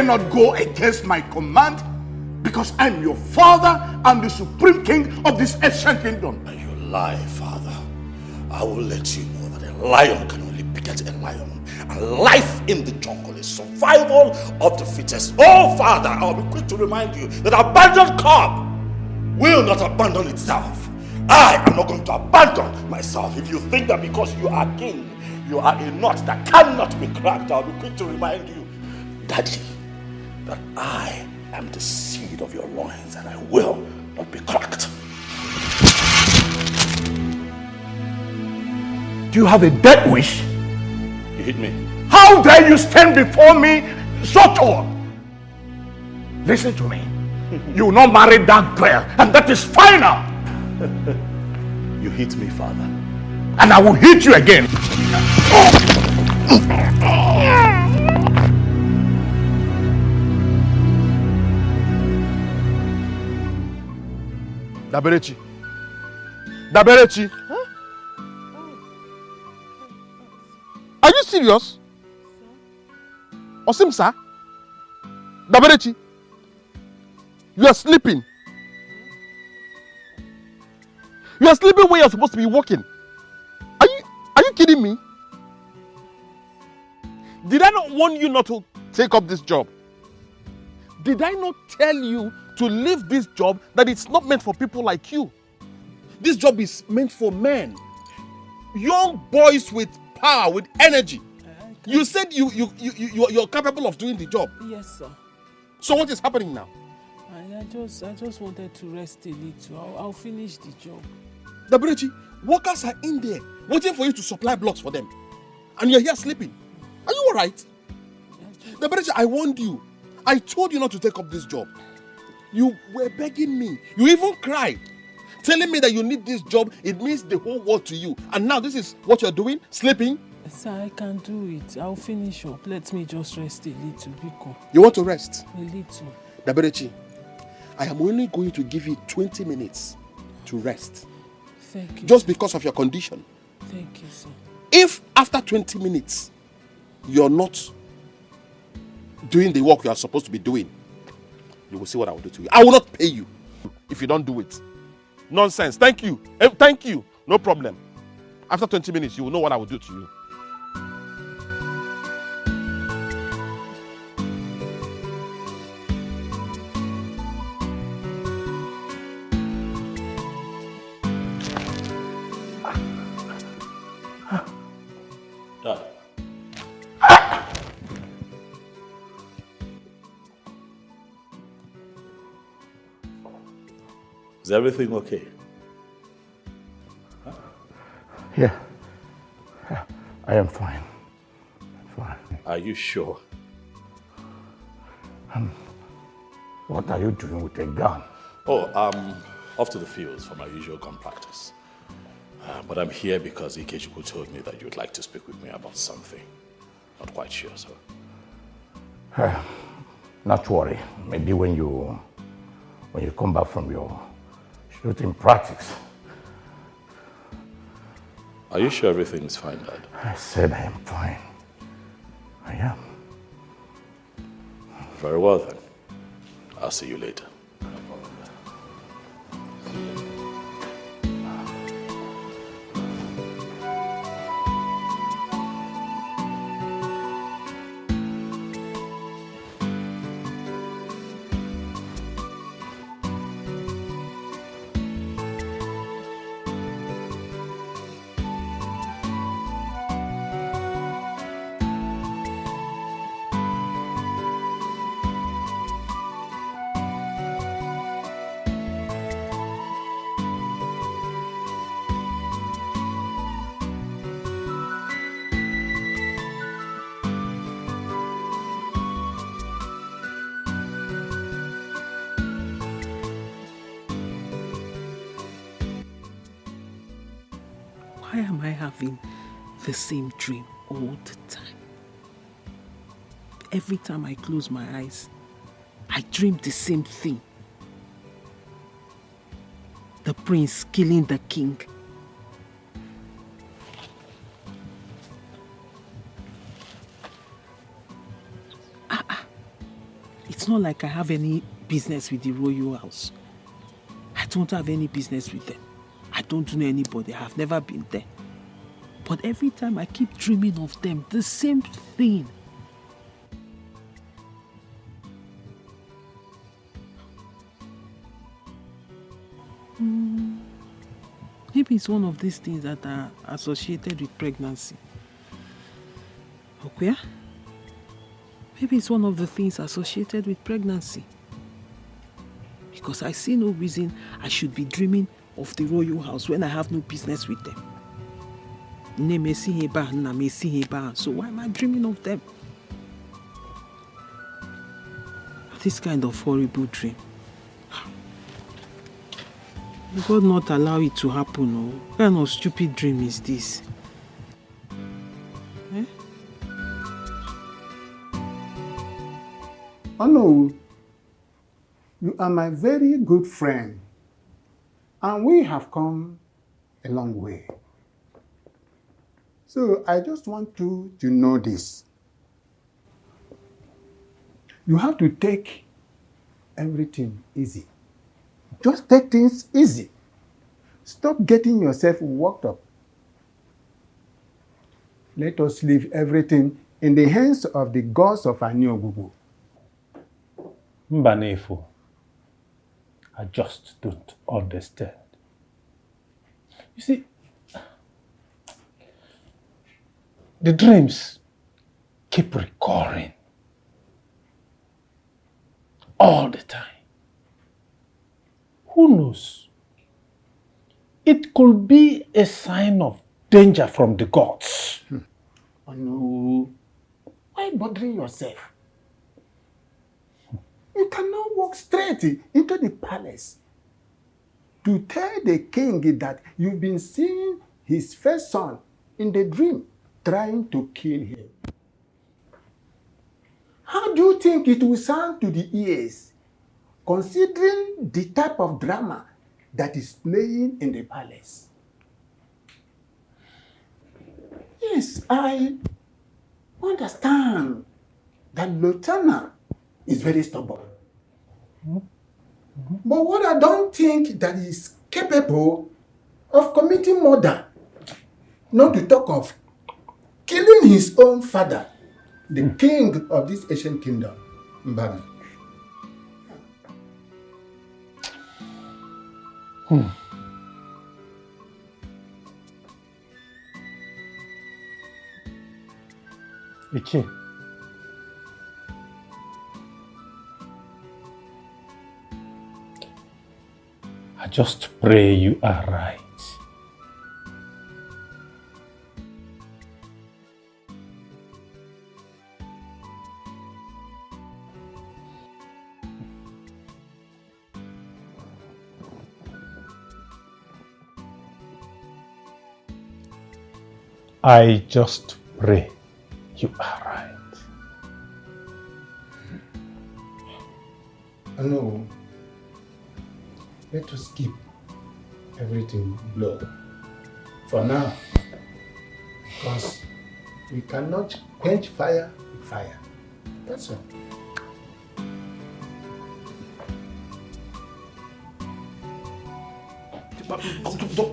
not go against my command, because I'm your father and the supreme king of this ancient kingdom. And you lie, father. I will let you know that a lion can only beget a lion. And life in the jungle is survival of the fittest. Oh, father, I'll be quick to remind you that abandoned cub will not abandon itself. I am not going to abandon myself. If you think that because you are king, you are a nut that cannot be cracked, I'll be quick to remind you, Daddy, that I am the seed of your loins and I will not be cracked. Do you have a death wish? You hit me. How dare you stand before me so tall? Listen to me. You will not marry that girl, and that is final. You hit me, father. And I will hit you again. Daberechi. Daberechi. Huh? Are you serious? Osim, sir? Daberechi. You are sleeping. You are sleeping where you are supposed to be walking. Are you kidding me? Did I not warn you not to take up this job? Did I not tell you to leave this job, that it's not meant for people like you? This job is meant for men. Young boys with power, with energy. You said you're capable of doing the job. Yes, sir. So what is happening now? I just wanted to rest a little. I'll finish the job. Daberechi, workers are in there waiting for you to supply blocks for them. And you're here sleeping. Are you alright? Daberechi, I warned you. I told you not to take up this job. You were begging me. You even cried. Telling me that you need this job, it means the whole world to you. And now this is what you're doing? Sleeping? Sir, I can do it. I'll finish up. Let me just rest a little. Biko. You want to rest? A little. Daberechi, I am only going to give you 20 minutes to rest. Thank you. Just because of your condition. Thank you, sir. If after 20 minutes, you're not doing the work you are supposed to be doing, you will see what I will do to you. I will not pay you if you don't do it. Nonsense. Thank you. Thank you. No problem. After 20 minutes, you will know what I will do to you. Dad. Is everything okay? Huh? Yeah. I am fine. Fine. Are you sure? What are you doing with a gun? Oh, I'm off to the fields for my usual gun practice. But I'm here because Ikechukwu told me that you'd like to speak with me about something. Not quite sure, sir. Not worry. Maybe when you come back from your shooting practice. Are you sure everything's fine, Dad? I said I am fine. I am. Very well then. I'll see you later. Why am I having the same dream all the time? Every time I close my eyes, I dream the same thing. The prince killing the king. It's not like I have any business with the royal house. I don't have any business with them. I don't know anybody. I have never been there. But every time I keep dreaming of them, the same thing. Maybe it's one of these things that are associated with pregnancy. Okay? Maybe it's one of the things associated with pregnancy. Because I see no reason I should be dreaming of the royal house when I have no business with them. So why am I dreaming of them? This kind of horrible dream. God not allow it to happen. Oh. What kind of stupid dream is this? Eh? Oh no, you are my very good friend, and we have come a long way. So I just want you to know this. You have to take everything easy. Just take things easy. Stop getting yourself worked up. Let us leave everything in the hands of the gods of Aniogugu. Mbanefo, I just don't understand. You see, the dreams keep recurring all the time. Who knows? It could be a sign of danger from the gods. Oh no. Why bothering yourself? You cannot walk straight into the palace to tell the king that you've been seeing his first son in the dream trying to kill him. How do you think it will sound to the ears, considering the type of drama that is playing in the palace? Yes, I understand that Lieutenant is very stubborn. But what I don't think that he is capable of committing murder, not to talk of killing his own father, the king of this ancient kingdom, Mbana. Ichi, I just pray you are right. I just pray you are right. No, let us keep everything low for now, because we cannot quench fire with fire. That's all.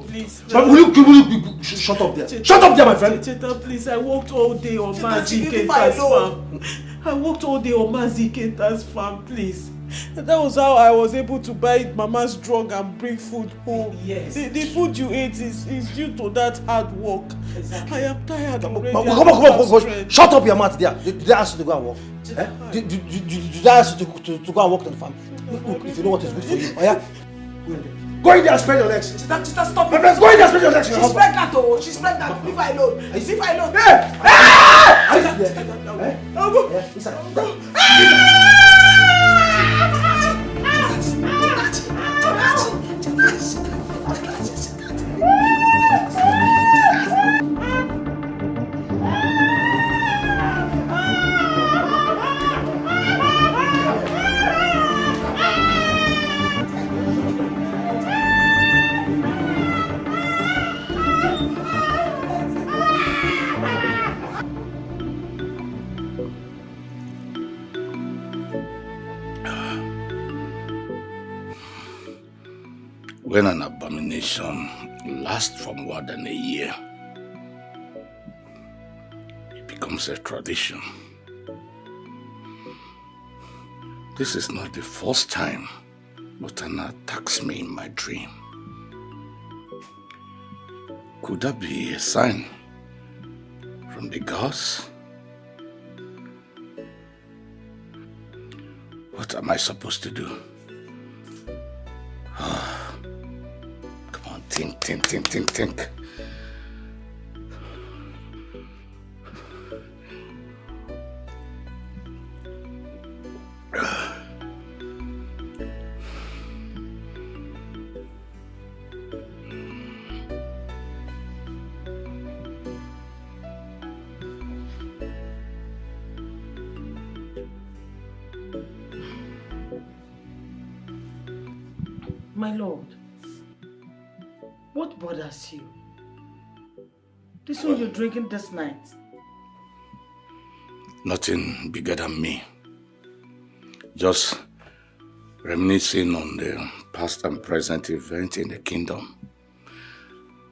Please. Will you shut up there? Shut up there, my friend! Cheta, please, I worked all day on Mazi leave me Kenta's alone. farm. I worked all day on Mazi Kenta's farm, please. That was how I was able to buy Mama's drug and bring food home. Yes. The food you ate is due to that hard work. Exactly. I am tired already. Come on. Shut up your mouth there. Did I ask you to go and work? Did I ask you to go and work on the farm? Look, if you know what is good for you, oh yeah? Go in there and spread your legs. Cheta, stop My it. friends, go in there and spread your legs. She's pregnant, oh. She's pregnant. Leave her alone. Leave her alone. Are you there? I'll go. Yeah, inside. When an abomination lasts for more than a year, it becomes a tradition. This is not the first time Lutana attacks me in my dream. Could that be a sign from the gods? What am I supposed to do? Come on, think. My lord, what bothers you? This one you're drinking this night? Nothing bigger than me. Just reminiscing on the past and present events in the kingdom.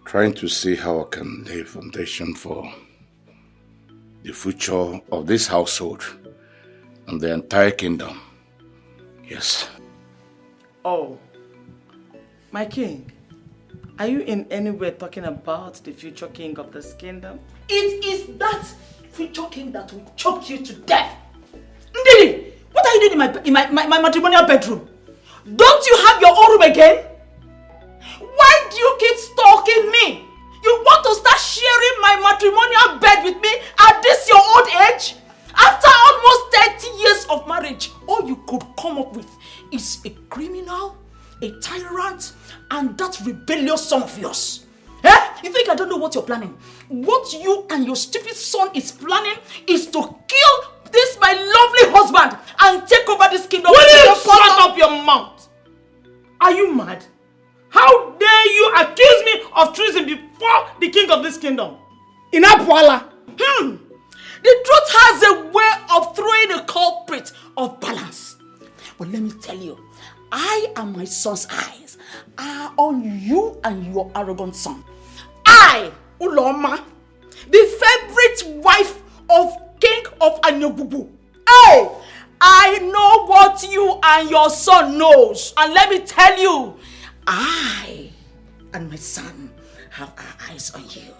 Trying to see how I can lay a foundation for the future of this household and the entire kingdom. Yes. Oh. My king, are you in any way talking about the future king of this kingdom? It is that future king that will choke you to death. Ndidi, what are you doing in my matrimonial bedroom? Don't you have your own room again? Why do you keep stalking me? You want to start sharing my matrimonial bed with me at this your old age? After almost 30 years of marriage, all you could come up with is a criminal, a tyrant, and that rebellious son of yours. Eh? You think I don't know what you're planning? What you and your stupid son is planning is to kill this my lovely husband and take over this kingdom. Will you shut up your mouth? Are you mad? How dare you accuse me of treason before the king of this kingdom? In Apuala. The truth has a way of throwing the culprit off balance. But let me tell you, I and my son's eyes are on you and your arrogant son. I, Uloma, the favorite wife of King of Anyobubu. Hey, I know what you and your son knows. And let me tell you, I and my son have our eyes on you.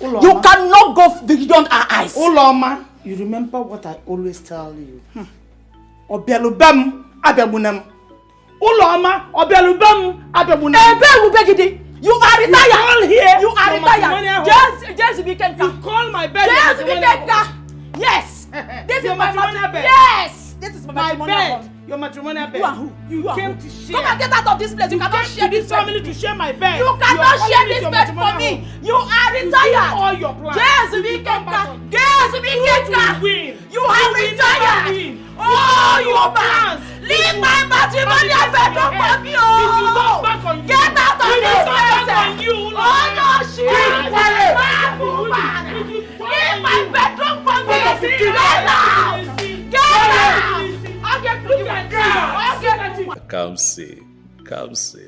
Uloma. You cannot go beyond our eyes. Uloma, you remember what I always tell you. Obialubam abebunam. Uloma obialubam abebunam. You are retired. You are retired. Just be careful. You call my bed. Just be careful. Yes. This is my matrimonial bed. Yes. This is my matrimonial bed. Your matrimonial bed. You are who? You came to share. Come and get out of this place. You cannot share this family to share my bed. You cannot share this bed for me. You are retired. All your plans. Just be careful. Just be careful. You are retired. Oh, your plans. Leave my matrimonial bed for me. Oh, get out of this place. Oh, no, shit. Leave my bedroom for me. Get out. Get out. Come see Jeko.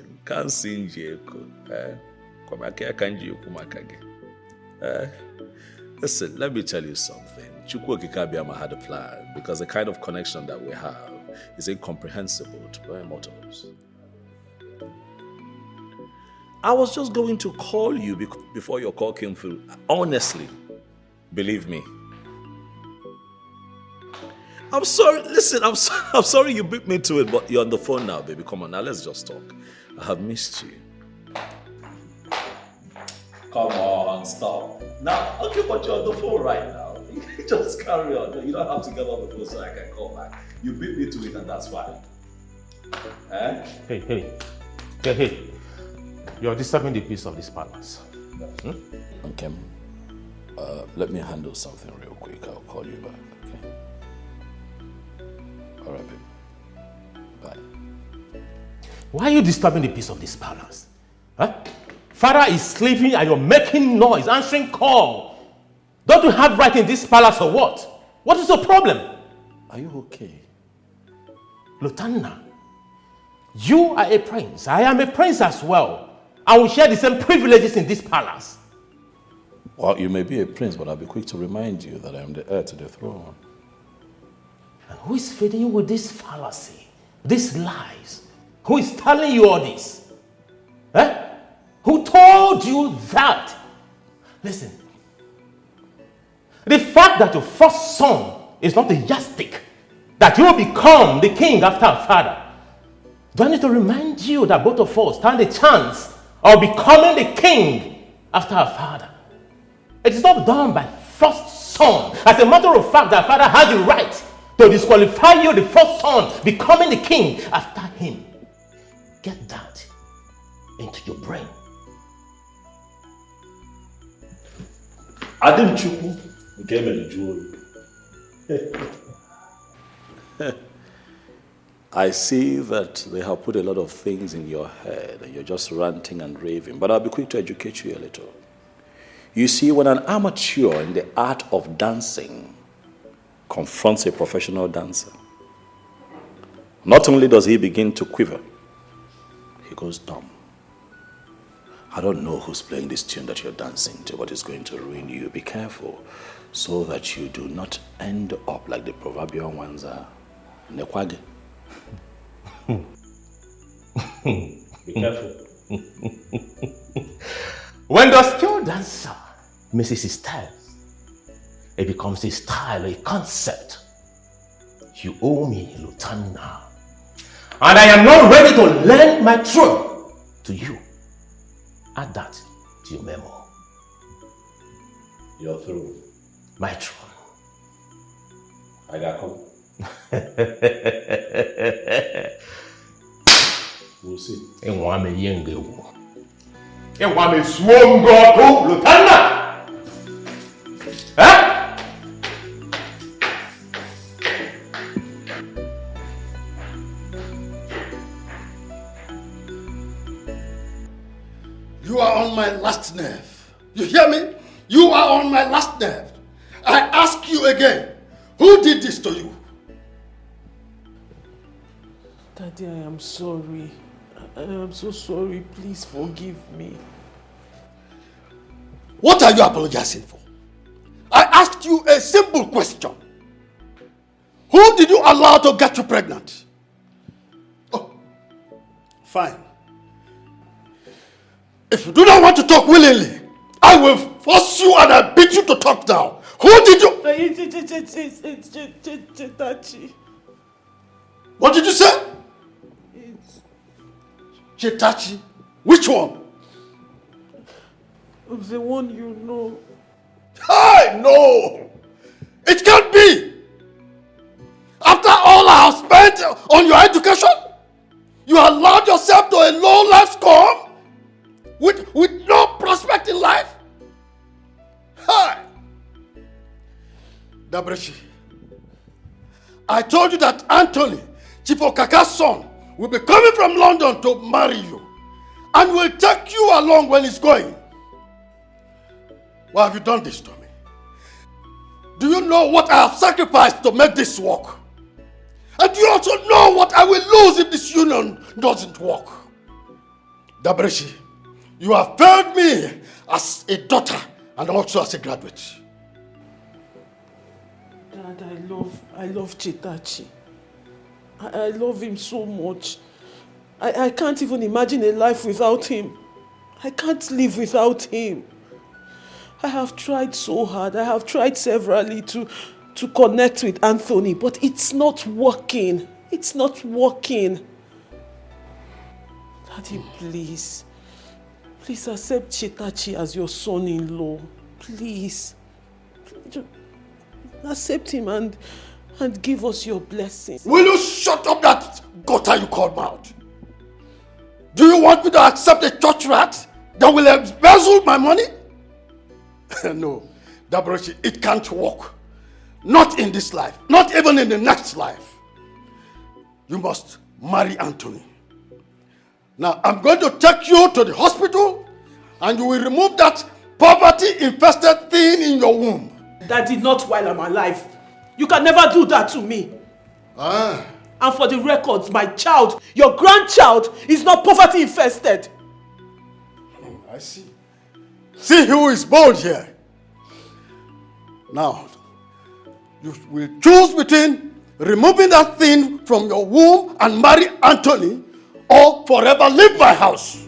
Listen, let me tell you something. Chukwu Kikabiama had a plan because the kind of connection that we have is incomprehensible to mere mortals. I was just going to call you before your call came through. Honestly, believe me. I'm sorry. Listen, I'm sorry you beat me to it, but you're on the phone now, baby. Come on, now let's just talk. I have missed you. Come on, stop. Now, okay, but you're on the phone right now. Just carry on. You don't have to get on the phone so I can call back. You beat me to it, and that's fine. Eh? Hey. You're disturbing the peace of this palace. Okay. Let me handle something real quick. I'll call you back. All right, babe. Bye. Why are you disturbing the peace of this palace? Huh? Father is sleeping and you're making noise, answering call. Don't you have right in this palace or what? What is your problem? Are you okay? Lutana, You are a prince. I am a prince as well. And we share the same privileges in this palace. Well, you may be a prince, but I'll be quick to remind you that I am the heir to the throne. And who is feeding you with this fallacy, these lies? Who is telling you all this? Eh? Who told you that? Listen, the fact that your first son is not a yardstick, that you will become the king after our father. Do I need to remind you that both of us stand a chance of becoming the king after our father? It is not done by first son. As a matter of fact, our father has the right to disqualify you, the first son, becoming the king after him. Get that into your brain. Adim Chukwu came in jewelry. I see that they have put a lot of things in your head and you're just ranting and raving, but I'll be quick to educate you a little. You see, when an amateur in the art of dancing confronts a professional dancer, not only does he begin to quiver, he goes dumb. I don't know who's playing this tune that you're dancing to, but it's going to ruin you. Be careful so that you do not end up like the proverbial ones are. Nekwage. Be careful. When the skilled dancer misses his style, it becomes a style, a concept. You owe me, Lieutenant. And I am not ready to lend my throne to you. Add that to your memo. You're through. My throne. I got come. We'll see. You are on my last nerve. You hear me? You are on my last nerve. I ask you again, who did this to you? Daddy, I am sorry. I am so sorry. Please forgive me. What are you apologizing for? I asked you a simple question. Who did you allow to get you pregnant? Oh, fine. If you do not want to talk willingly, I will force you and I beat you to talk now. Who did you? It's Chetachi. What did you say? It's Chetachi. Which one? the one you know. I know. It can't be. After all I have spent on your education, you allowed yourself to a low life score with no prospect in life. Hi. Dabreshi, I told you that Anthony, Chief Okaka's son, will be coming from London to marry you and will take you along when he's going. Why have you done this to me? Do you know what I have sacrificed to make this work? And do you also know what I will lose if this union doesn't work? Dabreshi, you have failed me as a daughter and also as a graduate. Dad, I love Chetachi. I love him so much. I can't even imagine a life without him. I can't live without him. I have tried so hard. I have tried severally to connect with Anthony, but it's not working. It's not working. Daddy, please. Please accept Chetachi as your son-in-law. Please. Just accept him and give us your blessings. Will you shut up that gutter you call mouth? Do you want me to accept a church rat that will embezzle my money? No, Dabroshi, it can't work. Not in this life, not even in the next life. You must marry Anthony. Now, I'm going to take you to the hospital and you will remove that poverty-infested thing in your womb. Daddy, not while I'm alive. You can never do that to me. And for the records, my child, your grandchild, is not poverty infested. I see. See who is bold here. Now, you will choose between removing that thing from your womb and marry Anthony, or forever leave my house.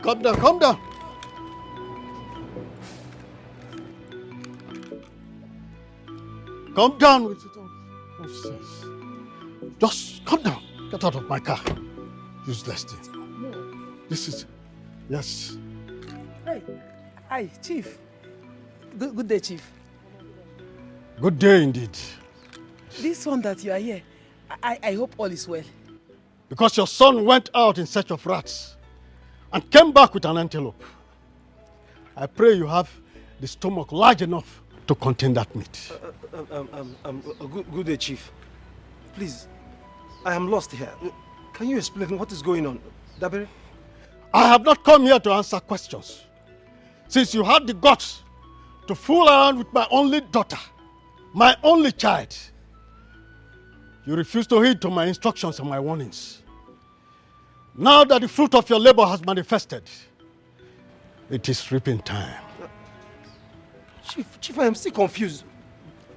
Calm down, calm down. Calm down with it all. Nonsense. Just calm down. Get out of my car. Useless thing. This is... Yes. Hey, hi, Chief. Good day, Chief. Good day indeed. This one that you are here, I hope all is well. Because your son went out in search of rats and came back with an antelope. I pray you have the stomach large enough to contain that meat. Good day, Chief. Please, I am lost here. Can you explain what is going on? Dabere? I have not come here to answer questions. Since you had the guts to fool around with my only daughter, my only child, you refuse to heed to my instructions and my warnings. Now that the fruit of your labor has manifested, it is reaping time. Chief, I am still confused.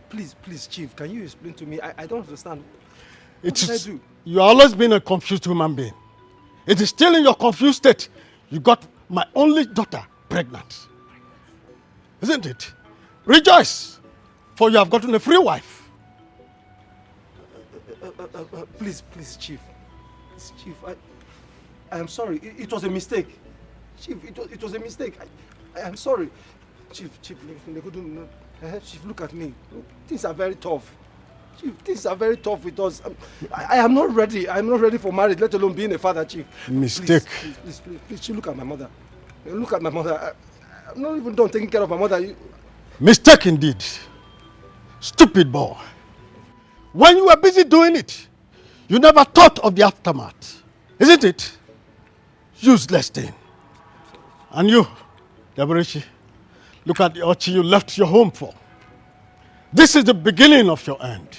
Please, Chief, can you explain to me? I don't understand. What did I do? You have always been a confused human being. It is still in your confused state you got my only daughter pregnant. Isn't it? Rejoice, for you have gotten a free wife. Please, Chief. Chief, I am sorry. It was a mistake. Chief, it was a mistake. I am sorry. Chief, look at me. Things are very tough. Chief, things are very tough with us. I am not ready. I am not ready for marriage, let alone being a father, Chief. Mistake. Please, look at my mother. Look at my mother. I'm not even done taking care of my mother. Mistake indeed. Stupid boy. When you were busy doing it, you never thought of the aftermath. Isn't it? Useless thing. And you, Dabareshi, look at the Ochi you left your home for. This is the beginning of your end.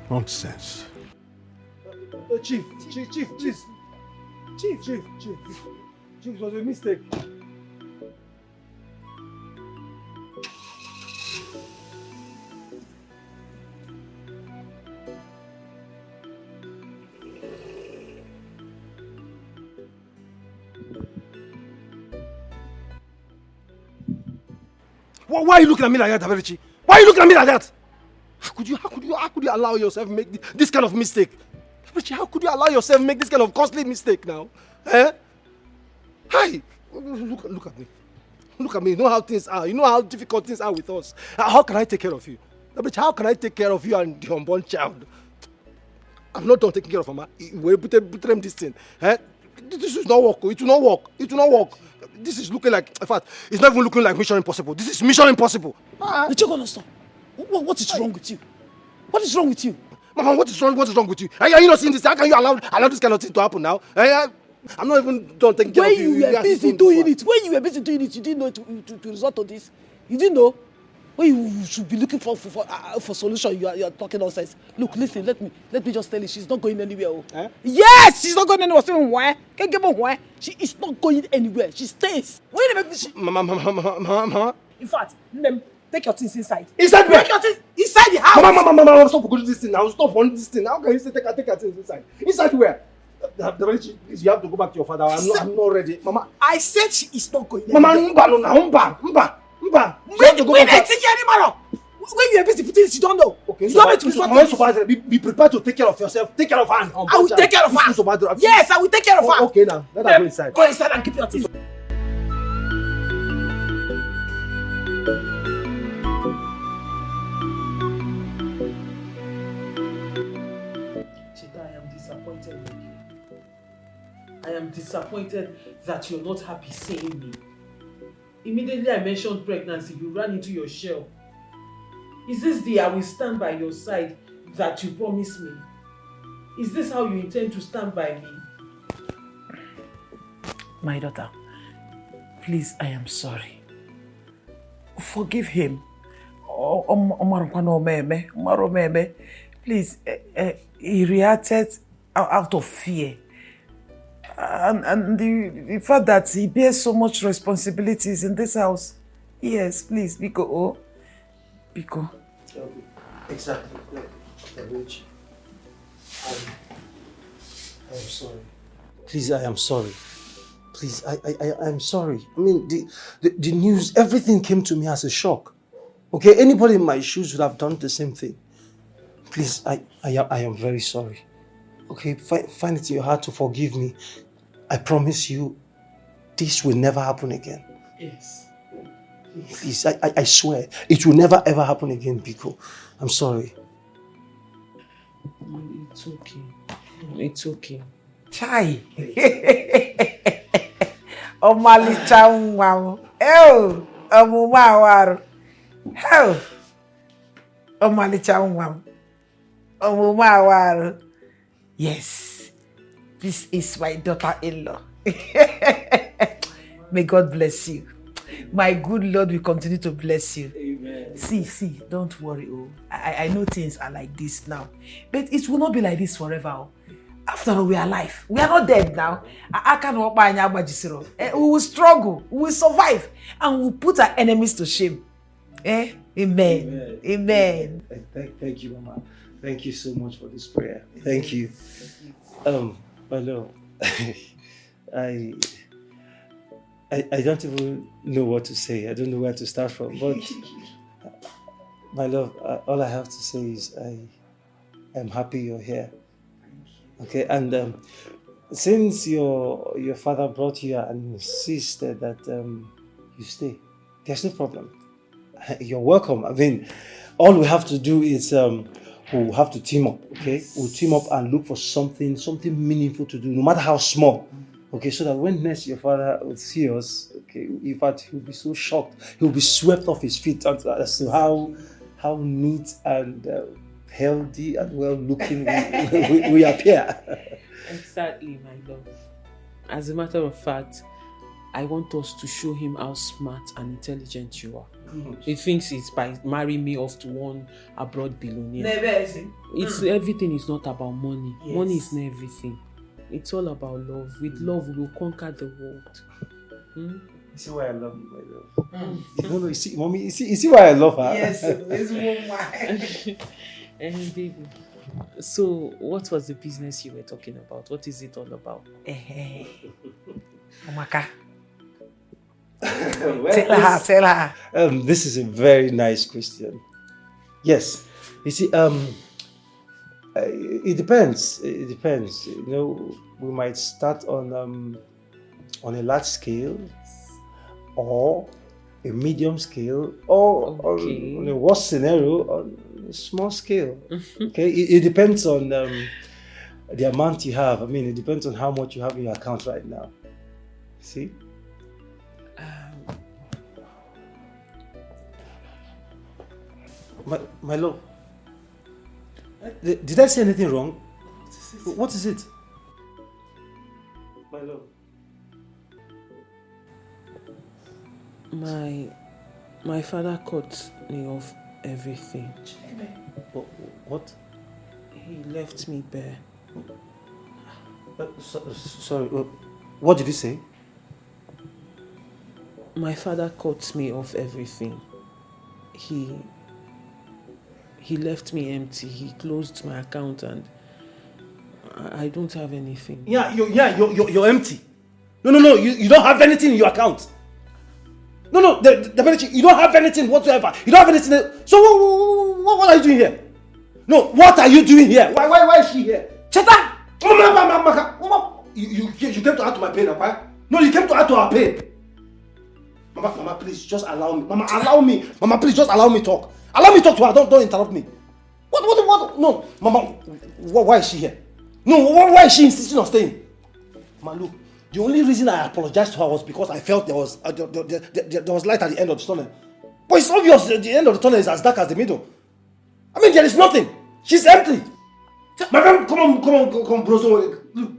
Nonsense. Chief, please. Chief, it was a mistake. Why are you looking at me like that, Daberichi? Why are you looking at me like that? How could you allow yourself make this kind of mistake? Daberichi, how could you allow yourself make this kind of costly mistake now? Eh? Hi! Look at me. Look at me. You know how things are. You know how difficult things are with us. How can I take care of you? Daberichi, how can I take care of you and your unborn child? I'm not done taking care of Mama. We'll put them this thing. Eh? This is not work. It will not work. It will not work. This is looking like, in fact, it's not even looking like Mission Impossible. This is Mission Impossible. Stop. What is wrong with you? What is wrong with you? Mama, what is wrong with you? Are you not seeing this? How can you allow this kind of thing to happen now? I'm not even done taking care of you. When you were busy doing it, you didn't know to resort to this. You didn't know. When you should be looking for solution, you are talking nonsense. Look, listen, let me just tell you, she's not going anywhere. Oh. Eh? Yes, she's not going anywhere. Why? Can't give her why? She is not going anywhere. She stays. Wait a minute. Mama. In fact, take your things inside. Inside where? Take your things inside the house. Mama, stop doing this thing now. Stop wanting this thing. How can you say take your things inside? Inside where? Please, you have to go back to your father. I'm not ready. Mama. I said she is not going anywhere. Mama, Mba. Wait, When you are busy putting it, you don't know. Okay, you don't need to respond to be prepared to take care of yourself. Take care of her. I will take care of her. Yes, I will take care of her. Okay, now let her go inside. Go inside and keep your teeth. Chita, I am disappointed in you. I am disappointed that you're not happy seeing me. Immediately I mentioned pregnancy, you ran into your shell. Is this the I will stand by your side that you promised me? Is this how you intend to stand by me? My daughter, please, I am sorry. Forgive him. Please, he reacted out of fear. And the fact that he bears so much responsibilities in this house. Yes, please, Biko. Oh, Biko. Exactly. Rich. I am sorry. Please, I am sorry. Please, I am sorry. I mean, the news, everything came to me as a shock. Okay, anybody in my shoes would have done the same thing. Please, I am very sorry. Okay, find it in your heart to forgive me. I promise you, this will never happen again. Yes. Please, I swear, it will never ever happen again, Biko. I'm sorry. It's okay. It's okay. Chai! Omalicha unwamu. Ew! Omumawaru. Ew! Omalicha unwamu. Omumawaru. Yes. This is my daughter-in-law. May God bless you. My good Lord will continue to bless you. Amen. See, don't worry. Oh, I know things are like this now. But it will not be like this forever. Oh. After all, we are alive. We are not dead now. I can't walk by Nyabajisiro. We will struggle. We will survive. And we will put our enemies to shame. Eh? Amen. Amen. Thank you, Mama. Thank you so much for this prayer. Thank you. My love, I don't even know what to say. I don't know where to start from. But my love, all I have to say is I am happy you're here. Okay, and since your father brought you here and insisted that you stay, there's no problem. You're welcome. I mean, all we have to do is we'll have to team up. Okay, we'll team up and look for something meaningful to do, no matter how small. Okay, so that when next your father will see us, okay, in fact, he'll be so shocked. He'll be swept off his feet as to how neat and healthy and well-looking we appear. Exactly, my love. As a matter of fact, I want us to show him how smart and intelligent you are. He thinks it's by marrying me off to one abroad billionaire. Never. It's everything is not about money. Yes. Money is not everything. It's all about love. With love, we will conquer the world. You see why I love you, my love? No, you see, mommy, you see why I love her? Yes, it's woman. And baby, so what was the business you were talking about? What is it all about? Omaka. Tell her. This is a very nice question. Yes. You see, it depends. It depends. You know, we might start on a large scale, or a medium scale, or on a worst scenario, on a small scale. Okay, it depends on the amount you have. I mean, it depends on how much you have in your account right now. See? My love, did I say anything wrong? What is it? My love. My father cut me off everything. What? He left me bare. Sorry, what did you say? My father cut me off everything. He left me empty. He closed my account and I don't have anything. You're empty. No, you don't have anything in your account. No, the you don't have anything whatsoever. You don't have anything. So what are you doing here? No, what are you doing here? Why is she here? Cheta! You came to add to my pain, okay? No, you came to add to our pain. Mama, please just allow me. Mama, allow me. Mama, please just allow me talk. Allow me talk to her. Don't interrupt me. What? No, Mama, why is she here? No, why is she insisting on staying? Mama, look, the only reason I apologized to her was because I felt there was light at the end of the tunnel. But it's obvious the end of the tunnel is as dark as the middle. I mean, there is nothing. She's empty. My friend, come on, bro. Look,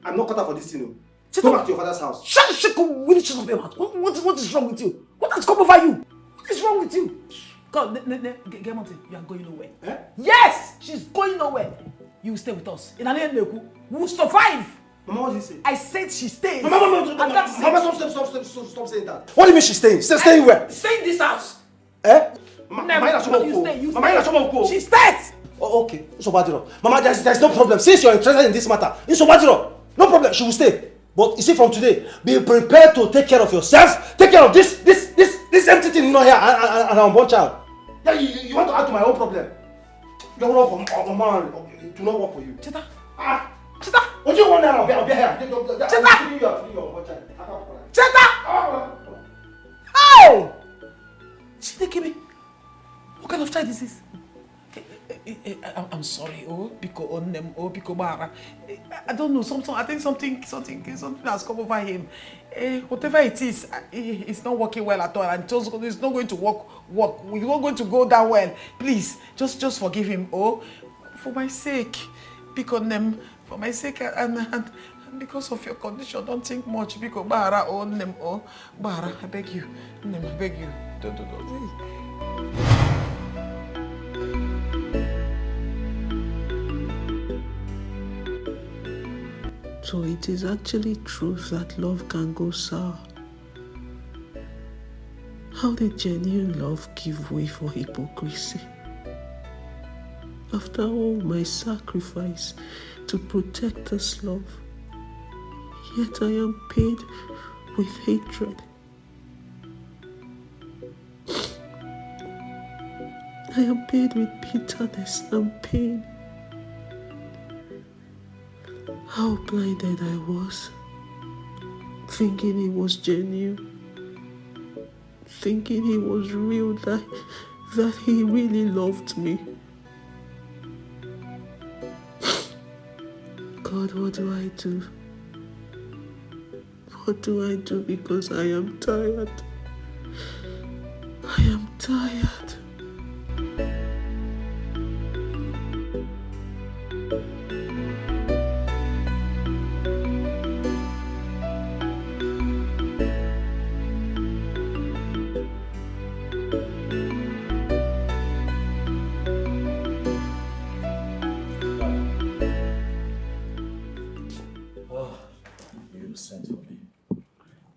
I'm not cut out for this thing. Go back to your father's house. Shut up your mouth. What is wrong with you? What has come over you? What is wrong with you? God, get Monty, you are going nowhere. Eh? Yes, she's going nowhere. You will stay with us. In an end, we will survive. Mama, what did you say? I said she stays. Mama, stop saying that. What do you mean she's staying? Staying where? Stay in this house. Eh? She stays. Oh, okay. Mama, there's no problem. Since you're interested in this matter, no problem. She will stay. But you see, from today, be prepared to take care of yourself. Take care of this empty thing in here and our unborn child. Yeah, you want to add to my own problem? Don't work for Mama. It will not work for you. Cheta. Cheta. What do you want now? I'll be here. Cheta. Oh! Chidekebe, what kind of child is this? I'm sorry, Biko Mara. I don't know, I think something has come over him. Whatever it is, it's not working well at all, and it's not going to work. We're not going to go that well. Please, just forgive him. For my sake, Biko for my sake, and because of your condition, don't think much. Biko Mara, Mara, I beg you, I beg you, don't. So it is actually true that love can go sour. How did genuine love give way for hypocrisy? After all my sacrifice to protect this love, yet I am paid with hatred. I am paid with bitterness and pain. How blinded I was, thinking it was genuine, thinking it was real, that he really loved me. God, what do I do? What do I do? Because I am tired. I am tired.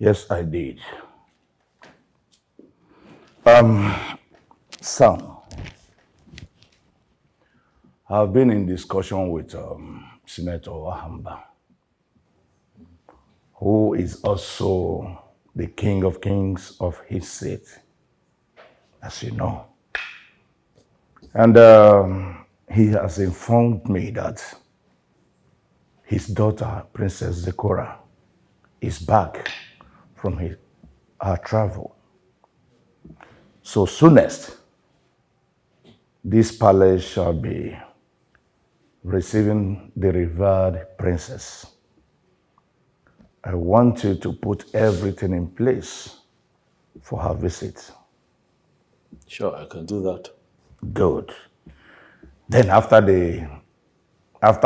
Yes, I did. Sam, I've been in discussion with Senator Wahamba, who is also the King of Kings of his state, as you know. And he has informed me that his daughter, Princess Zechora, is back from her travel. So soonest, this palace shall be receiving the revered princess. I want you to put everything in place for her visit. Sure, I can do that. Good. Then after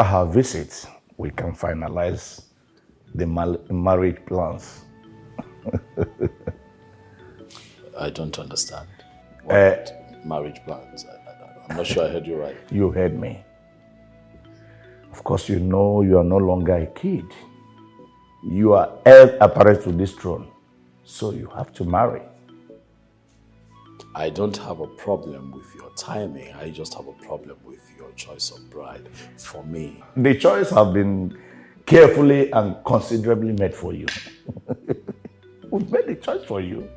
her visit, we can finalize the marriage plans. I don't understand. What marriage plans? I'm not sure I heard you right. You heard me. Of course, you know you are no longer a kid. You are heir apparent to this throne, so you have to marry. I don't have a problem with your timing. I just have a problem with your choice of bride for me. The choice have been carefully and considerably made for you. We've made the choice for you.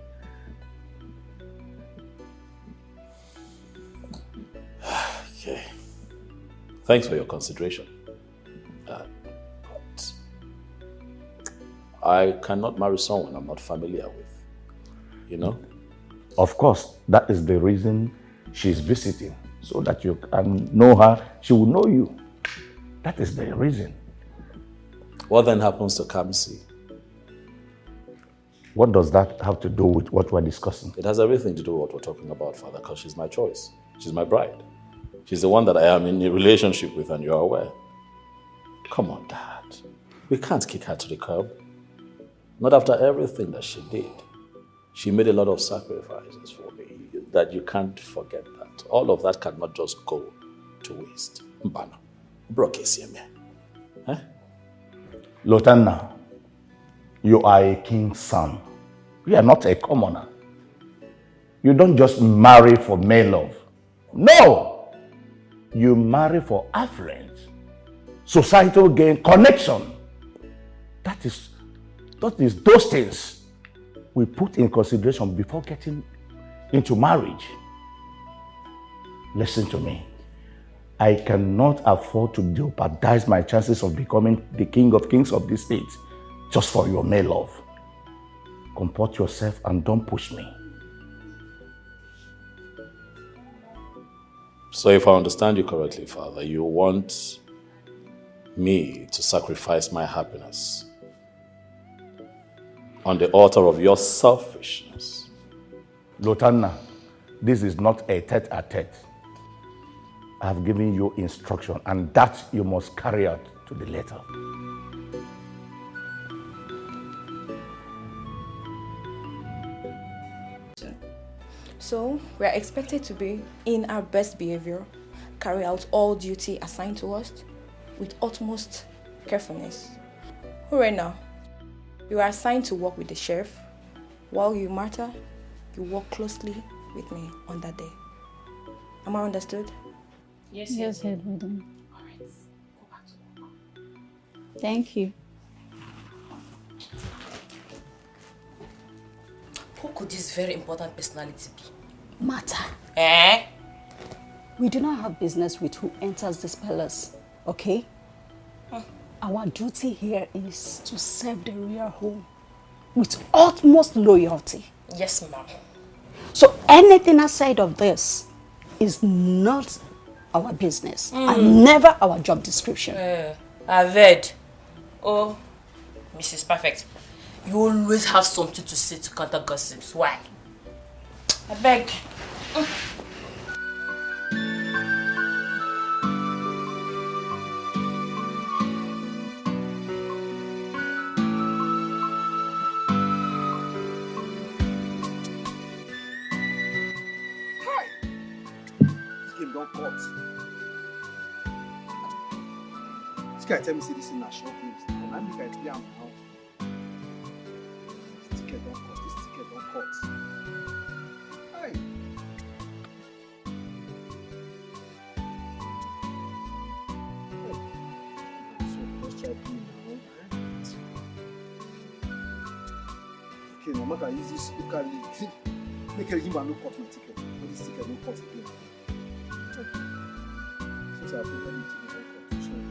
Thanks for your consideration. But I cannot marry someone I'm not familiar with. You know? Of course, that is the reason she's visiting. So that you can know her, she will know you. That is the reason. What then happens to Kamsi? What does that have to do with what we're discussing? It has everything to do with what we're talking about, Father, because she's my choice. She's my bride. She's the one that I am in a relationship with, and you're aware. Come on, Dad. We can't kick her to the curb. Not after everything that she did. She made a lot of sacrifices for me, that you can't forget that. All of that cannot just go to waste. Mbana. Eh? Lotanna, you are a king's son. You are not a commoner. You don't just marry for male love. No! You marry for affluence, societal gain, connection. That is those things we put in consideration before getting into marriage. Listen to me. I cannot afford to jeopardize my chances of becoming the king of kings of this state just for your male love. Comport yourself and don't push me. So if I understand you correctly, Father, you want me to sacrifice my happiness on the altar of your selfishness. Lotanna, this is not a tete-a-tete. I have given you instruction, and that you must carry out to the letter. So, we are expected to be in our best behavior, carry out all duty assigned to us with utmost carefulness. Right now, you are assigned to work with the sheriff, while you, Martha, you work closely with me on that day. Am I understood? Yes, head madam. All right, go back to work. Thank you. Who could this very important personality be? Martha. Eh? We do not have business with who enters this palace, okay? Our duty here is to serve the royal home with utmost loyalty. Yes, ma'am. So anything outside of this is not our business and never our job description. I've heard. Oh, Mrs. Perfect, you always have something to say to counter gossips. Why? I beg. Don't cut. This guy tell me say this is not short news. And I make I play am now. This ticket don't cut. This ticket don't cut. Hey. So let's try to now. Okay, no matter use this local lead. Make him no cut my ticket. But this ticket don't cut again. Since I've been ready to be competition.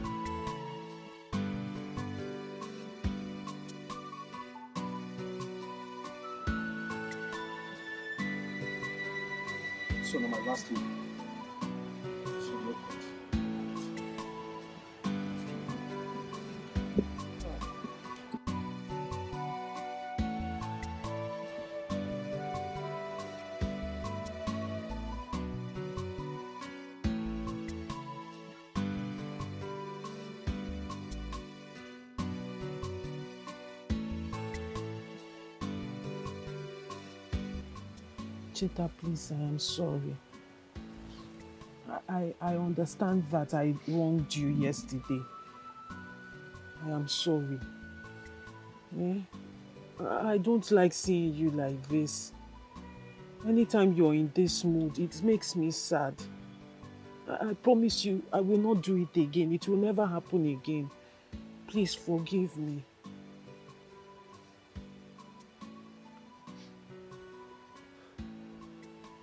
So now my last week. So no cut. Cheta, please, I am sorry. I understand that I wronged you yesterday. I am sorry. I don't like seeing you like this. Anytime you're in this mood, it makes me sad. I promise you, I will not do it again. It will never happen again. Please forgive me.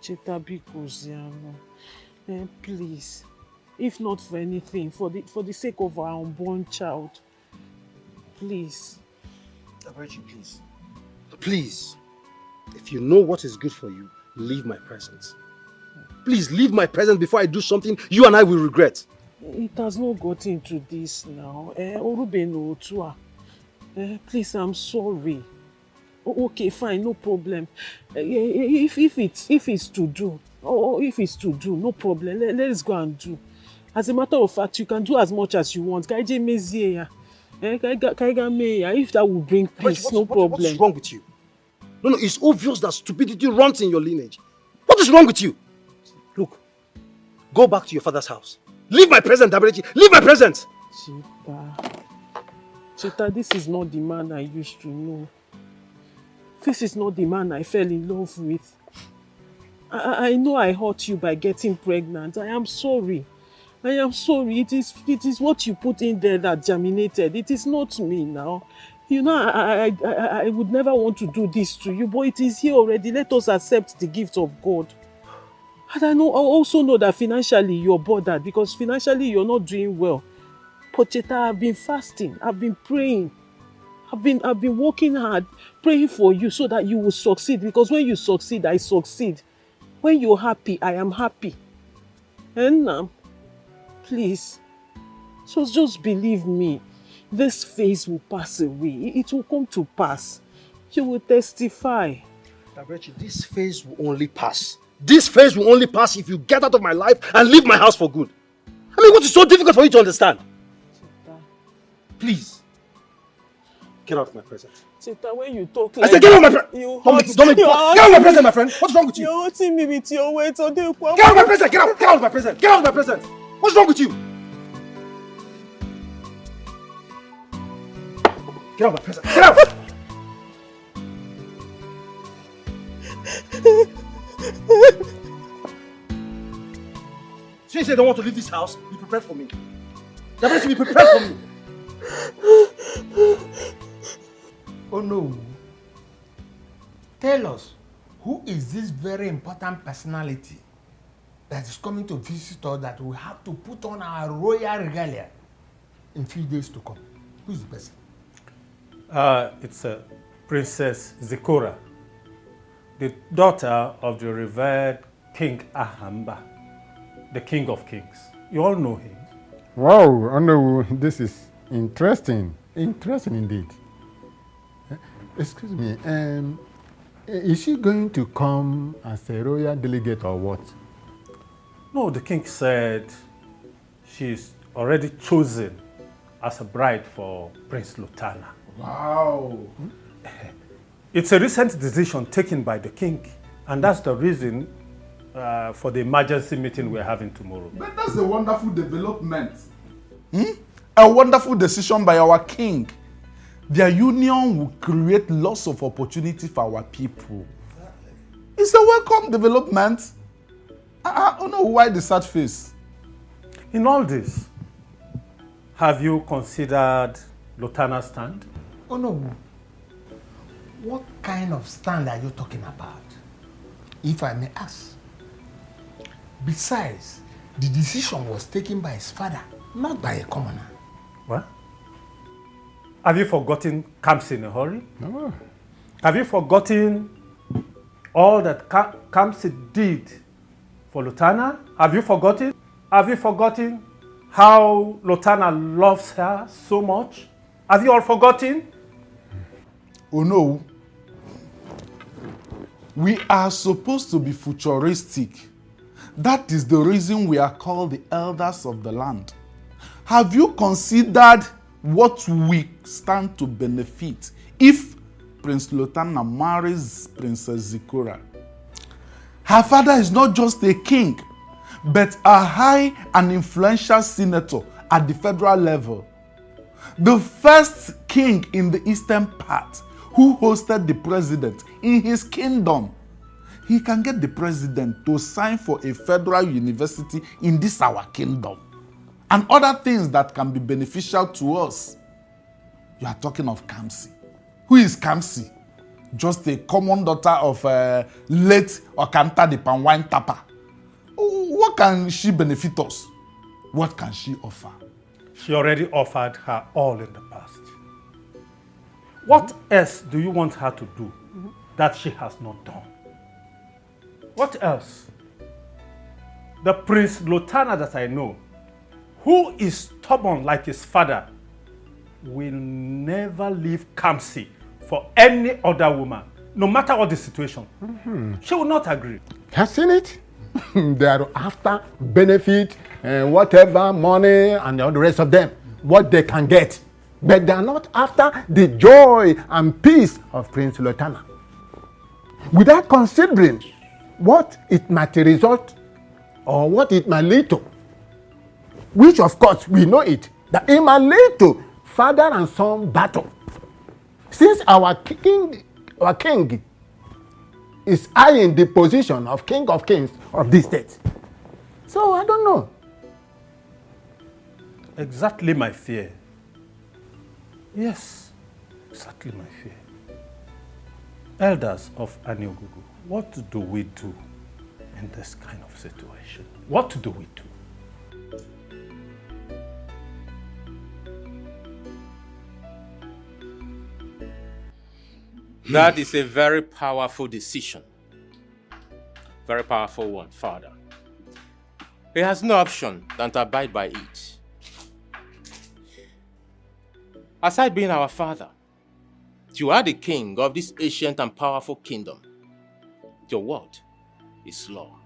Cheta, because please. If not for anything, for the sake of our unborn child. Please. Abachi, please. Please. If you know what is good for you, leave my presence. Please leave my presence before I do something you and I will regret. It has not gotten to this now. Orubeno Otua. Please, I'm sorry. Okay, fine, no problem. If it's to do, no problem. Let's go and do. As a matter of fact, you can do as much as you want. If that will bring peace, no problem. What is wrong with you? No, it's obvious that stupidity runs in your lineage. What is wrong with you? Look, go back to your father's house. Leave my present, Daberechi. Leave my present. Chita, this is not the man I used to know. This is not the man I fell in love with. I know I hurt you by getting pregnant. I am sorry. It is what you put in there that germinated. It is not me now. You know, I would never want to do this to you, but it is here already. Let us accept the gift of God. And I also know that financially you're bothered because financially you're not doing well. But Cheta, I've been fasting. I've been praying. I've been working hard, praying for you so that you will succeed. Because when you succeed, I succeed. When you're happy, I am happy. And please, so just believe me. This phase will pass away. It will come to pass. You will testify. Daberechi, this phase will only pass. This phase will only pass if you get out of my life and leave my house for good. I mean, what is so difficult for you to understand? Please. Get out of my presence. Cheta, when you talk like I said get out of my presence! Get out of my presence, my friend! What's wrong with you? You're hurting me with your words. Get out of my presence! Get out of my presence! Get out of my presence! What's wrong with you? Get out of my presence! Get out! So you say you don't want to leave this house? Be prepared for me. You're going to be prepared for me. Oh no. Tell us, who is this very important personality that is coming to visit us that we have to put on our royal regalia in few days to come? Who is the person? It's Princess Zikora, the daughter of the revered King Ahamba, the King of Kings. You all know him. Wow, oh no, this is interesting. Interesting indeed. Excuse me, is she going to come as a royal delegate or what? No, the king said she's already chosen as a bride for Prince Lutana. Wow. It's a recent decision taken by the king, and that's the reason for the emergency meeting we're having tomorrow. But that's a wonderful development. A wonderful decision by our king. Their union will create lots of opportunity for our people. It's a welcome development. I don't know why the sad face. In all this, have you considered Lutana's stand? Oh no. What kind of stand are you talking about? If I may ask. Besides, the decision was taken by his father, not by a commoner. What? Have you forgotten Kamsi in a hurry? No. Have you forgotten all that Kamsi did for Lutana? Have you forgotten? Have you forgotten how Lutana loves her so much? Have you all forgotten? Oh no. We are supposed to be futuristic. That is the reason we are called the elders of the land. Have you considered what we stand to benefit if Prince Lutana marries Princess Zikora? Her father is not just a king, but a high and influential senator at the federal level. The first king in the eastern part who hosted the president in his kingdom. He can get the president to sign for a federal university in this our kingdom. And other things that can be beneficial to us. You are talking of Kamsi. Who is Kamsi? Just a common daughter of late Okanta the Panwine Tapa. What can she benefit us? What can she offer? She already offered her all in the past. What else do you want her to do that she has not done? What else? The Prince Lotana that I know, who is stubborn like his father, will never leave Kamsi for any other woman, no matter what the situation. She will not agree. Have seen it? They are after benefit and whatever, money and all the rest of them, what they can get. But they are not after the joy and peace of Prince Lotana. Without considering what it might result or what it might lead to. Which of course we know it, that it might lead to father and son battle. Since our king is eyeing the position of king of kings of this state. So I don't know. Exactly my fear. Yes, exactly my fear. Elders of Aniogugu, what do we do in this kind of situation? What do we do? That is a very powerful decision. Very powerful one, Father. He has no option than to abide by it. Aside being our father, you are the king of this ancient and powerful kingdom. Your word is law.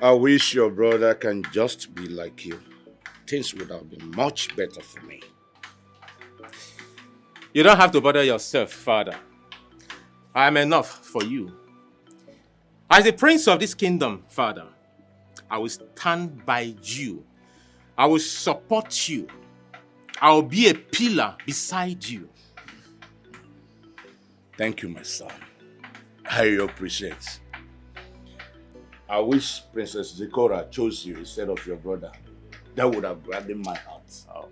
I wish your brother can just be like you. Things would have been much better for me. You don't have to bother yourself, Father. I am enough for you. As the prince of this kingdom, Father, I will stand by you. I will support you. I will be a pillar beside you. Thank you, my son. I appreciate. I wish Princess Zikora chose you instead of your brother. That would have gladdened my heart. Oh.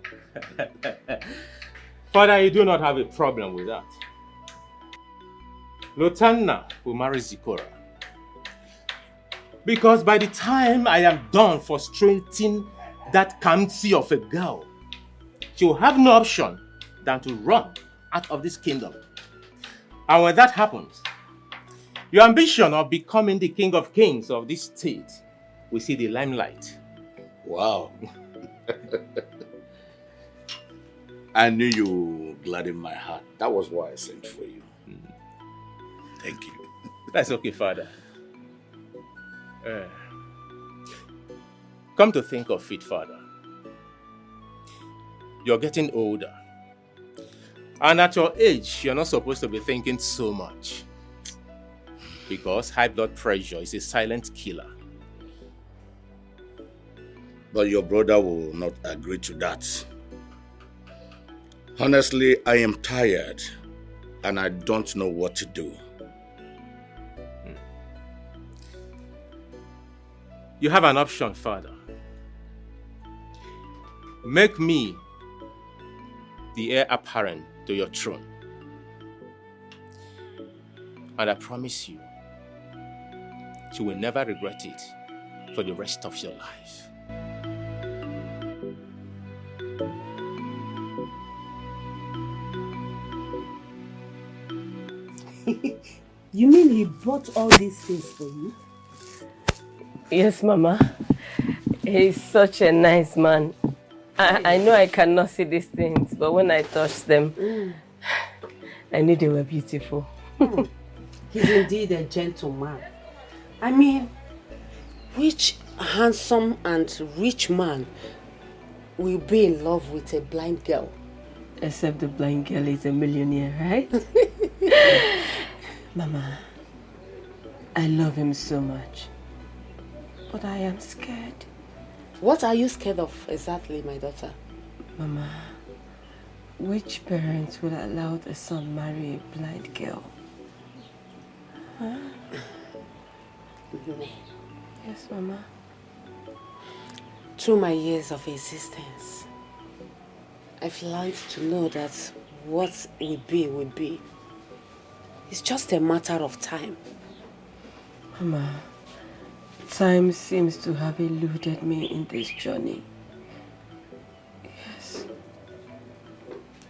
Father, you do not have a problem with that. Lotana will marry Zikora. Because by the time I am done frustrating that Kamsi of a girl, she will have no option than to run out of this kingdom. And when that happens, your ambition of becoming the king of kings of this state will see the limelight. Wow. I knew you would gladden my heart. That was why I sent for you. Thank you. That's okay, Father. Come to think of it, Father. You're getting older. And at your age, you're not supposed to be thinking so much. Because high blood pressure is a silent killer. But your brother will not agree to that. Honestly, I am tired and I don't know what to do. You have an option, Father. Make me the heir apparent to your throne. And I promise you, you will never regret it for the rest of your life. You mean he bought all these things for you? Yes, Mama. He's such a nice man. I know I cannot see these things, but when I touch them, I knew they were beautiful. He's indeed a gentleman. I mean, which handsome and rich man will be in love with a blind girl? Except the blind girl is a millionaire, right? Mama, I love him so much, but I am scared. What are you scared of exactly, my daughter? Mama, which parents would allow their son marry a blind girl? Huh? Yes, Mama. Through my years of existence, I've learned to know that what will be will be. It's just a matter of time. Mama, time seems to have eluded me in this journey. Yes.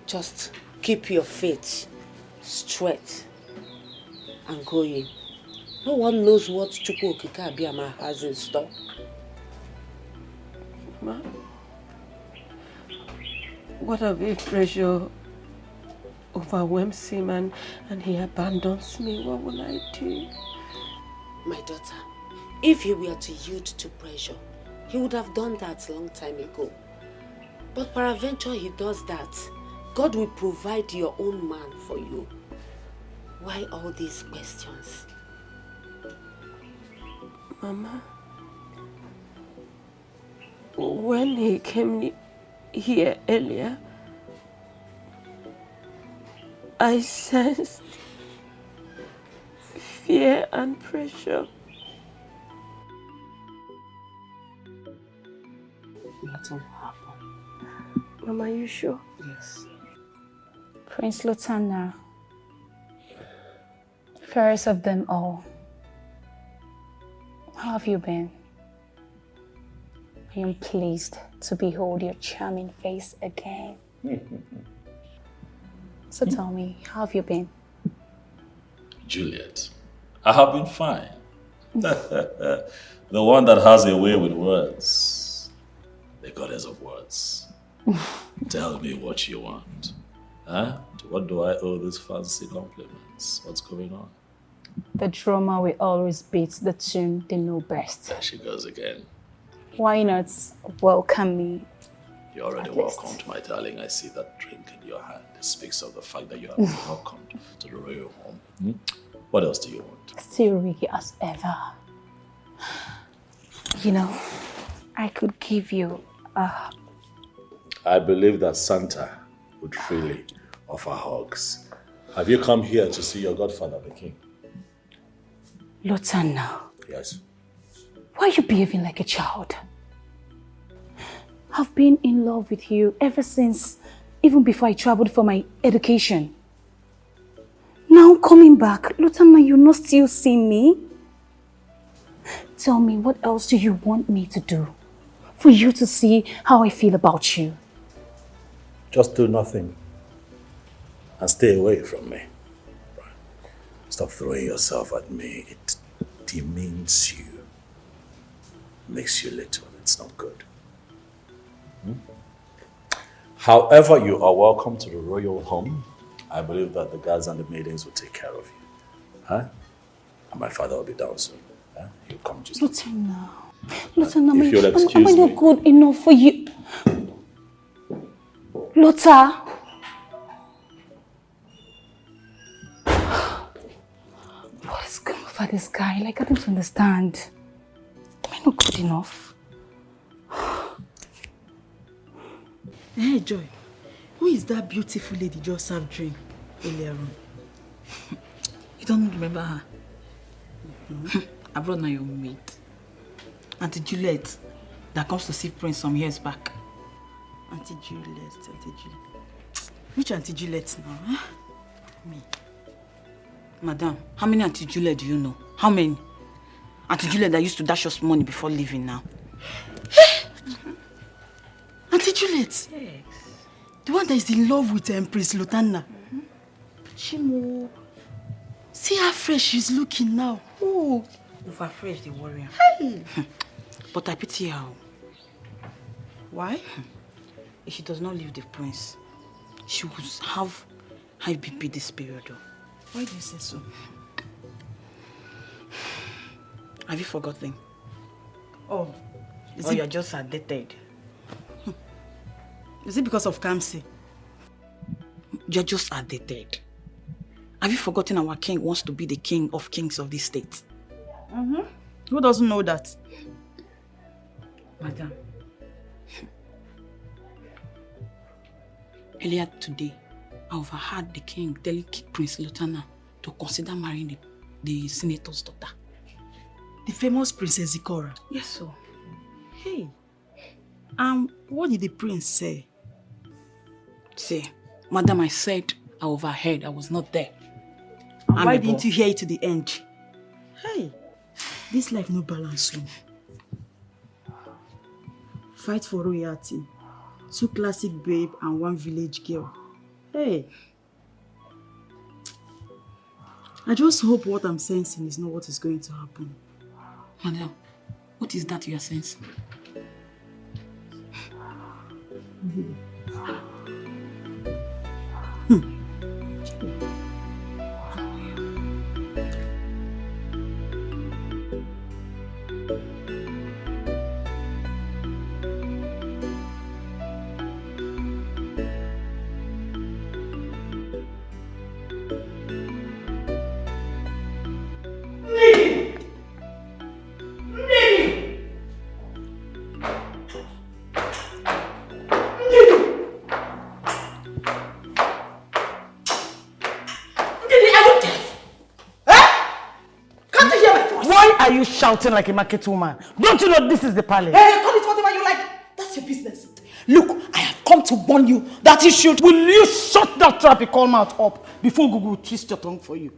Just keep your faith straight and going. No one knows what Chukwu Okike Abiyama has in store. Ma, what if pressure overwhelms him and he abandons me? What will I do? My daughter, if he were to yield to pressure, he would have done that a long time ago. But peradventure he does that, God will provide your own man for you. Why all these questions? Mama, when he came here earlier, I sensed fear and pressure. Nothing happened. Mama, are you sure? Yes. Prince Lutana, fairest of them all, how have you been? I am pleased to behold your charming face again. So tell me, how have you been? Juliet, I have been fine. The one that has a way with words. The goddess of words. Tell me what you want. Huh? What do I owe these fancy compliments? What's going on? The drummer will always beat the tune they know best. There she goes again. Why not welcome me? You're already welcomed, my darling. I see that drink in your hand. It speaks of the fact that you have been welcomed to the royal home. Hmm? What else do you want? Still Ricky as ever. You know, I could give you a... I believe that Santa would freely offer hugs. Have you come here to see your godfather, the king? Lutana, Yes. why are you behaving like a child? I've been in love with you ever since, even before I traveled for my education. Now coming back, Lutana, you not still see me? Tell me, what else do you want me to do for you to see how I feel about you? Just do nothing and stay away from me. Stop throwing yourself at me. It demeans you. Makes you little. It's not good. However, you are welcome to the royal home. I believe that the guards and the maidens will take care of you. Huh? And my father will be down soon. Huh? He'll come just... Lutana, Lutana, If you'll excuse am I not me. good enough for you? Lotta! What is going over this guy? Like, I don't understand. Am I not good enough? Hey, Joy, who is that beautiful lady just served drink earlier on? You don't remember her? I brought now your maid. Auntie Juliet, that comes to see Prince some years back. Auntie Juliet. Which Auntie Juliet now? Huh? Me. Madam, how many Auntie Juliet do you know? How many? Auntie Juliet that used to dash us money before leaving now. Auntie Juliet. Yes. The one that is in love with Prince Lutana. Chimo. See how fresh she's looking now. Oh. Over fresh, the warrior. Hey. But I pity her. Why? If she does not leave the prince, she will have high BP this period. Why do you say so? Have you forgotten? Oh, you're just addicted. Is it because of Kamsi? You're just addicted. Have you forgotten our king wants to be the king of kings of this state? Who doesn't know that? Madam. Earlier today, I overheard the king telling Prince Lutana to consider marrying the senator's daughter. The famous Princess Zikora? Yes, sir. Hey. What did the prince say? Say, Madam, I said I overheard. I was not there. Why didn't you hear it to the end? Hey. This life no balance. Fight for royalty. 2 classic babe and 1 village girl. Hey. I just hope what I'm sensing is not what is going to happen. Madam, what is that you are sensing? Are you shouting like a market woman? Don't you know this is the palace? Hey, call it whatever you like. That's your business. Look, I have come to warn you that you should... Will you shut that trap you call mouth up before Google twist your tongue for you?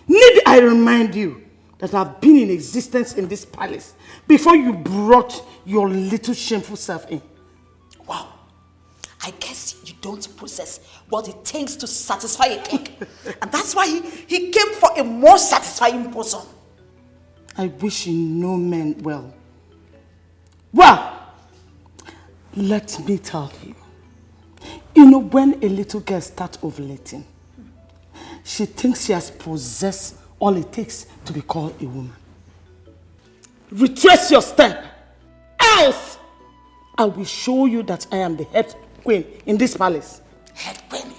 Need I remind you that I've been in existence in this palace before you brought your little shameful self in? Wow. I guess you don't possess what it takes to satisfy a king. And that's why he came for a more satisfying person. I wish you know men well. Well, let me tell you. You know, when a little girl starts ovulating, she thinks she has possessed all it takes to be called a woman. Retrace your step, else I will show you that I am the head queen in this palace. Head queen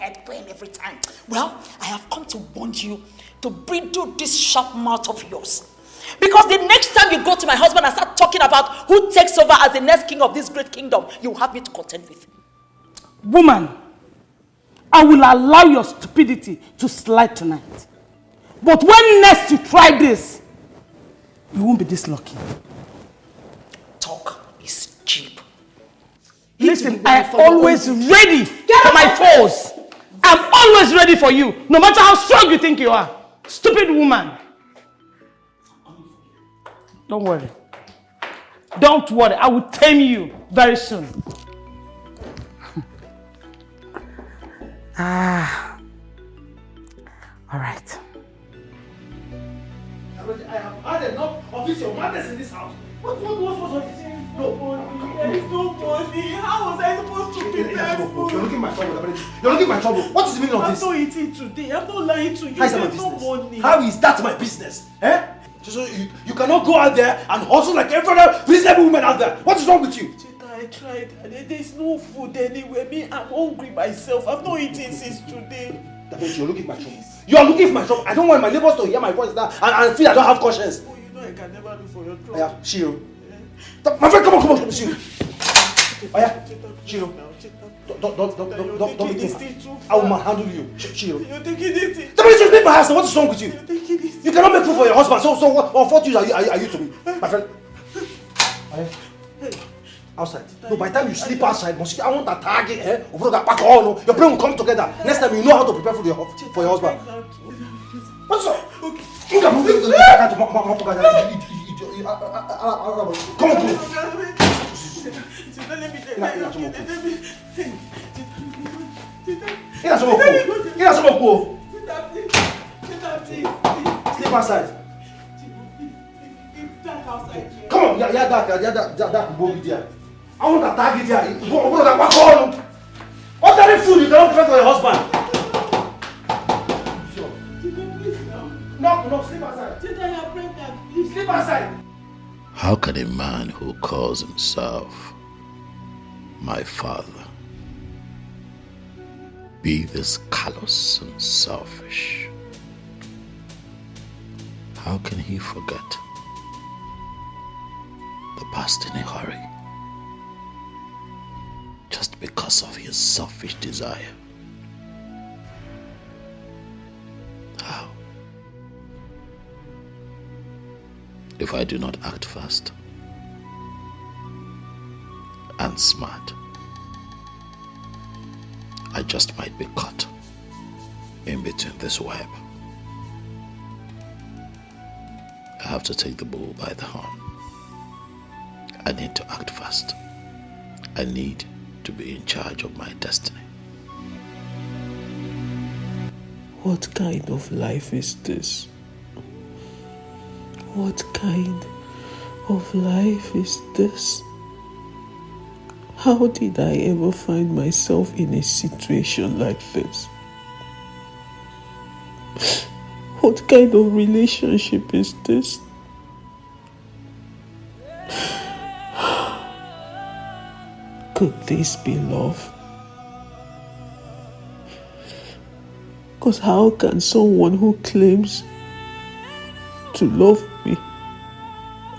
every time. Well, I have come to warn you to bridle this sharp mouth of yours. Because the next time you go to my husband and start talking about who takes over as the next king of this great kingdom, you will have me to contend with. Woman, I will allow your stupidity to slide tonight. But when next you try this, you won't be this lucky. Talk is cheap. Listen, I am always ready for my foes. I'm always ready for you, no matter how strong you think you are. Stupid woman. Don't worry. Don't worry. I will tame you very soon. All right. I have had enough of this your madness in this house. What's this? No, there is no money. How was I supposed to prepare food? You're looking at my trouble. You're looking at my trouble. What is the meaning of this? I'm not eating today. I'm not lying to you. There's no money. How is that my business? Eh? So you cannot go out there and hustle like every other reasonable woman out there. What is wrong with you? Cheta, I tried. There's no food anywhere. Me, I'm hungry myself. I've not eaten since today. That means you're looking for my trouble. You are looking for my trouble. I don't want my neighbors to hear my voice now and feel I don't have conscience. Oh, you know I can never look for your trouble. Yeah, Shiro. My friend, come on, Shiro. Oh yeah, Shiro. Don't make me. I will handle you, Shiro. You're taking this thing. Somebody just leave my house. What is wrong with you? You're taking this. You cannot make food for your husband. So what use are you to me, my friend? Outside. No, by the time you sleep outside, I want a target. Your brain will come together. Next time you know how to prepare food for your husband. What's up? Okay. Come on, sleep outside. Come on, that will be there. I want to target here. Ordinary food you cannot prepare for your husband. No, sleep outside. Sleep outside. How can a man who calls himself my father be this callous and selfish? How can he forget the past in a hurry just because of his selfish desire? How? If I do not act fast and smart, I just might be caught in between this web. have to take the bull by the horn. I need to act fast. I need to be in charge of my destiny. What kind of life is this? What kind of life is this? How did I ever find myself in a situation like this? What kind of relationship is this? Could this be love? Because how can someone who claims to love me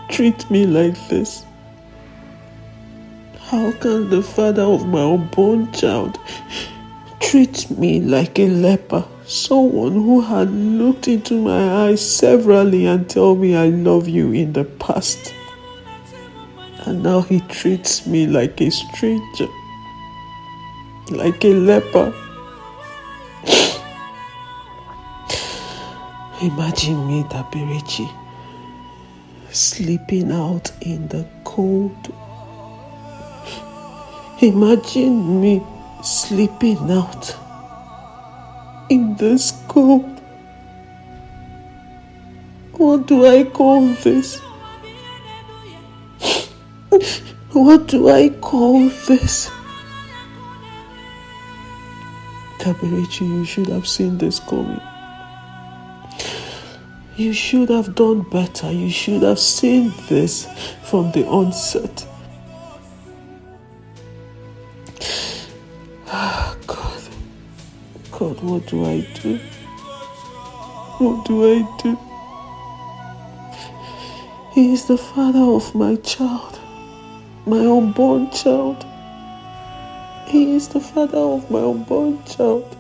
treat me like this? How can the father of my unborn child treat me like a leper? Someone who had looked into my eyes severally and tell me I love you in the past. And now he treats me like a stranger, like a leper. Imagine me, Daberechi, sleeping out in the cold. Imagine me sleeping out in this cold. What do I call this? What do I call this? Daberechi, you should have seen this coming. You should have done better. You should have seen this from the onset. God, what do I do? What do I do? He is the father of my child, my unborn child. He is the father of my unborn child.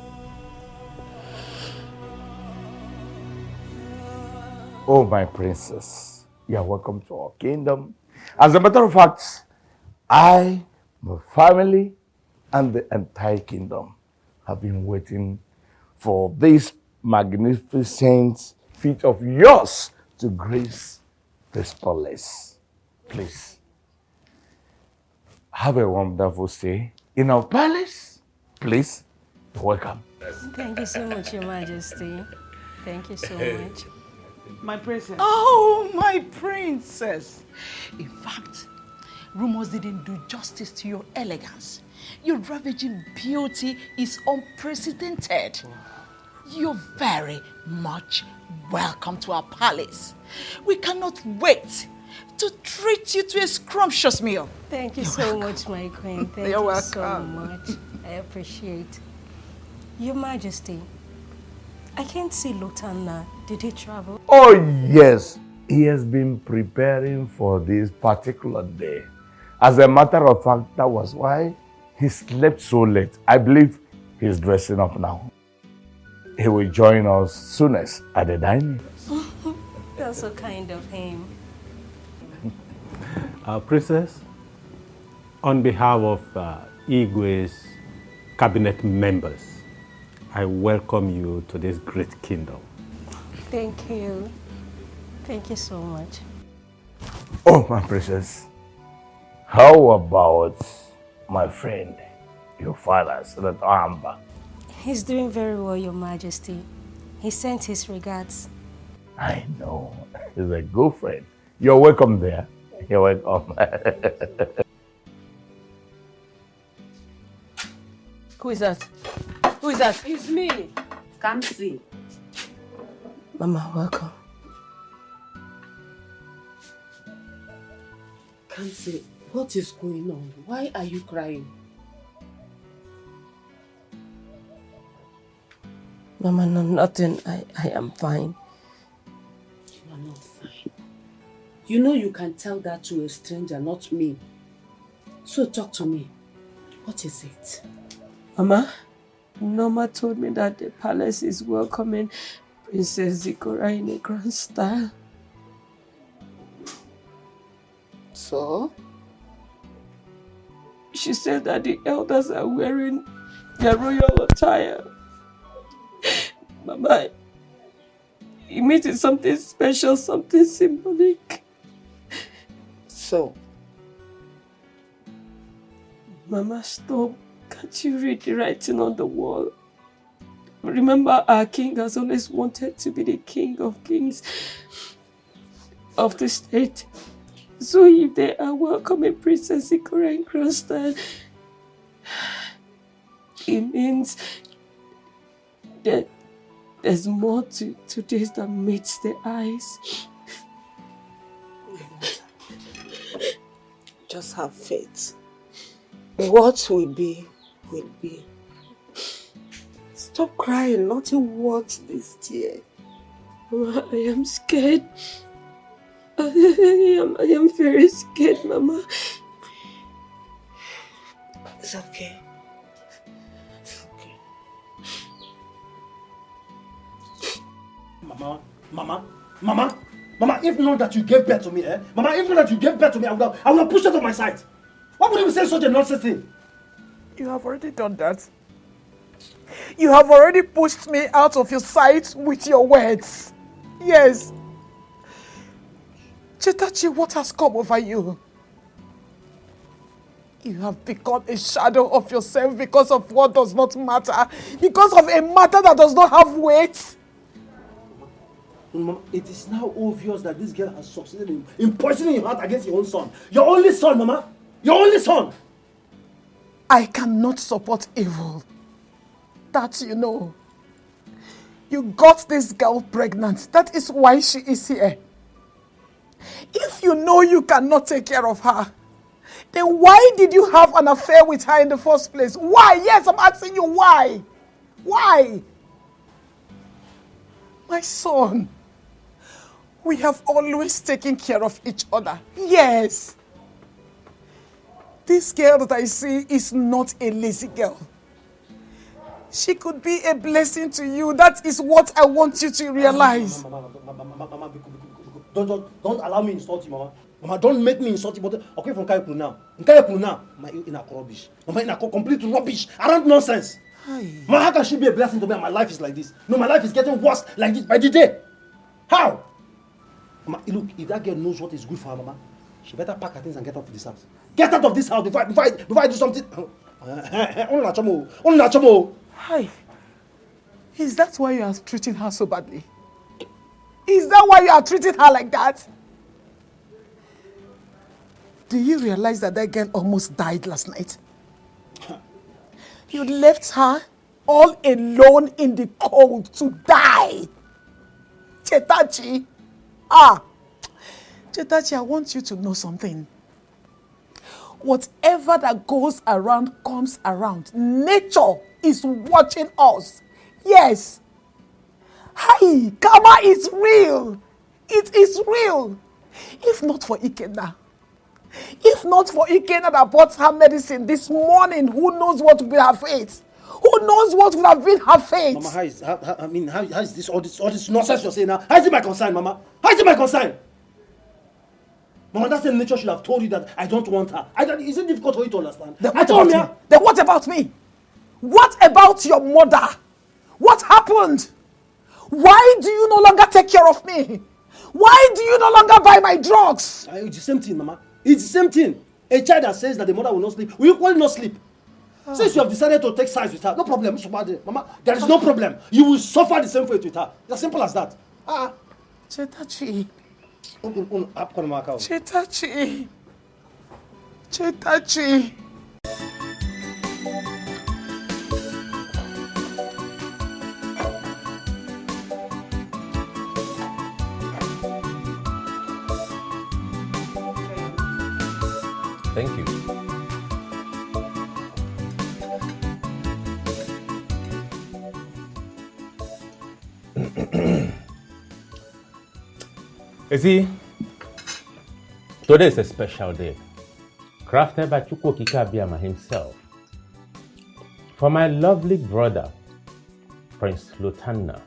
Oh, my princess, you are welcome to our kingdom. As a matter of fact, I, my family, and the entire kingdom have been waiting for this magnificent feat of yours to grace this palace. Please, have a wonderful stay in our palace. Please, you're welcome. Thank you so much, Your Majesty. Thank you so much. My princess. Oh, my princess. In fact, rumors didn't do justice to your elegance. Your ravaging beauty is unprecedented. You're very much welcome to our palace. We cannot wait to treat you to a scrumptious meal. Thank you so much, my queen. Thank You're you welcome. so much. I appreciate. Your Majesty, I can't see Lutana. Did he travel? Oh, yes. He has been preparing for this particular day. As a matter of fact, that was why he slept so late. I believe he's dressing up now. He will join us soonest at the dining. That's so kind of him. Princess, on behalf of Igwe's cabinet members, I welcome you to this great kingdom. Thank you. Thank you so much. Oh, my princess. How about my friend, your father, Senator Amba? He's doing very well, Your Majesty. He sent his regards. I know. He's a good friend. You're welcome there. You're welcome. Who is that? Who is that? It's me. Come see. Mama, welcome. Kamsi, what is going on? Why are you crying? Mama, no, nothing. I am fine. You are not fine. You know you can tell that to a stranger, not me. So talk to me. What is it? Mama, Norma told me that the palace is welcoming Princess Zikora in a grand style. So? She said that the elders are wearing their royal attire. Mama, It means it's something special, something symbolic. So? Mama, stop. Can't you read the writing on the wall? Remember, our king has always wanted to be the king of kings of the state. So if they are welcoming Princess Ikora in grandstand, it means that there's more to this than meets the eyes. Just have faith. What will be, will be. Stop crying, nothing worth this tear. Mama, I am scared. I am very scared, Mama. It's okay. It's okay. Mama, if not that you gave birth to me, Mama, if not that you gave birth to me, I would have pushed it on my side. Why would you say such a nonsense thing? You have already done that. You have already pushed me out of your sight with your words. Yes. Chetachi, what has come over you? You have become a shadow of yourself because of what does not matter. Because of a matter that does not have weight. Mama, it is now obvious that this girl has succeeded in poisoning your heart against your own son. Your only son, Mama. Your only son. I cannot support evil. That you know. You got this girl pregnant. That is why she is here. If you know you cannot take care of her, then why did you have an affair with her in the first place? Why? Yes, I'm asking you why. Why? My son, we have always taken care of each other. Yes. This girl that I see is not a lazy girl. She could be a blessing to you. That is what I want you to realize. Mama, don't allow me to insult you, Mama. Mama, don't make me insult you. But okay, from Kayapuru now. In Kayapuru now, my in a rubbish. Mama, in a complete rubbish. Around nonsense. Mama, how can she be a blessing to me and my life is like this? No, my life is getting worse like this by the day. How? Mama, look, if that girl knows what is good for her, Mama, she better pack her things and get out of this house. Get out of this house before I do something. Hi. Is that why you are treating her so badly? Is that why you are treating her like that? Do you realize that girl almost died last night? You left her all alone in the cold to die. Chetachi. Chetachi, I want you to know something. Whatever that goes around comes around. Nature is watching us. Yes. Hi, karma is real. It is real. If not for Ikenna that bought her medicine this morning, who knows what would be her fate? Who knows what would have been her fate? Mama, how is this all this nonsense you're saying now? How is it my concern, Mama? How is it my concern? Mama, that's the nature should have told you that I don't want her. Is it difficult for you to understand? Then what about me? What about your mother? What happened? Why do you no longer take care of me? Why do you no longer buy my drugs? It's the same thing, Mama. It's the same thing. A child that says that the mother will not sleep, will equally not sleep. Since you have decided to take sides with her, no problem, Mama. There is no problem. You will suffer the same fate with her. It's as simple as that. Chetachi. Chetachi. Chetachi. Thank you. You see, today is a special day, crafted by Chukwokika Abiyama himself, for my lovely brother, Prince Lotanna,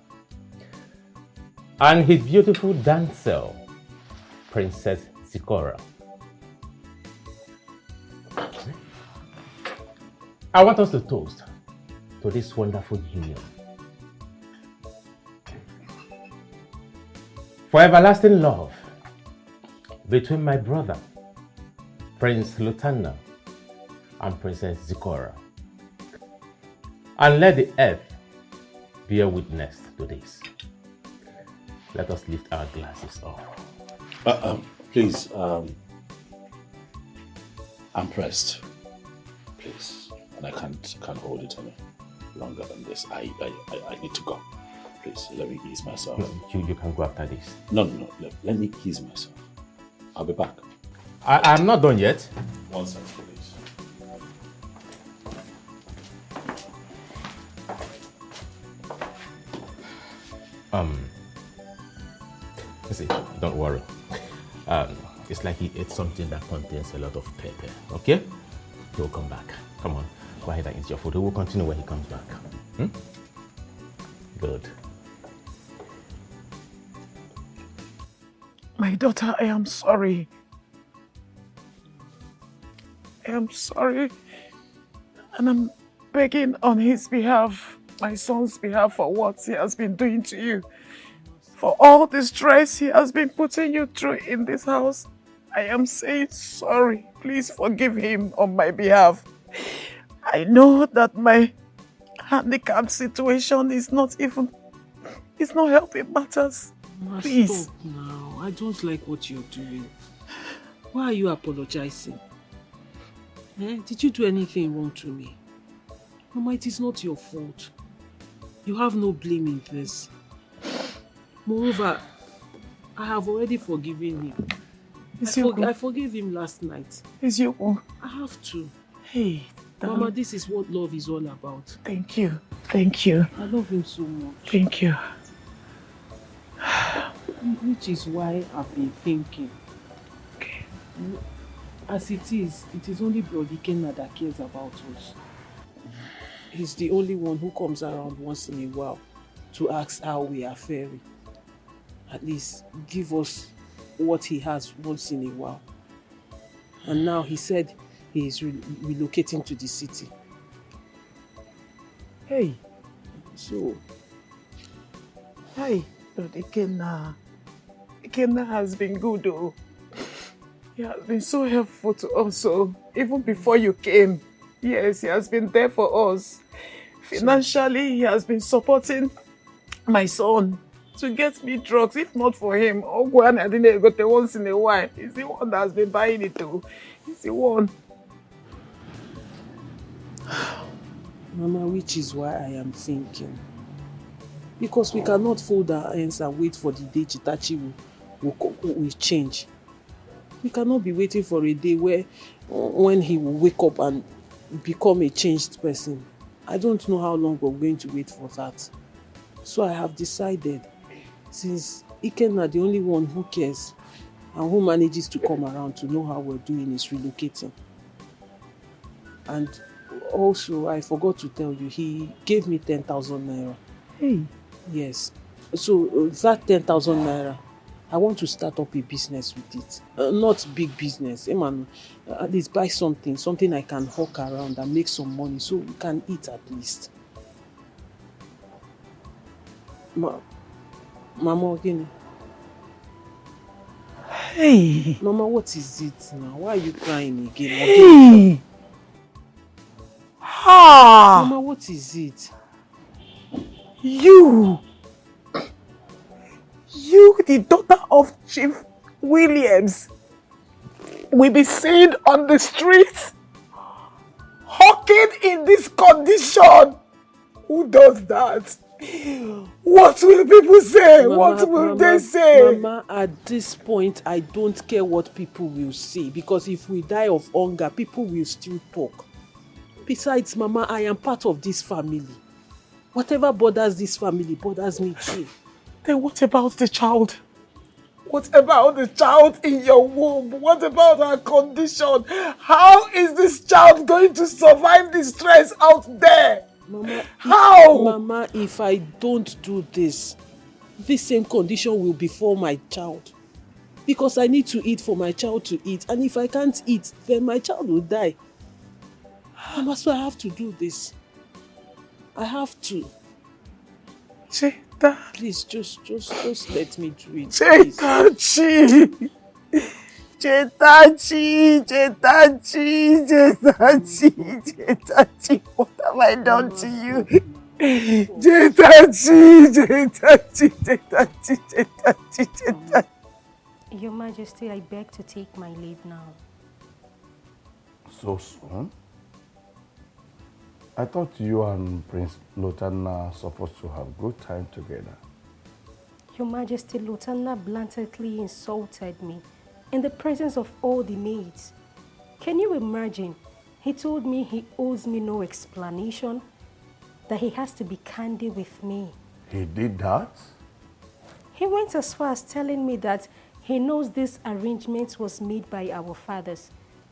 and his beautiful dancer, Princess Ikora. I want us to toast to this wonderful union. for everlasting love between my brother, Prince Lutanna, and Princess Zikora. And let the earth be a witness to this. Let us lift our glasses up. Please, I'm pressed. Please. And I can't hold it any longer than this. I need to go. Please, let me ease myself. No, you can go after this. No. Let me ease myself. I'll be back. I'm not done yet. 1 second, please. See, don't worry. It's like he ate something that contains a lot of pepper, okay? He'll come back. Come on, go ahead and eat your food. He will continue when he comes back. Good. My daughter, I am sorry. I am sorry. And I'm begging on his behalf, my son's behalf, for what he has been doing to you. For all the stress he has been putting you through in this house. I am saying sorry. Please forgive him on my behalf. I know that my handicapped situation is not helping matters. Please. Stop now. I don't like what you're doing. Why are you apologizing? Did you do anything wrong to me? Mama, it is not your fault. You have no blame in this. Moreover, I have already forgiven him. I forgave him last night. I have to. Hey, Mama, this is what love is all about. Thank you. Thank you. I love him so much. Thank you. Which is why I've been thinking. Okay. As it is only Brother Ikenna that cares about us. He's the only one who comes around once in a while to ask how we are faring. At least give us what he has once in a while. And now he said he is relocating to the city. Hey. So. Hi, Brother Ikenna. Ikenna has been good though. He has been so helpful to us. So even before you came, yes, he has been there for us. Financially, he has been supporting my son to get me drugs. If not for him, Ogwan, I didn't got the once in a while. He's the one that has been buying it too. He's the one. Mama, which is why I am thinking. Because we cannot fold our hands and wait for the day Chitachi will change. We cannot be waiting for a day when he will wake up and become a changed person. I don't know how long we're going to wait for that. So I have decided, since Ikenna, the only one who cares and who manages to come around to know how we're doing, is relocating. And also, I forgot to tell you, he gave me 10,000 naira. Hey. Yes. So that 10,000 naira, I want to start up a business with it. Not big business. At least buy something I can hawk around and make some money so we can eat at least. Mama, again. Hey. Mama, what is it now? Why are you crying again? Hey. Mama, what is it? You, the daughter of Chief Williams, will be seen on the streets, hawking in this condition. Who does that? What will people say? What will they say? Mama, at this point, I don't care what people will say, because if we die of hunger, people will still talk. Besides, Mama, I am part of this family. Whatever bothers this family bothers me too. Then what about the child? What about the child in your womb? What about her condition? How is this child going to survive the stress out there? Mama, how? Mama, if I don't do this same condition will befall my child. Because I need to eat for my child to eat. And if I can't eat, then my child will die. Mama, so I have to do this. I have to. See, Please, just let me do it. Chetachi! Chetachi, what have I done to you? Chetachi. Your Majesty, I beg to take my leave now. So soon? I thought you and Prince Lotana are supposed to have good time together. Your Majesty, Lotana blatantly insulted me in the presence of all the maids. Can you imagine? He told me he owes me no explanation, that he has to be candid with me. He did that? He went as far as telling me that he knows this arrangement was made by our fathers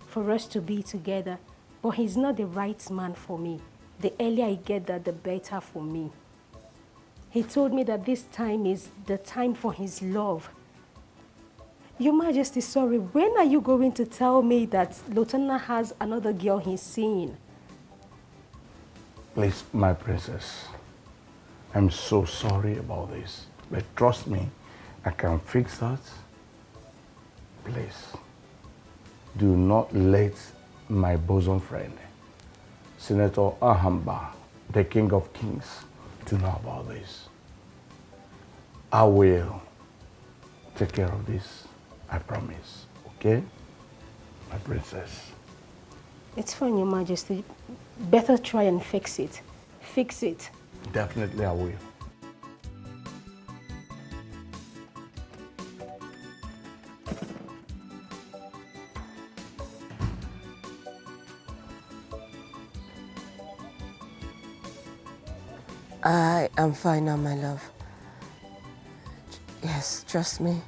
for us to be together, but he's not the right man for me. The earlier I get that, the better for me. He told me that this time is the time for his love. Your Majesty, sorry, when are you going to tell me that Lotana has another girl he's seeing? Please, my princess, I'm so sorry about this, but trust me, I can fix that. Please, do not let my bosom friend, Senator Ahamba, the King of Kings, to know about this. I will take care of this, I promise, okay? My princess. It's fine, Your Majesty. Better try and fix it. Fix it. Definitely I will. I am fine now, my love. Yes, trust me.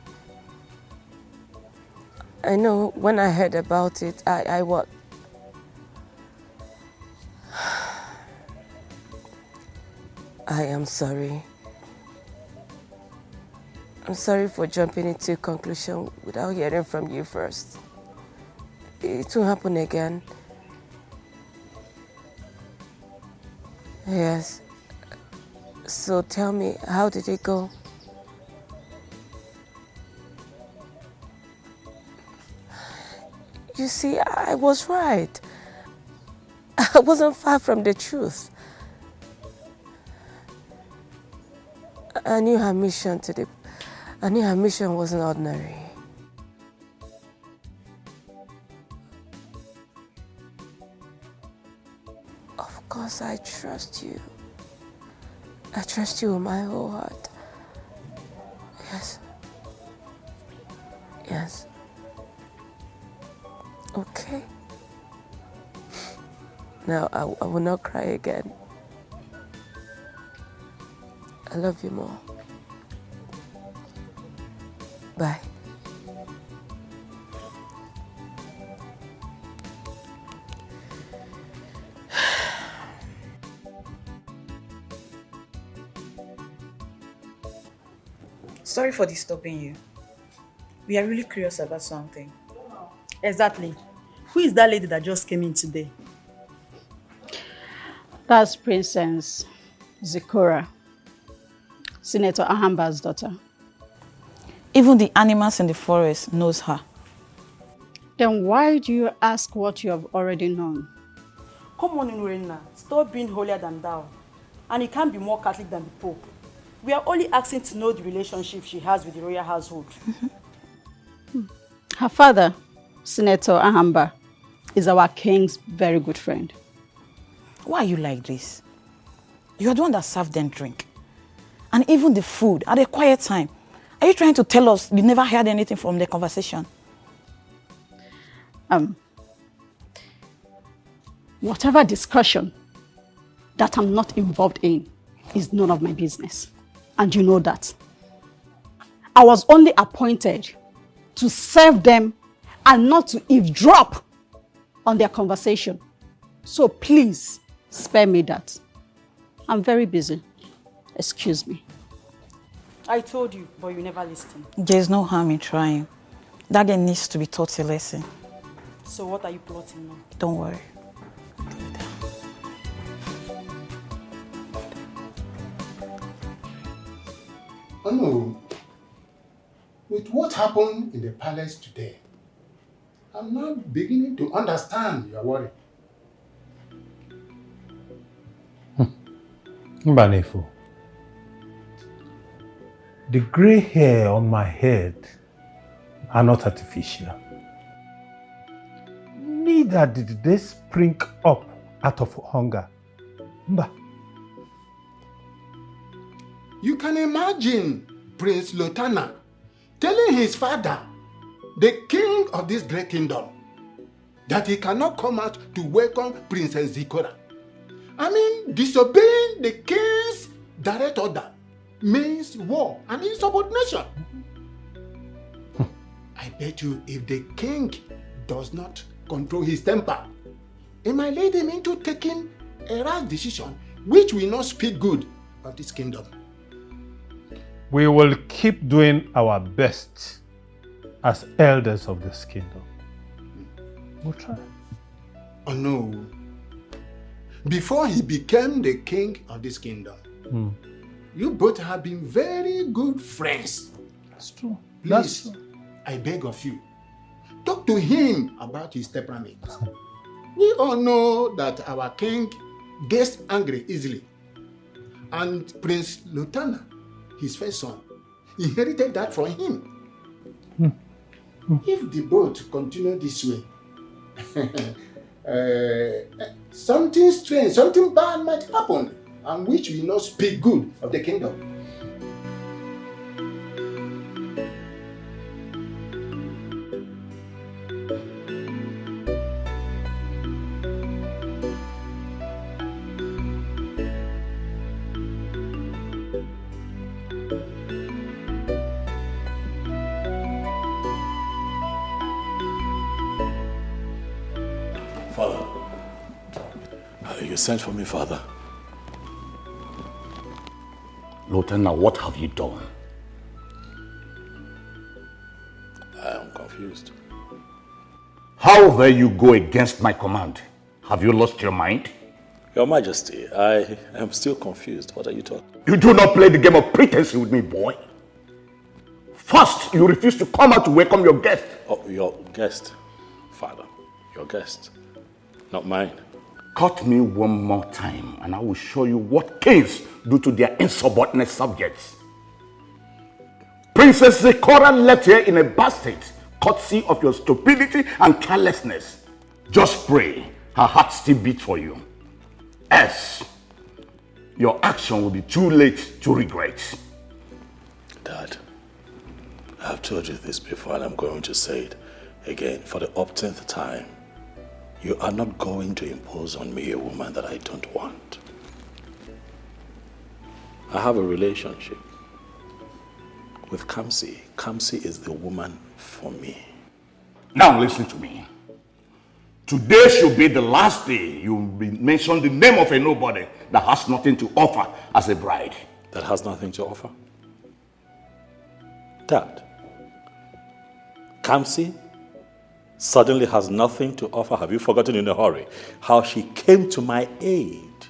I know when I heard about it, I what? I am sorry. I'm sorry for jumping into a conclusion without hearing from you first. It won't happen again. Yes. So tell me, how did it go? You see, I was right. I wasn't far from the truth. I knew her mission wasn't ordinary. Of course, I trust you. I trust you with my whole heart. Yes. Yes. Okay. Now, I will not cry again. I love you more. Bye. Sorry for disturbing you. We are really curious about something. Exactly. Who is that lady that just came in today? That's Princess Zikora, Senator Ahamba's daughter. Even the animals in the forest knows her. Then why do you ask what you have already known? Come on, Inurena. Stop being holier than thou. And you can't be more Catholic than the Pope. We are only asking to know the relationship she has with the royal household. Her father, Senator Ahamba, is our king's very good friend. Why are you like this? You are the one that served them drink. And even the food at a quiet time. Are you trying to tell us you never heard anything from the conversation? Whatever discussion that I'm not involved in is none of my business. And you know that. I was only appointed to serve them and not to eavesdrop on their conversation. So please, spare me that. I'm very busy. Excuse me. I told you, but you never listened. There's no harm in trying. That girl needs to be taught a lesson. So what are you plotting now? Don't worry. know. With what happened in the palace today, I'm not beginning to understand your worry. Mbanefo, the grey hair on my head are not artificial. Neither did they spring up out of hunger. Mba. You can imagine Prince Lotana telling his father, the king of this great kingdom, that he cannot come out to welcome Princess Zikora. I mean, disobeying the king's direct order means war and insubordination. I bet you if the king does not control his temper, it might lead him into taking a rash decision which will not speak good of this kingdom. We will keep doing our best as elders of this kingdom. We'll try. Oh no. Before he became the king of this kingdom, you both have been very good friends. That's true. Please, That's true. I beg of you, talk to him about his temperament. We all know that our king gets angry easily. And Prince Lotana, his first son, inherited that from him. If the boat continue this way, something strange, something bad might happen, and which will not speak good of the kingdom. Father, you sent for me, Father. Lieutenant, what have you done? I am confused. How dare you go against my command? Have you lost your mind? Your Majesty, I am still confused. What are you talking? You do not play the game of pretense with me, boy. First, you refuse to come out to welcome your guest. Oh, your guest, Father. Your guest, not mine. Cut me one more time and I will show you what kings do to their insubordinate subjects. Princess Zikora left here in a bad state, courtesy of your stupidity and carelessness. Just pray her heart still beats for you. Else, your action will be too late to regret. Dad, I have told you this before and I'm going to say it again for the uptenth time. You are not going to impose on me a woman that I don't want. I have a relationship with Kamsi. Kamsi is the woman for me. Now listen to me. Today should be the last day you will mention the name of a nobody that has nothing to offer as a bride. That has nothing to offer? Dad, Kamsi suddenly has nothing to offer. Have you forgotten in a hurry how she came to my aid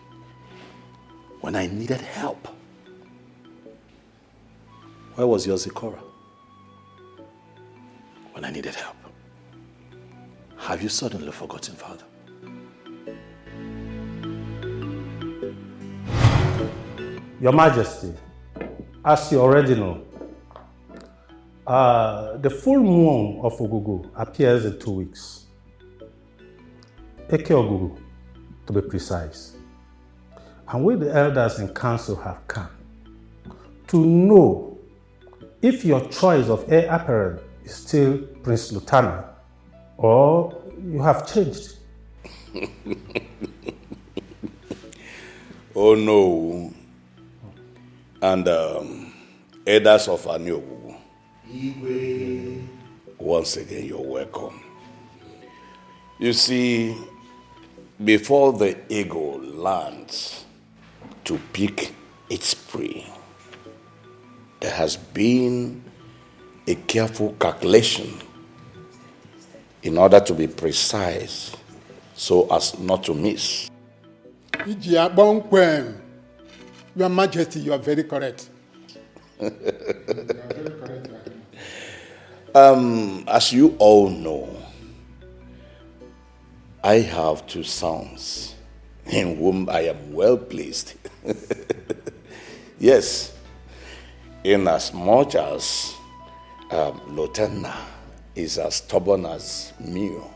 when I needed help? Where was your Zikora when I needed help? Have you suddenly forgotten, Father? Your Majesty, as you already know, the full moon of Ogugu appears in 2 weeks. Eke Ogugu, to be precise. And we, the elders in council, have come to know if your choice of heir apparent is still Prince Lutana or you have changed. Oh no. And elders of Aniogu, once again you're welcome. You see, before the eagle lands to pick its prey, there has been a careful calculation in order to be precise so as not to miss. Your Majesty, you are very correct. As you all know, I have two sons in whom I am well pleased. Yes, in as much as Lotena is as stubborn as Mio,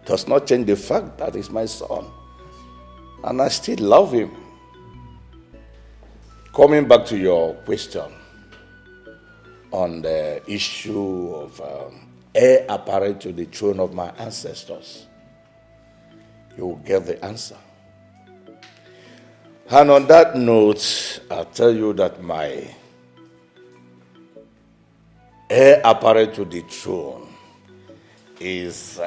does not change the fact that he's my son. And I still love him. Coming back to your question on the issue of heir apparent to the throne of my ancestors, you will get the answer. And on that note, I'll tell you that my heir apparent to the throne is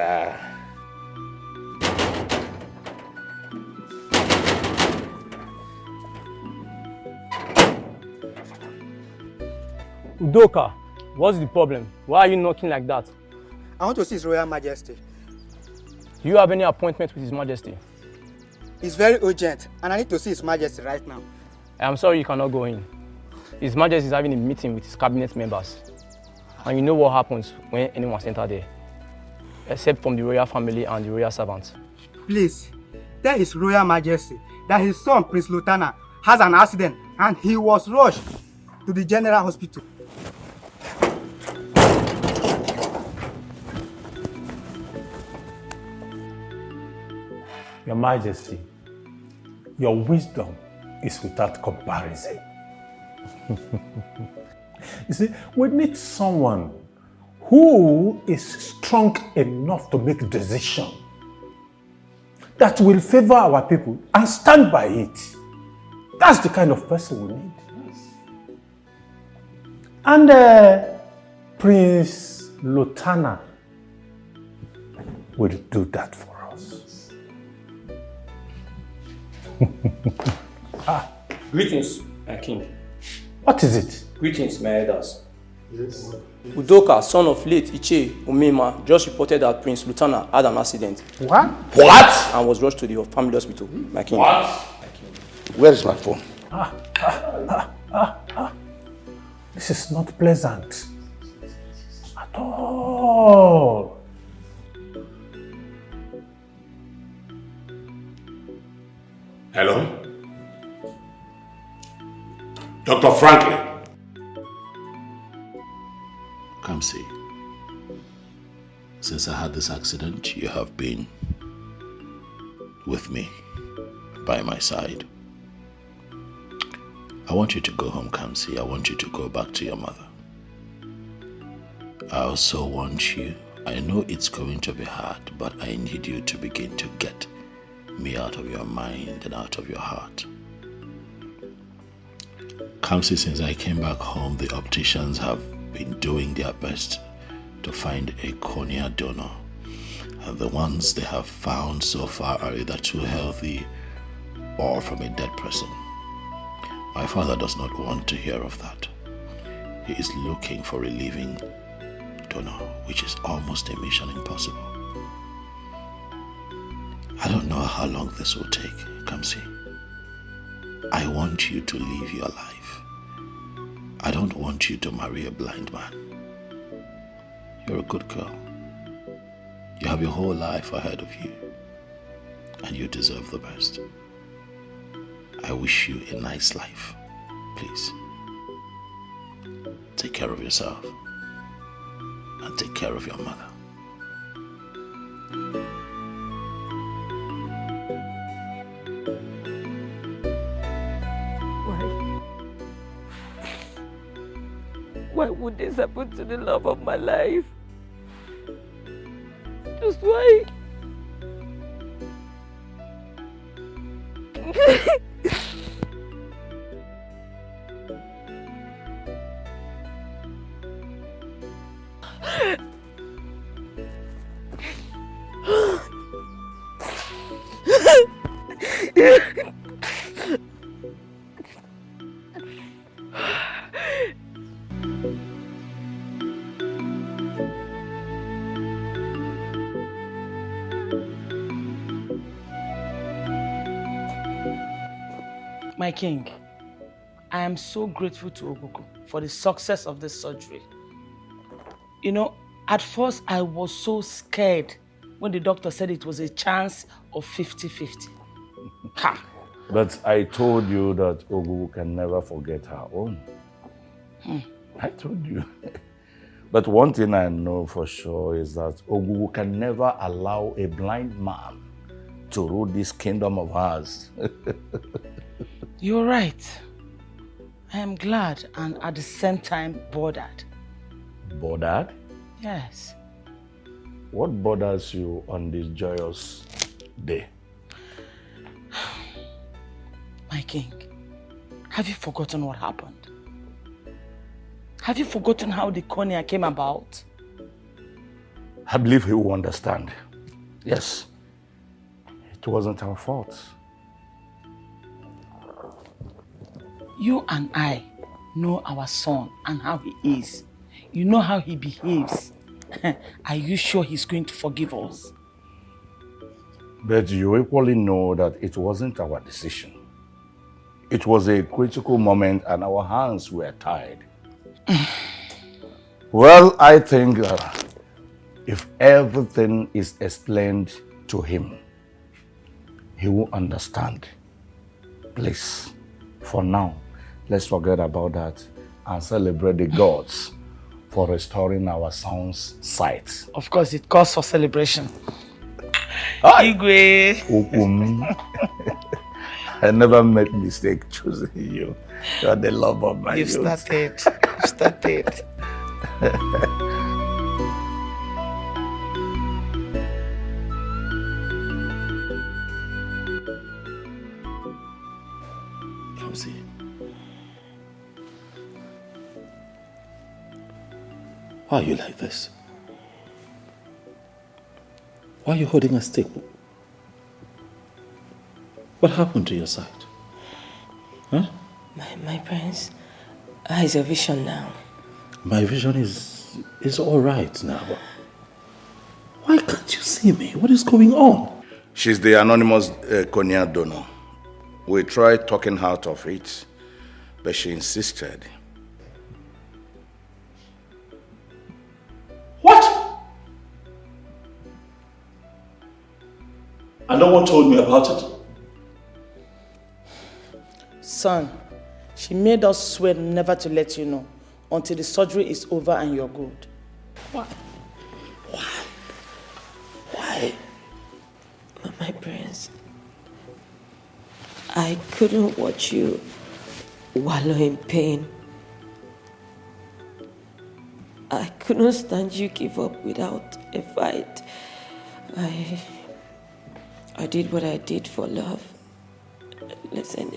Udoka, what's the problem? Why are you knocking like that? I want to see His Royal Majesty. Do you have any appointment with His Majesty? It's very urgent, and I need to see His Majesty right now. I'm sorry you cannot go in. His Majesty is having a meeting with his cabinet members. And you know what happens when anyone enters there. Except from the royal family and the royal servants. Please, tell His Royal Majesty that his son, Prince Lotana, has an accident and he was rushed to the general hospital. Your Majesty, your wisdom is without comparison. You see, we need someone who is strong enough to make a decision that will favor our people and stand by it. That's the kind of person we need. And Prince Lotana will do that for us. Greetings, my king. What is it? Greetings, my elders. Yes. Udoka, son of late Iche Umima, just reported that Prince Lutana had an accident. What? What? And was rushed to the family hospital, my king. What? Where is my phone? This is not pleasant at all. Hello? Dr. Franklin. Come see. Since I had this accident, you have been with me, by my side. I want you to go home, Kamsi. I want you to go back to your mother. I also want you, I know it's going to be hard, but I need you to begin to get me out of your mind and out of your heart. Kamsi, since I came back home, the opticians have been doing their best to find a cornea donor. And the ones they have found so far are either too healthy or from a dead person. My father does not want to hear of that. He is looking for a living donor, which is almost a mission impossible. I don't know how long this will take, Kamsi. I want you to live your life. I don't want you to marry a blind man. You're a good girl. You have your whole life ahead of you, and you deserve the best. I wish you a nice life. Please, take care of yourself and take care of your mother. Why would this happen to the love of my life? Just why? My king, I am so grateful to Ogugu for the success of this surgery. You know, at first I was so scared when the doctor said it was a chance of 50-50. Ha! But I told you that Ogugu can never forget her own. I told you. But one thing I know for sure is that Ogugu can never allow a blind man to rule this kingdom of ours. You're right. I am glad and at the same time bothered. Bothered? Yes. What bothers you on this joyous day? My king, have you forgotten what happened? Have you forgotten how the cornea came about? I believe he will understand. Yes. It wasn't our fault. You and I know our son and how he is. You know how he behaves. Are you sure he's going to forgive us? But you equally know that it wasn't our decision. It was a critical moment and our hands were tied. Well, I think that if everything is explained to him, he will understand. Please, for now, let's forget about that and celebrate the gods for restoring our son's sight. Of course, it calls for celebration. Igwe! I never made mistake choosing you. You are the love of my youth. You've started. Kamsi. Why are you like this? Why are you holding a stick? What happened to your sight? Huh? My prince, has a vision now. My vision is all right now. Why can't you see me? What is going on? She's the anonymous cornea donor. We tried talking her out of it, but she insisted. What? And no one told me about it? Son, she made us swear never to let you know until the surgery is over and you're good. Why? My prince, I couldn't watch you wallow in pain. I couldn't stand you give up without a fight. I did what I did for love. Listen,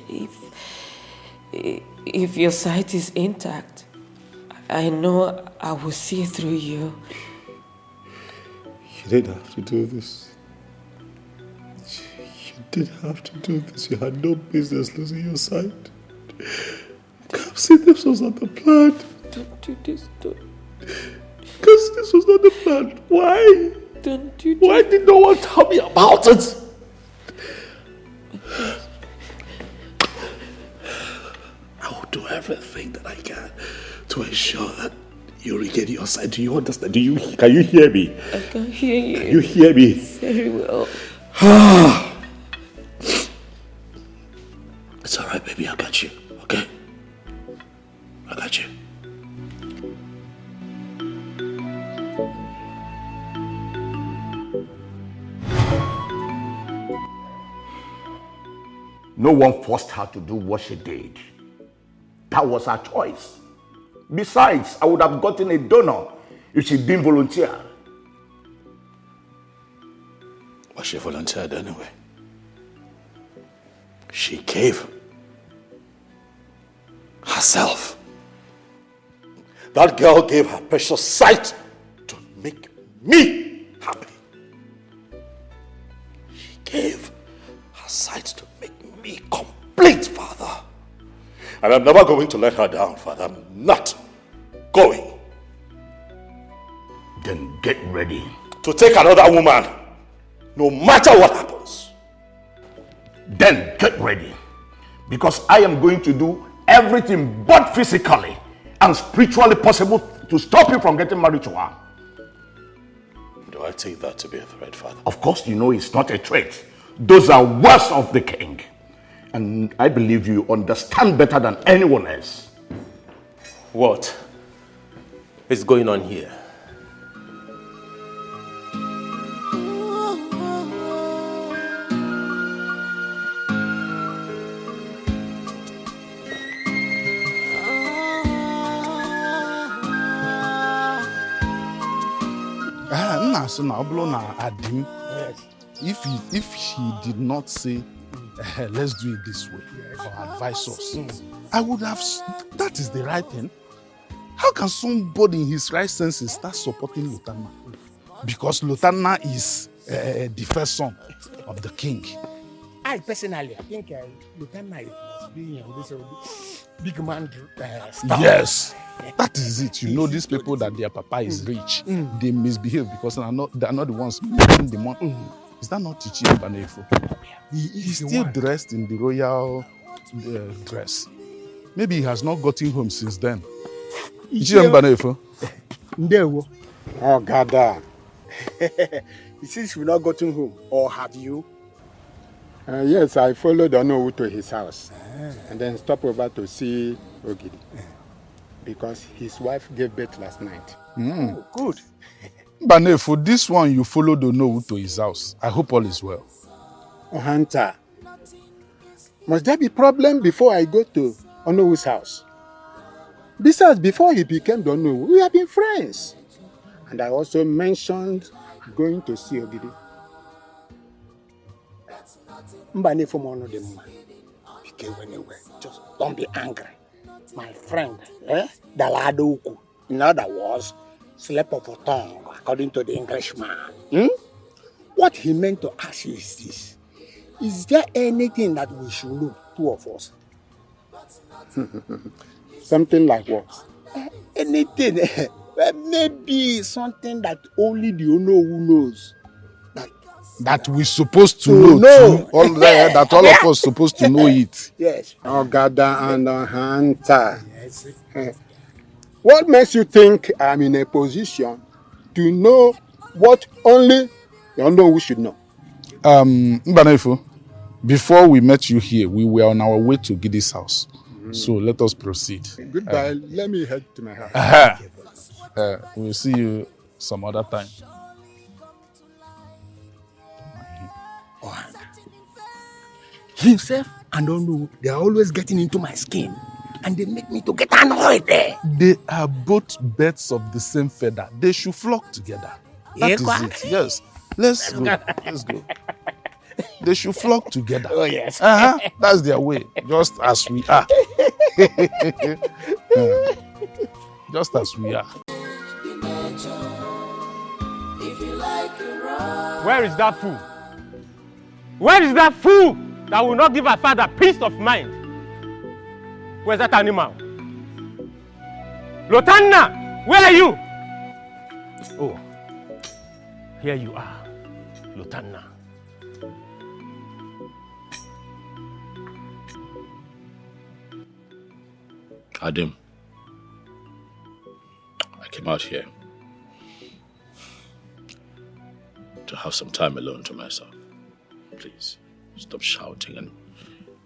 if your sight is intact, I know I will see through you. You didn't have to do this. You didn't have to do this. You had no business losing your sight. Kamsi, this was not the plan. Don't do this, don't. Because this was not the plan. Why? Don't do this. Why did no one tell me about it? I will do everything that I can to ensure that you regain your sight. Do you understand? Can you hear me? I can hear you. Can you hear me? Very well. It's alright, baby. I got you. Okay? I got you. No one forced her to do what she did. That was her choice. Besides, I would have gotten a donor if she didn't volunteer. But she volunteered anyway. She gave herself. That girl gave her precious sight to make me happy. She gave her sight to make me complete, Father. And I'm never going to let her down, Father. I'm not going. Then get ready to take another woman, no matter what happens. Then get ready, because I am going to do everything, both physically and spiritually possible, to stop you from getting married to her. Do I take that to be a threat, Father? Of course, you know it's not a threat. Those are words of the king. And I believe you understand better than anyone else. What is going on here? If he did not say, let's do it this way, or advise us, I would have. That is the right thing. How can somebody in his right senses start supporting Lutana? Because Lutana is the first son of the king. I personally, I think Lutana must be this big man star. Yes, that is it. You know, these people that their papa is rich, they misbehave because they are not the ones making the money. Is that not Chichi Mbanefo? He's still dressed in the royal dress. Maybe he has not gotten home since then. Chichi Mbanefo? Ndewo. Oh, God. Since you've not gotten home, or have you? Yes, I followed Onowu to his house and then stopped over to see Ogidi because his wife gave birth last night. Oh, good. Bane, for this one, you followed Onowu to his house. I hope all is well. Oh, Hunter, must there be problem before I go to Onowu's house? Besides, before he became the Onowu, we have been friends. And I also mentioned going to see Ogidi. Mbane from one of them. Just don't be angry. My friend, Daladoku, in other words, slip of a tongue, according to the Englishman. What he meant to ask you is this. Is there anything that we should know, two of us? Something like what? Anything. Maybe something that only the Onowu knows. That we're supposed to know. Too. That all of us supposed to know it. Yes. Ogada and Hunter. Yes. What makes you think I'm in a position to know what only the Onowu should know? Mbanefo, before we met you here, we were on our way to Gidi's house. So let us proceed. Goodbye. Let me head to my house. We'll see you some other time. Himself and Onowu, they are always getting into my skin. And they make me to get annoyed there. They are both birds of the same feather. They should flock together. That is it. Yes. Let's go. Let's go. They should flock together. Oh, yes. That's their way. Just as we are. Just as we are. Where is that fool? Where is that fool that will not give our father peace of mind? Where's that animal? Lutana, where are you? Oh, here you are, Lutana. Adam, I came out here to have some time alone to myself. Please, stop shouting and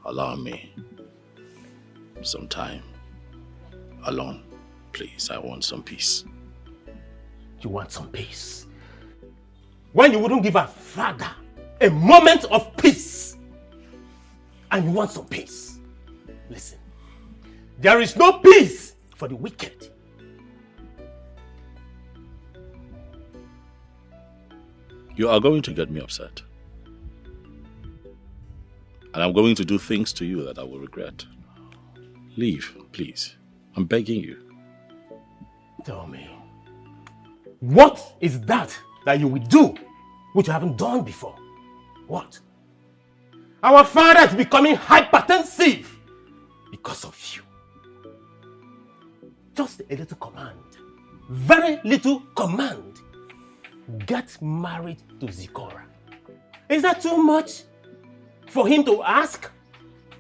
allow me some time alone. Please, I want some peace. You want some peace? When you wouldn't give our father a moment of peace, and you want some peace. Listen, there is no peace for the wicked. You are going to get me upset. And I'm going to do things to you that I will regret. Leave, please. I'm begging you. Tell me, what is that you will do which you haven't done before? What? Our father is becoming hypertensive because of you. Just a little command, very little command. Get married to Zikora. Is that too much for him to ask?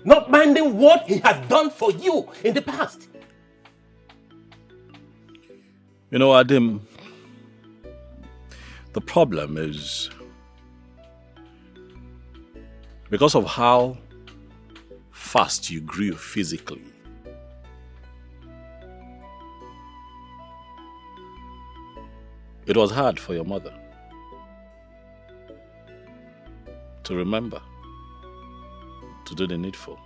not minding what he has done for you in the past. You know, Adim, the problem is because of how fast you grew physically. It was hard for your mother to remember to do the needful.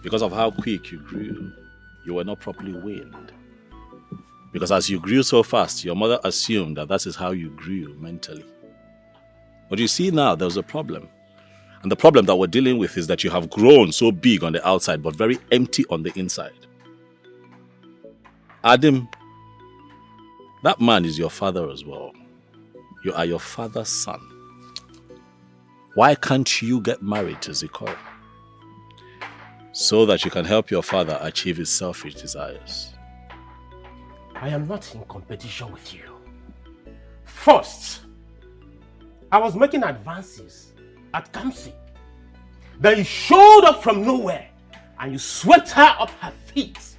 Because of how quick you grew, you were not properly weaned. Because as you grew so fast, your mother assumed that is how you grew mentally. But you see now, there's a problem. And the problem that we're dealing with is that you have grown so big on the outside, but very empty on the inside. Adim, that man is your father as well. You are your father's son. Why can't you get married to Zikora? So that you can help your father achieve his selfish desires. I am not in competition with you. First, I was making advances at Kamsi. Then you showed up from nowhere and you swept her up her feet.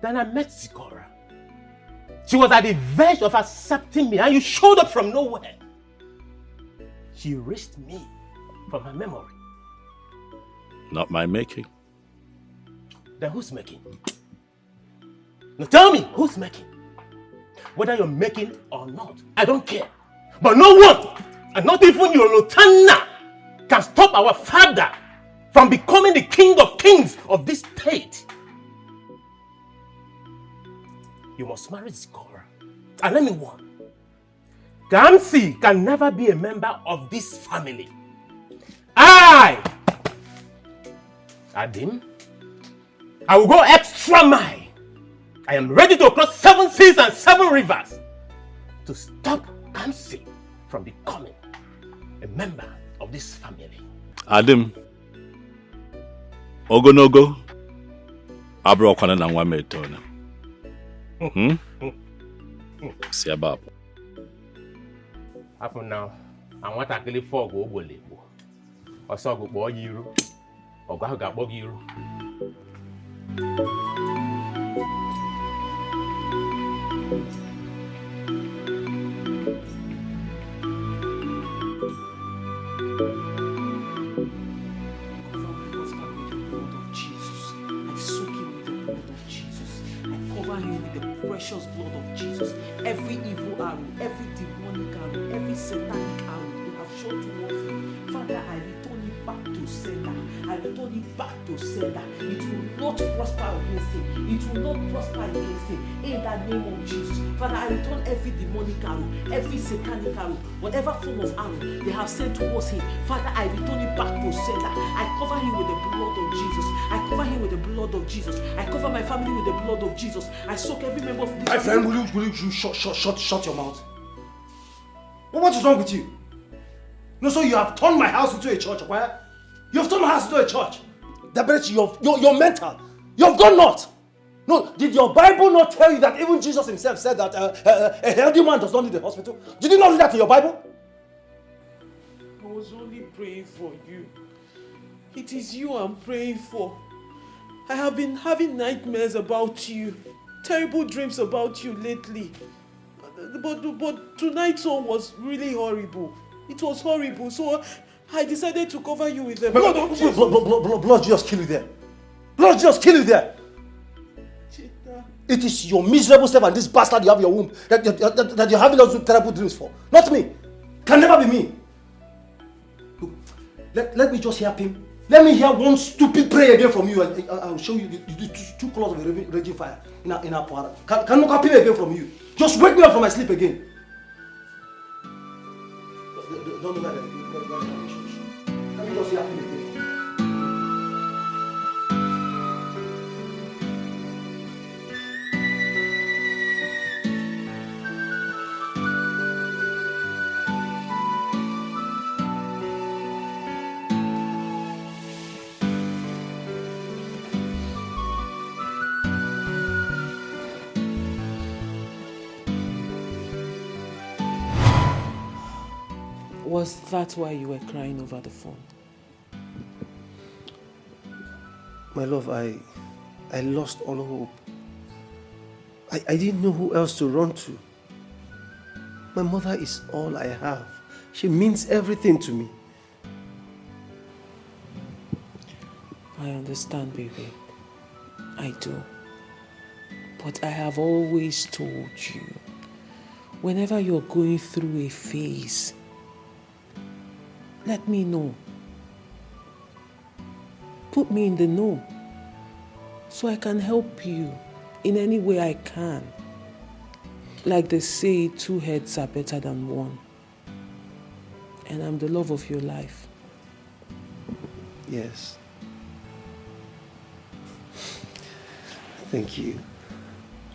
Then I met Zikora. She was at the verge of accepting me and you showed up from nowhere. She erased me from her memory. Not my making. Then who's making? Now tell me, who's making? Whether you're making or not, I don't care. But no one, and not even your Lotana, can stop our father from becoming the king of kings of this state. You must marry Zikora. And let me warn, Kamsi can never be a member of this family. Adim, I will go extra mile. I am ready to cross 7 seas and 7 rivers to stop Kamsi from becoming a member of this family. Adim, Ogonogo, Abro Kwana na nwa metona. See about. Up now, I want to kill for go bole. Or so go boy you. Or go bog you. Precious blood of Jesus. Every evil arrow, every demonic arrow, every satanic arrow you have shown towards me, Father, I return it back to sender. I return it back to sender. It will not prosper against him. It will not prosper against him. In the name of Jesus, Father, I return every demonic arrow, every satanic arrow, whatever form of arrow they have sent towards him. Father, I return it back to sender. I cover him with the blood of Jesus. I cover him with the blood of Jesus. I cover my family with the blood of Jesus. I soak every member of this. My friend, will you shut your mouth? What is wrong with you? No, so you have turned my house into a church, okay? You have turned my house into a church. You're mental. You have gone nuts. No, did your Bible not tell you that even Jesus himself said that a healthy man does not need a hospital? Did you not read that in your Bible? I was only praying for you. It is you I'm praying for. I have been having nightmares about you. Terrible dreams about you lately. But tonight's one was really horrible. It was horrible. So I decided to cover you with the blood of Jesus. Blood just kill you there. Blood just kill you there. It is your miserable self and this bastard you have in your womb that you're having those terrible dreams for. Not me. Can never be me. Look, let me just hear him. Let me hear one stupid prayer again from you. I'll show you the two colors of a raging fire in our power. Can you copy again from you? Just wake me up from my sleep again. Don't do that. Let me just hear him again. Was that why you were crying over the phone? My love, I lost all hope. I didn't know who else to run to. My mother is all I have. She means everything to me. I understand, baby. I do. But I have always told you, whenever you're going through a phase, let me know. Put me in the know so I can help you in any way I can. Like they say, 2 heads are better than one. And I'm the love of your life. Yes. Thank you.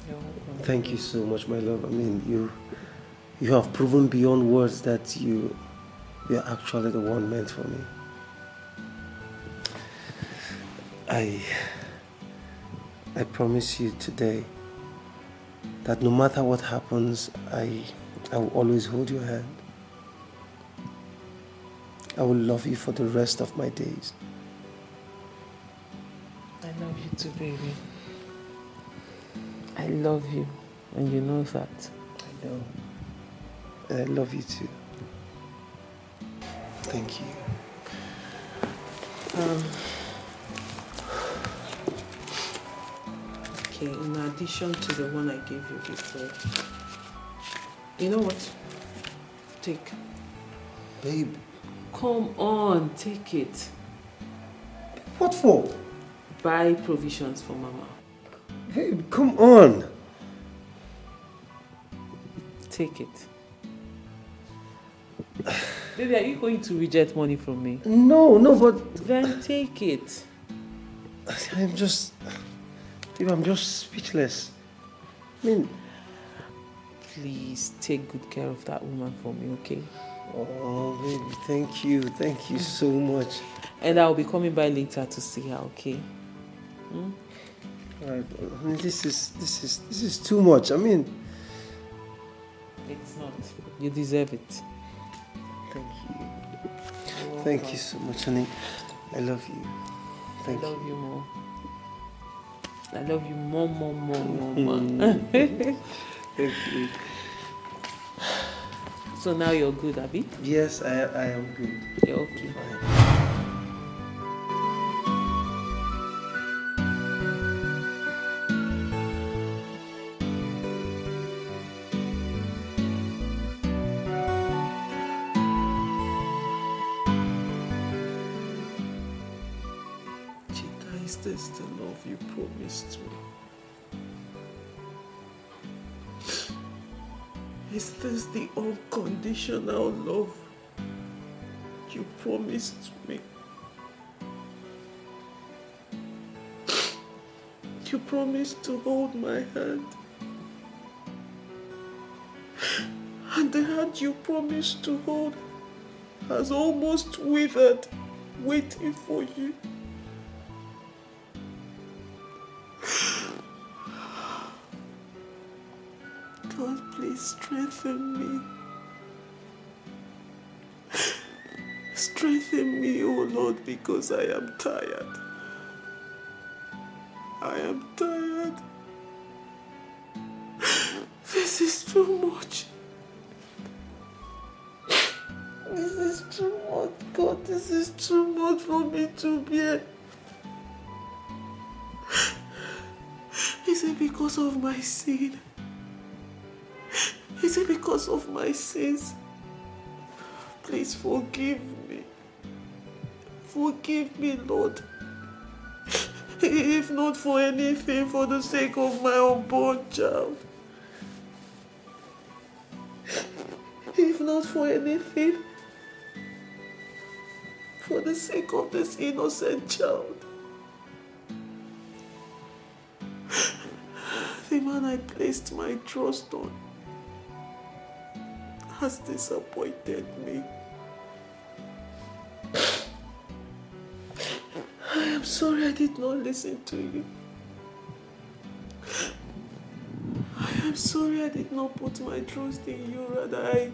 You're welcome. Thank you so much, my love. I mean, you have proven beyond words that you're actually the one meant for me. I promise you today that no matter what happens, I will always hold your hand. I will love you for the rest of my days. I love you too, baby. I love you, and you know that. I know. And I love you too. Thank you. Okay, in addition to the one I gave you before, you know what? Take. Babe. Come on, take it. What for? Buy provisions for Mama. Babe, come on. Take it. Baby, are you going to reject money from me? No, but... Then take it. I'm just speechless. I mean... Please take good care of that woman for me, okay? Oh, baby, thank you. Thank you so much. And I'll be coming by later to see her, okay? Hmm? Alright, I mean, this is too much. I mean... It's not. You deserve it. Thank you. Thank you so much, honey. I love you. Thank you. I love you more. I love you more. Thank you. So now you're good, Abby? Yes, I am good. You're okay. Chika, is this the love you promised me? Is this the unconditional love you promised me? You promised to hold my hand. And the hand you promised to hold has almost withered, waiting for you. God, please strengthen me. Strengthen me, oh Lord, because I am tired. I am tired. This is too much. This is too much, God. This is too much for me to bear. Is it because of my sin? Is it because of my sins? Please forgive me. Forgive me, Lord. If not for anything, for the sake of my unborn child. If not for anything, for the sake of this innocent child. The man I placed my trust on has disappointed me. I am sorry I did not listen to you. I am sorry I did not put my trust in you, rather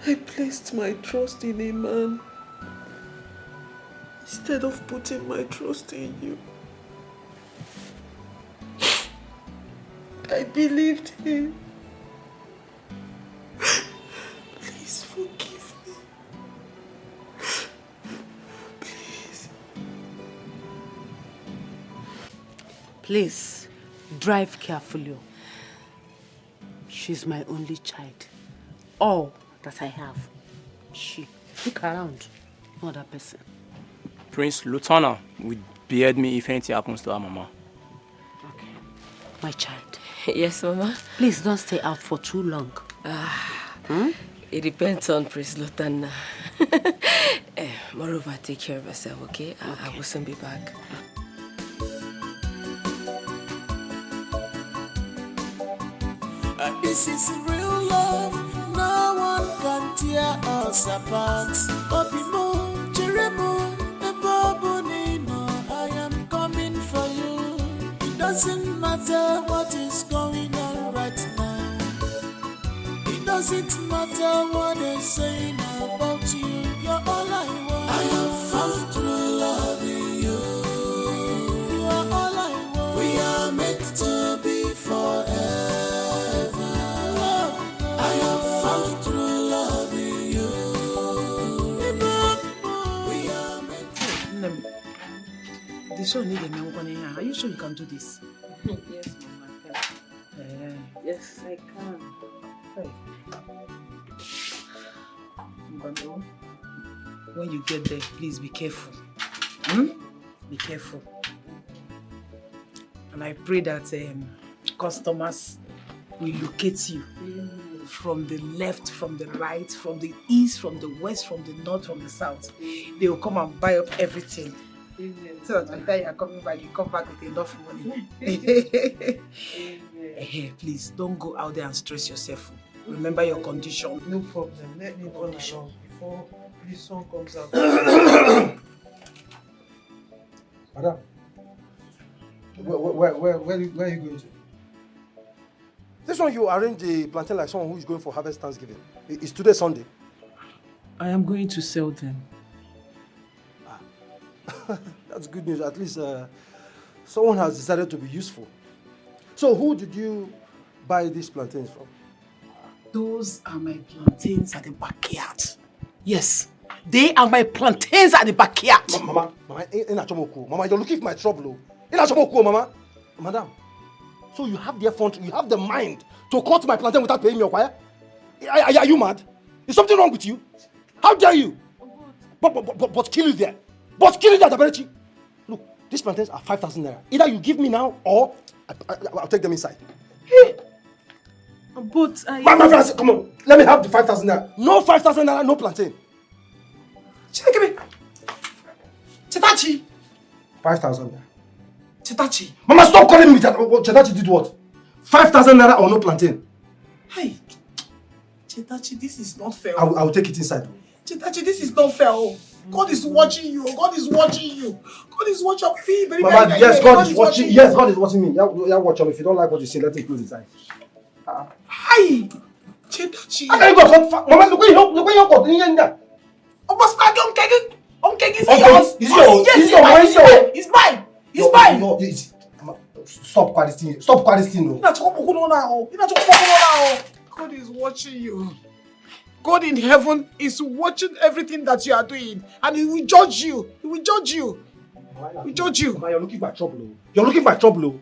I placed my trust in a man instead of putting my trust in you. I believed him. Please forgive me. Please. Please, drive carefully. She's my only child. All that I have. She. Look around. No other person. Prince Lutana would behead me if anything happens to her, Mama. Okay. My child. Yes, Mama. Please don't stay out for too long. It depends on Prince Lutana. Moreover, take care of yourself, okay? I will soon be back. This is real love. No one can tear us apart. Opimo, Jeremo, Ebobonino, I am coming for you. It doesn't matter what is going on right now. It doesn't matter what they're saying about you. You're all I want. I have found true love in you. You are all I want. We are meant to be forever. This one need a man. Are you sure you can do this? Yes, Mama. Yes, I can. Hey. When you get there, please be careful. Be careful. And I pray that customers will locate you from the left, from the right, from the east, from the west, from the north, from the south. They will come and buy up everything. So that by the time you are coming back, you come back with enough money. Please, don't go out there and stress yourself. Remember your condition. No problem. Let me go along before this song comes out. Madam, where are you going to? This one you arrange the plantain like someone who is going for harvest Thanksgiving. It's today Sunday. I am going to sell them. That's good news. At least someone has decided to be useful. So who did you buy these plantains from? Those are my plantains at the backyard. Yes, they are my plantains at the backyard. Mama, you're looking for my trouble. Mama. Madam, so you have the effort, you have the mind to cut my plantain without paying me, okay? Are you mad? Is something wrong with you? How dare you? But kill you there. But kill it at Aberachi. Look, these plantains are 5,000 naira. Either you give me now or I'll take them inside. Hey! But My friend, come on. Let me have the 5,000 naira. No 5,000 naira, no plantain. Chetachi! 5,000 naira. Chetachi! Mama, stop calling me that. Chetachi did what? 5,000 naira or no plantain. Hey! Chetachi, this is not fair. I will take it inside. Chetachi, this is not fair. God is watching you. God is watching you. God is watching you. Very, Mama, very, yes, very, God is watching. Yes, God is watching me. Yeah, watch him. If you don't like what you see, let him close his eyes. Hi! Chetachi! How can you go? Mama, look where you go. It's mine. It's mine. No, stop quarreling. Stop quarreling. God is watching you. God in heaven is watching everything that you are doing, and He will judge you. He will judge you. He will judge you. You're looking for trouble. You're looking for trouble.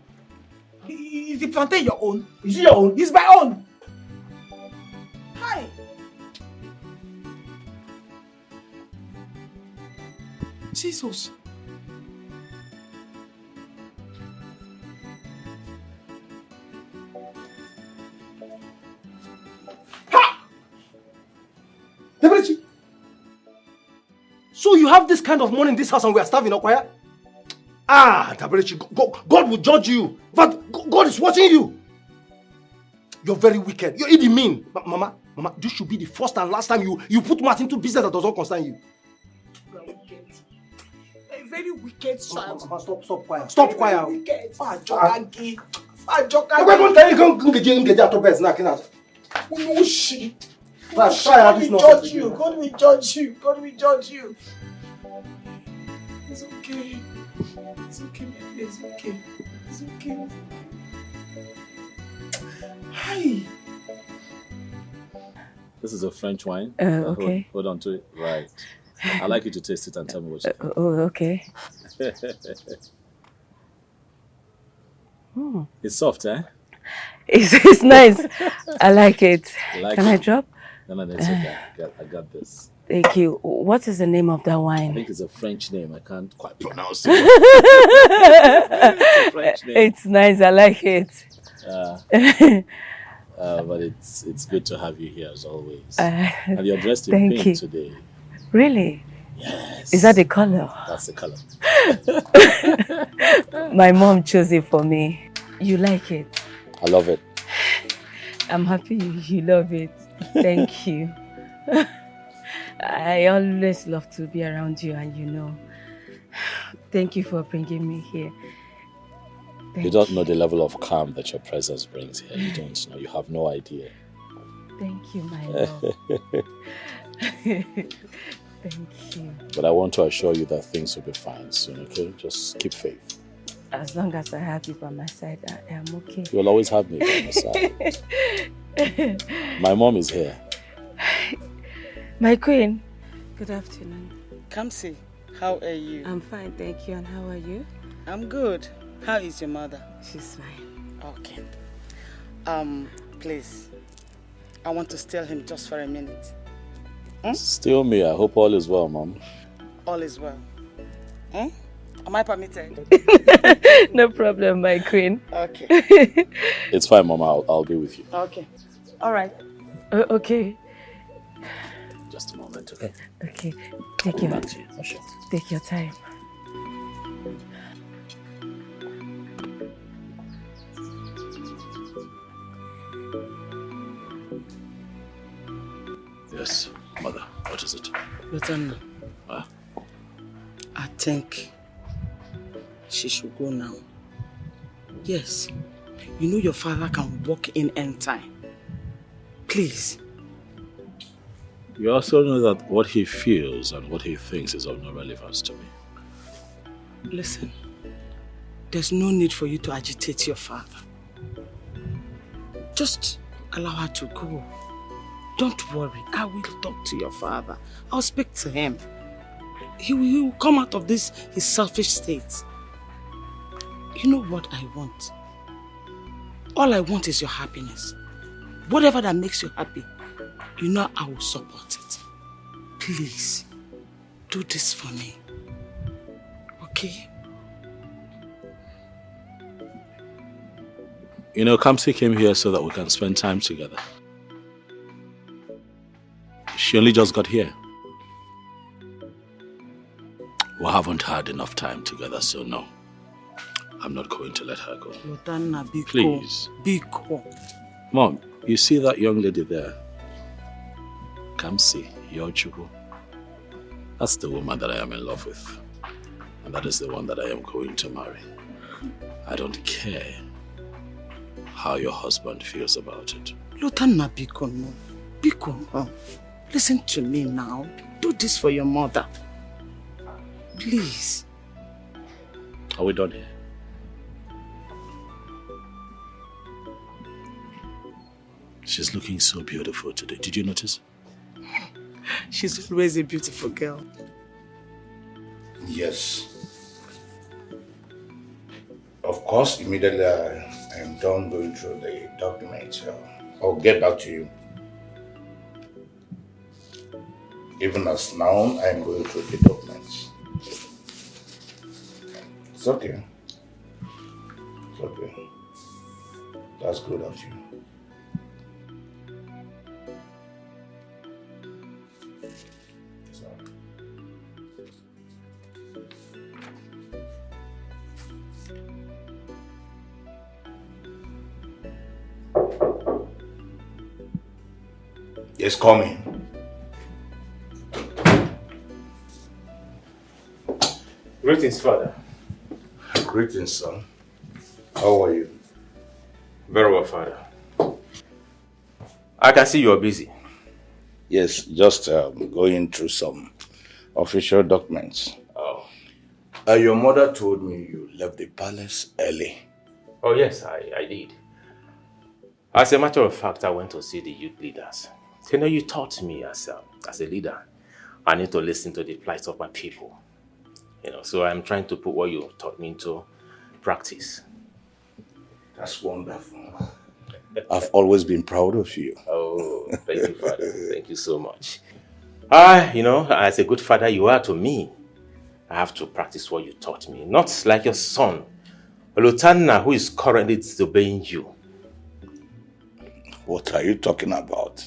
Is the plantain your own? Is it your own? It's my own. Hi. Jesus. So you have this kind of money in this house and we are starving, Okwaya? Taberechi, God will judge you. But God is watching you. You're very wicked. You're really mean. Mama, this should be the first and last time you put mouth into business that does not concern you. You are wicked. A very wicked child. Mama, stop quiet. Stop quiet. Wicked. God will judge you. God will judge you. God will judge you. It's okay. It's okay, my dear. It's okay. It's okay. Hi. This is a French wine. Okay. Hold on to it. Right. I'd like you to taste it and tell me what you think. Okay. It's soft, eh? It's nice. I like it. Like Can it? I drop? No, it's okay. I got this. Thank you. What is the name of that I wine? think it's a French name. I can't quite pronounce it. It's a French name. It's nice. I like it. But it's good to have you here as always. And you're dressed in thank pink you. today. Really? Yes. Is that the color? That's the color. My mom chose it for me. You like it? I love it. I'm happy you love it. Thank you. I always love to be around you, and you know. Thank you for bringing me here. You don't know the level of calm that your presence brings here. You don't know. You have no idea. Thank you, my love. Thank you. But I want to assure you that things will be fine soon, okay? Just keep faith. As long as I have you by my side, I am okay. You'll always have me by my side. My mom is here. My queen. Good afternoon. Kamsi, how are you? I'm fine, thank you. And how are you? I'm good. How is your mother? She's fine. Okay. Please, I want to steal him just for a minute. Still me. I hope all is well, Mom. All is well. Am I permitted? No problem, my queen. Okay. It's fine, Mom. I'll be with you. Okay. All right. Okay. Just a moment, okay? Okay. Take Take your time. Yes, Mother. What is it? Lieutenant, I think she should go now. Yes. You know your father can walk in anytime. Please. You also know that what he feels and what he thinks is of no relevance to me. Listen, there's no need for you to agitate your father. Just allow her to go. Don't worry, I will talk to your father. I'll speak to him. He will come out of his selfish state. You know what I want? All I want is your happiness. Whatever that makes you happy, you know I will support it. Please, do this for me. Okay? You know, Kamsi came here so that we can spend time together. She only just got here. We haven't had enough time together, so no. I'm not going to let her go. Lutana, be Please. Be cool. Mom, you see that young lady there? Kamsi, Yochuku. That's the woman that I am in love with. And that is the one that I am going to marry. I don't care how your husband feels about it. Lutana, Biko, no. Biko, listen to me now. Do this for your mother. Please. Are we done here? She's looking so beautiful today. Did you notice? She's always a beautiful girl. Yes. Of course, immediately I am done going through the documents. I'll get back to you. Even as now, I am going through the documents. It's okay. It's okay. That's good of you. It's coming. Greetings, Father. Greetings, son. How are you? Very well, Father. I can see you are busy. Yes, just going through some official documents. Oh. Your mother told me you left the palace early. Oh, yes, I did. As a matter of fact, I went to see the youth leaders. You know, you taught me as a leader, I need to listen to the plight of my people. You know, so I'm trying to put what you taught me into practice. That's wonderful. I've always been proud of you. Oh, thank you, Father. Thank you so much. You know, as a good father you are to me, I have to practice what you taught me. Not like your son, Lutana, who is currently disobeying you. What are you talking about?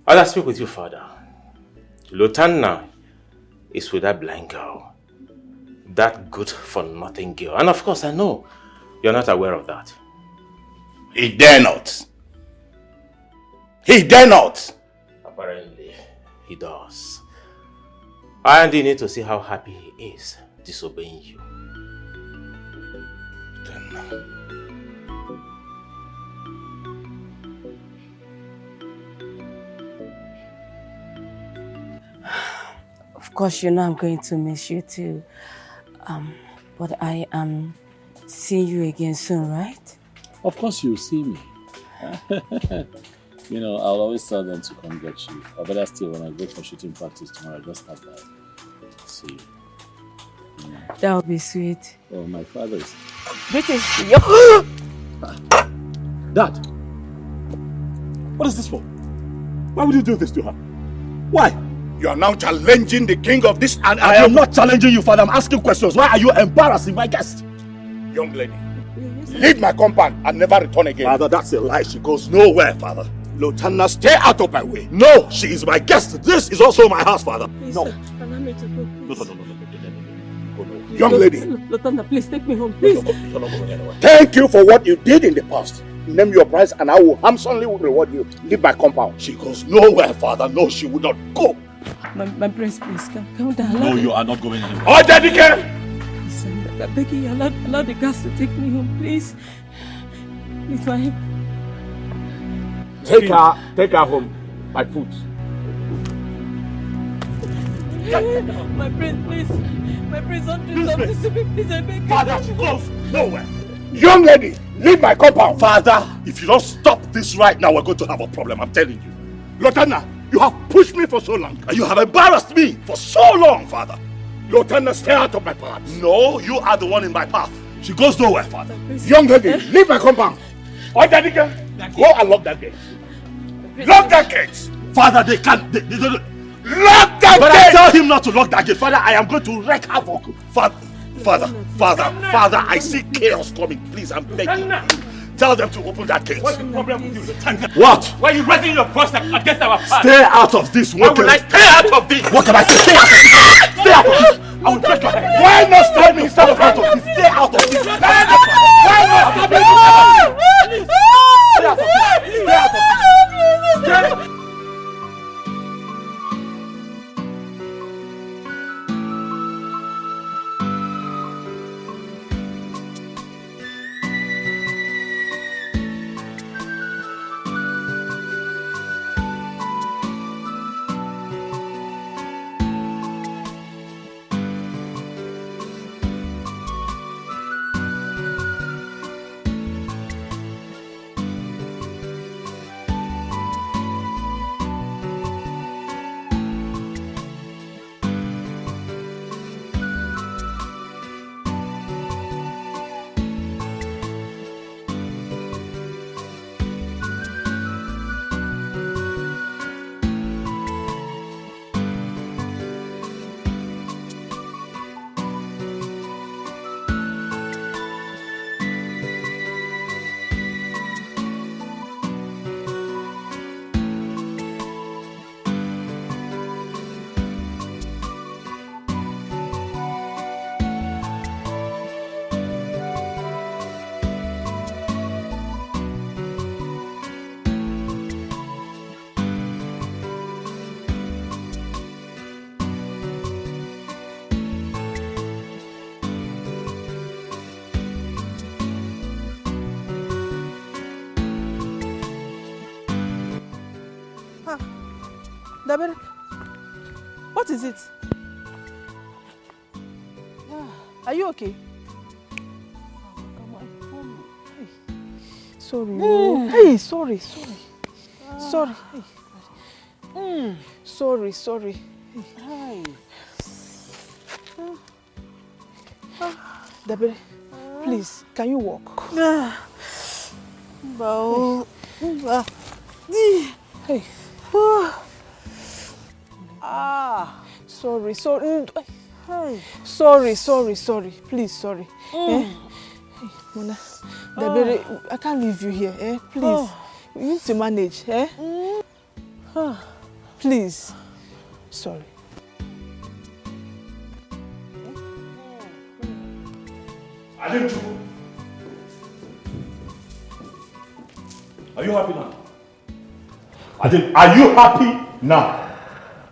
As I speak with you, Father, Lutana is with that blind girl. That good-for-nothing girl. And of course, I know you're not aware of that. He dare not. He dare not. Apparently, he does. And you need to see how happy he is disobeying you. Of course, you know I'm going to miss you too. But I am seeing you again soon, right? Of course you'll see me. You know, I'll always tell them to come get you. Or better still, when I go for shooting practice tomorrow, just stop by. See you. That would be sweet. Oh, my father is... British. Dad, what is this for? Why would you do this to her? Why? You are now challenging the king of this and I am not challenging you, father. I'm asking questions. Why are you embarrassing my guest? Young lady, leave my compound and never return again. Father, that's a lie. She goes nowhere, father. Lieutenant, stay out of my way. No, she is my guest. This is also my house, father. Please, No. sir, allow me to go, please. No. Young lady. Lieutenant, please take me home, please. Thank you for what you did in the past. Name your price and I will handsomely reward you. Leave my compound. She goes nowhere, father. No, she would not go. My prince, please, come down. No, you are not going anywhere. Oh, dedicate! Listen, I'm begging you, allow the guys to take me home, please. Please, for him. Take her home by foot. My prince, please. My prince, don't do something to me, please. I beg you. Father, she goes nowhere. Young lady, leave my compound. Father, if you don't stop this right now, we're going to have a problem. I'm telling you. Lieutenant, you have pushed me for so long, and you have embarrassed me for so long, father. Lieutenant, stay out of my path. No, you are the one in my path. She goes nowhere, father. Young lady, leave my compound. Oh, daddy girl, go and lock that gate. Lock that gate. Father, they can't. They don't. Lock that but gate. I tell him not to lock that gate. Father, I am going to wreak havoc. Father, I see chaos coming. Please, I'm begging you. Tell them to open that gate. What's the problem with you? What? Why are you raising your voice against our father? Stay out of this. Why would I stay out of this? What can I say? Stay out of this. Stay out of this. I will break your head. Why not stop me instead of out of this? Stay out of this. Why not stop me? Stay out of this. Stay out of this. Dabere, what is it? Are you okay? Sorry. Hey, sorry. Sorry. Sorry. Hey. Dabere, please, can you walk? Hey. Sorry. Sorry. Please, sorry. Hey, Mona, Dabere, I can't leave you here. Please, you need to manage. Please. Sorry. Are you happy now? Are you happy now?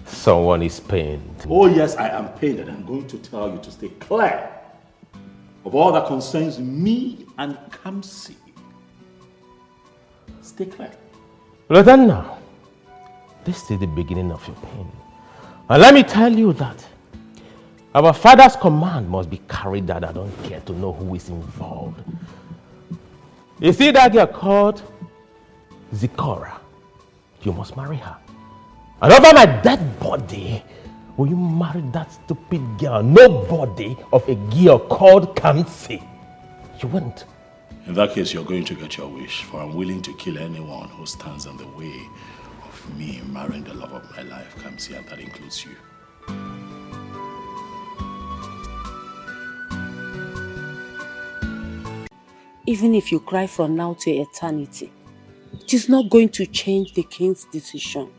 Someone is pained. Oh yes, I am pained, and I'm going to tell you to stay clear of all that concerns me and Kamsi. Stay clear. Well then now, this is the beginning of your pain. And let me tell you that our father's command must be carried out. I don't care to know who is involved. You see that girl called Zikora? You must marry her. And over my dead body, will you marry that stupid girl? Nobody of a girl called Kamsi. You won't. In that case, you're going to get your wish, for I'm willing to kill anyone who stands in the way of me marrying the love of my life, Kamsi, and that includes you. Even if you cry from now to eternity, it is not going to change the king's decision.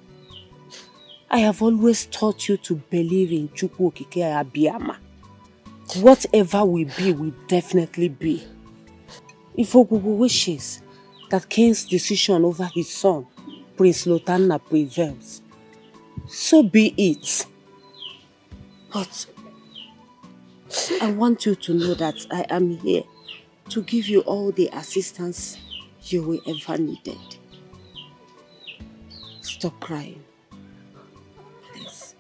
I have always taught you to believe in Chukwu Okike Abiyama. Whatever will be, will definitely be. If Ogugu wishes that king's decision over his son, Prince Lotanna, prevails, so be it. But I want you to know that I am here to give you all the assistance you will ever needed. Stop crying. Please.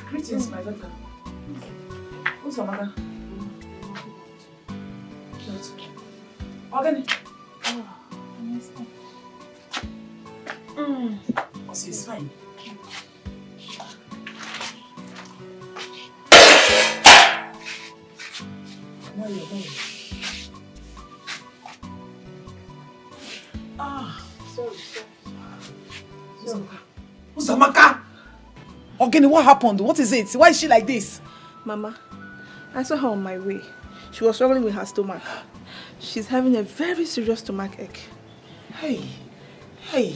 Greetings, my daughter. Who's your mother? Organic. Oh, she's fine. Now you're going. Sorry. Uzamaka! Ogini, what happened? What is it? Why is she like this? Mama, I saw her on my way. She was struggling with her stomach. She's having a very serious stomach ache. Hey,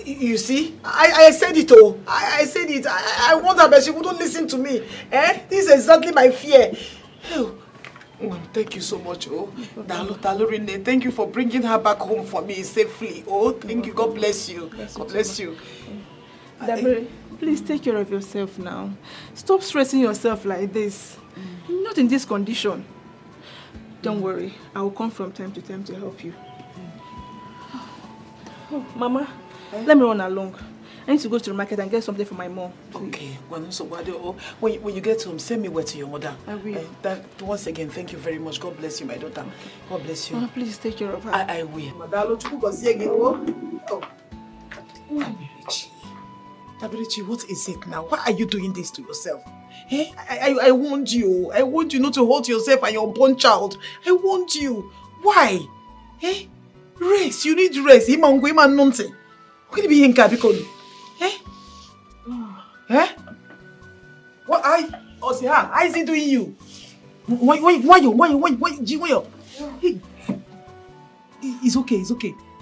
you see, I said it all. I said it. I want her, but she wouldn't listen to me. This is exactly my fear. Oh, thank you so much, Dalorine. Thank you for bringing her back home for me safely. Oh, thank you. God bless you. God bless you. Dabere, please take care of yourself now. Stop stressing yourself like this. You're not in this condition. Don't worry. I will come from time to time to help you. Oh, Mama, let me run along. I need to go to the market and get something for my mom. Okay. When you get home, send me word to your mother. I will. Once again, thank you very much. God bless you, my daughter. God bless you. Mama, please take care of her. I will. Tabirichi, what is it now? Why are you doing this to yourself? I warned you. I warned you not to hold yourself and your unborn child. I warned you. Why? Rest. You need rest. Nonsense. What can be in Kabikon? What how is he doing you? Why you? Hey. It's okay.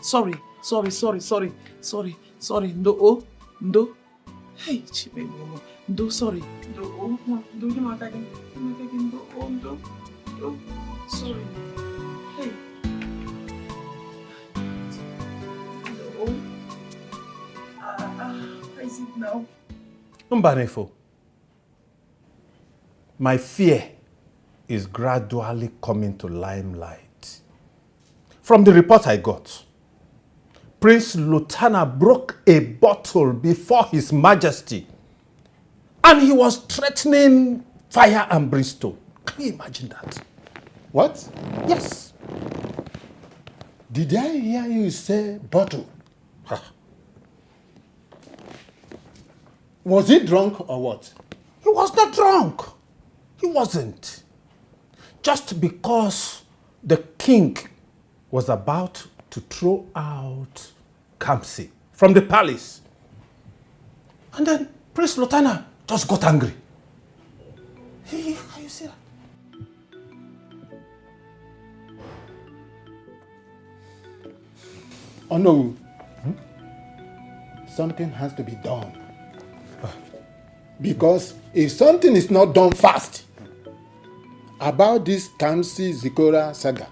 Sorry. No. Hey, Chibemo. No, sorry. No. Sorry. Hey. No. How is it now? Mbanefo, my fear is gradually coming to limelight. From the report I got, Prince Lutana broke a bottle before His Majesty and he was threatening fire and brimstone. Can you imagine that? What? Yes. Did I hear you say bottle? Was he drunk or what? He was not drunk. He wasn't. Just because the king was about to throw out Kamsi from the palace. And then Prince Lutana just got angry. Hey, can you see that? Oh no. Something has to be done. Because if something is not done fast about this Kamsi Zikora saga,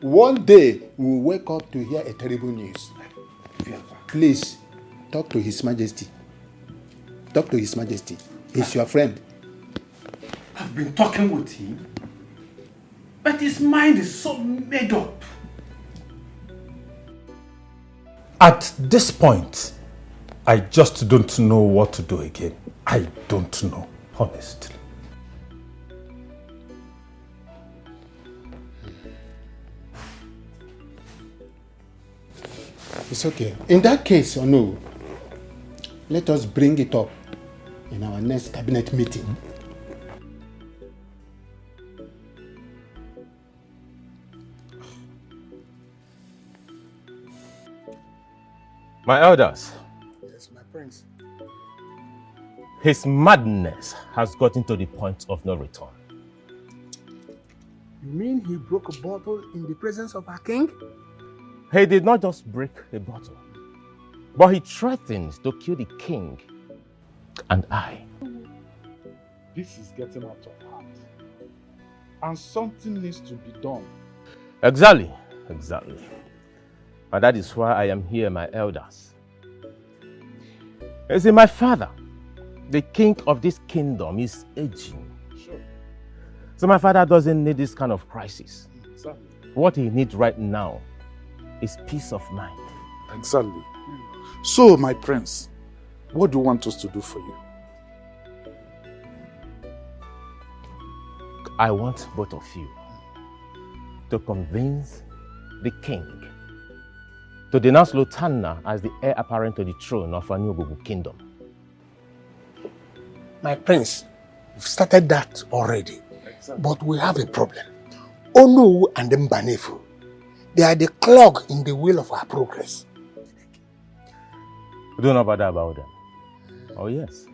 one day we'll wake up to hear a terrible news. Please, talk to His Majesty. Talk to His Majesty. He's your friend. I've been talking with him, but his mind is so made up. At this point, I just don't know what to do again. I don't know, honestly. It's okay. In that case, no, let us bring it up in our next cabinet meeting. My elders. Yes, my prince. His madness has gotten to the point of no return. You mean he broke a bottle in the presence of our king? He did not just break a bottle, but he threatened to kill the king and I. This is getting out of hand. And something needs to be done. Exactly. And that is why I am here, my elders. You see, my father, the king of this kingdom, is aging. Sure. So my father doesn't need this kind of crisis. Exactly. What he needs right now is peace of mind. Exactly. So, my prince, what do you want us to do for you? I want both of you to convince the king to denounce Lutana as the heir apparent to the throne of Anugogu kingdom. My prince, we've started that already. Exactly. But we have a problem. Onu and Mbanefu, they are the clog in the wheel of our progress. Do not bother about them. Oh yes,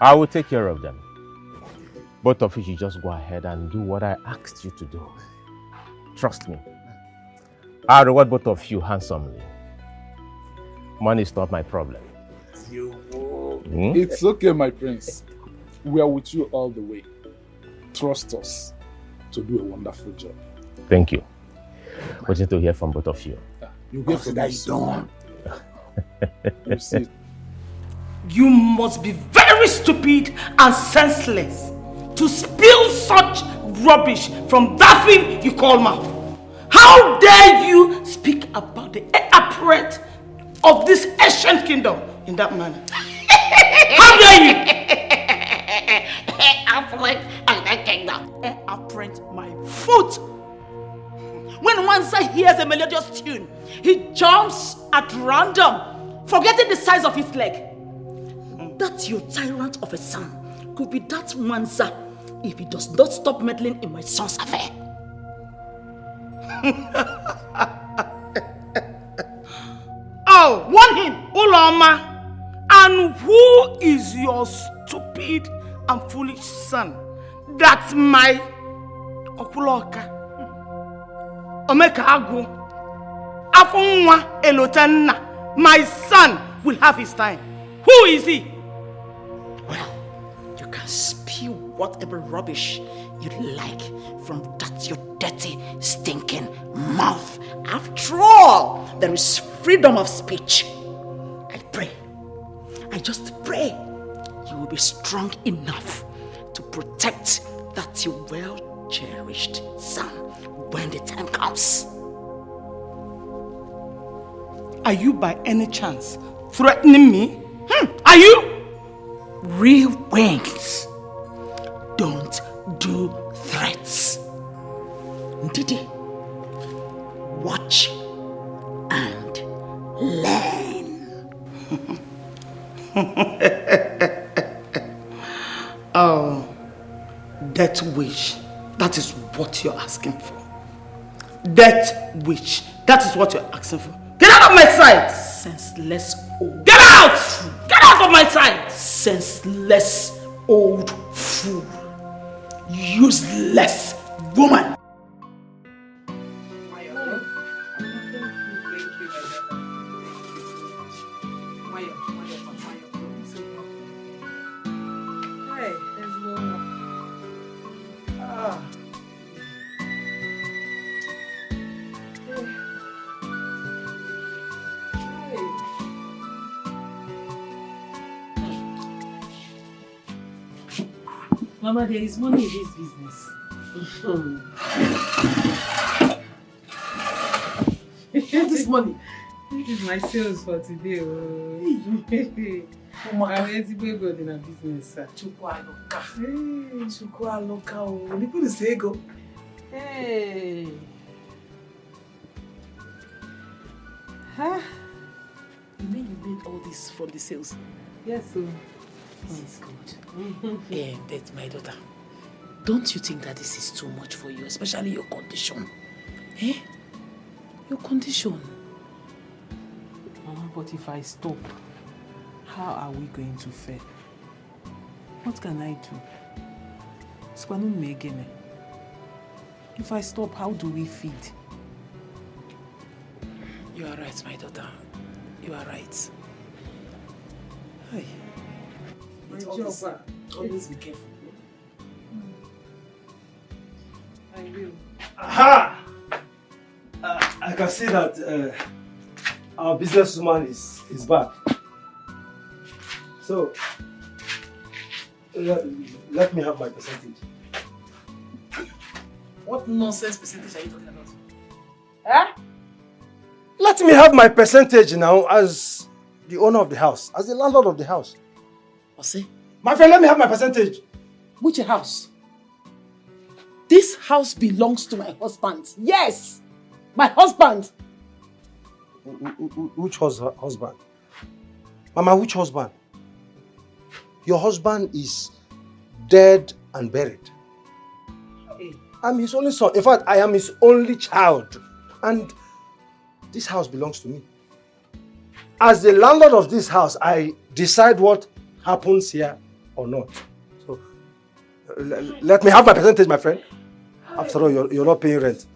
I will take care of them. Both of you should just go ahead and do what I asked you to do. Trust me. I'll reward both of you handsomely. Money is not my problem. It's okay, my prince. We are with you all the way. Trust us to do a wonderful job. Thank you. Waiting to hear from both of you. You get from us soon. You see. You must be very stupid and senseless to spill such rubbish from that thing you call mouth. How dare you speak about the apparent of this ancient kingdom in that manner? How dare you? Apparent of that kingdom. Apparent my foot. When Wanza hears a melodious tune, he jumps at random, forgetting the size of his leg. That your tyrant of a son could be that Wanza if he does not stop meddling in my son's affair. Oh, warn him, Ulama. And who is your stupid and foolish son? That's my Okuloka. Omeka Agu. Afunwa Elotanna. My son will have his time. Who is he? Well, you can spew whatever rubbish you like from that your dirty, stinking mouth. After all, there is freedom of speech. I just pray you will be strong enough to protect that your well-cherished son when the time comes. Are you by any chance threatening me? Are you? Real wings don't do threats. Didi, watch and learn. Oh, death wish. That is what you're asking for. Death wish. That is what you're asking for. Get out of my sight! Senseless old. Get out! Get out of my sight! Senseless old fool. Useless woman. Mama, there is money in this business. This money. This is my sales for today. I'm ready to go in a business. Chukwa People say go. Hey. Huh? You mean you made all this from the sales? Yes, sir. This is good. That's my daughter. Don't you think that this is too much for you, especially your condition? Eh? Your condition. Mama, but if I stop, how are we going to fare? What can I do? If I stop, how do we feed? You are right, my daughter. You are right. Hey. Always be careful. I will. Aha! I can see that our businesswoman is back. So, let me have my percentage. What nonsense percentage are you talking about? Huh? Let me have my percentage now as the owner of the house, as the landlord of the house. Ose? My friend, let me have my percentage. Which house? This house belongs to my husband. Yes! My husband! Which husband? Mama, which husband? Your husband is dead and buried. I'm his only son. In fact, I am his only child. And this house belongs to me. As the landlord of this house, I decide what happens here or not. So, let me have my percentage, my friend. After all, you're not paying rent.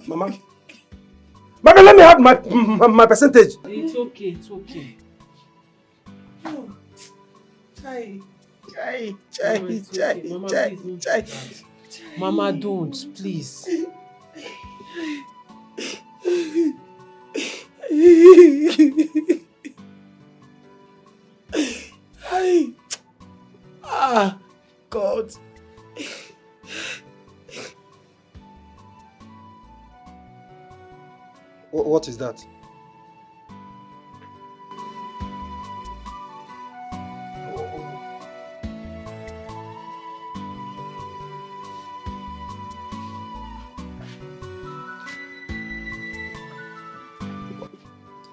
Mama, let me have my percentage. It's okay, it's okay. Oh, Chai. Mama, don't, please. God. What is that?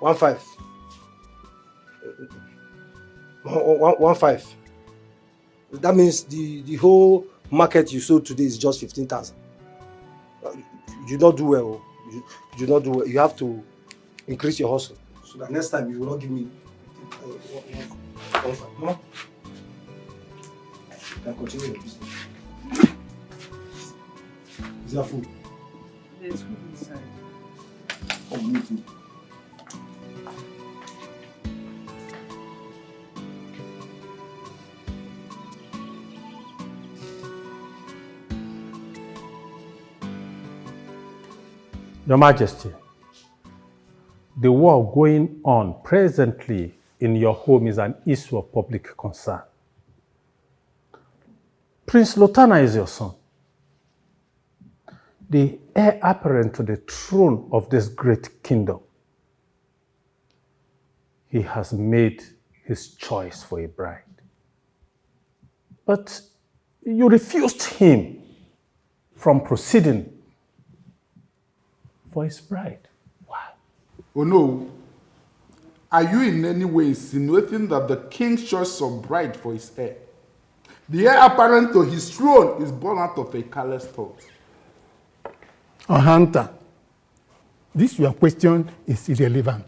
One five. 1.5. That means the whole market you sold today is just 15,000. You do not do well. You do not do well. You have to increase your hustle so that next time you will not give me 1.5. No? You can continue your business. Is there food? There's food inside. Come meet me. Your Majesty, the war going on presently in your home is an issue of public concern. Prince Lotana is your son, the heir apparent to the throne of this great kingdom. He has made his choice for a bride. But you refused him from proceeding for his bride. Why? Oh no. Are you in any way insinuating that the king's choice of bride for his heir, the heir apparent to his throne, is born out of a careless thought? Oh, Hunter, this your question is irrelevant.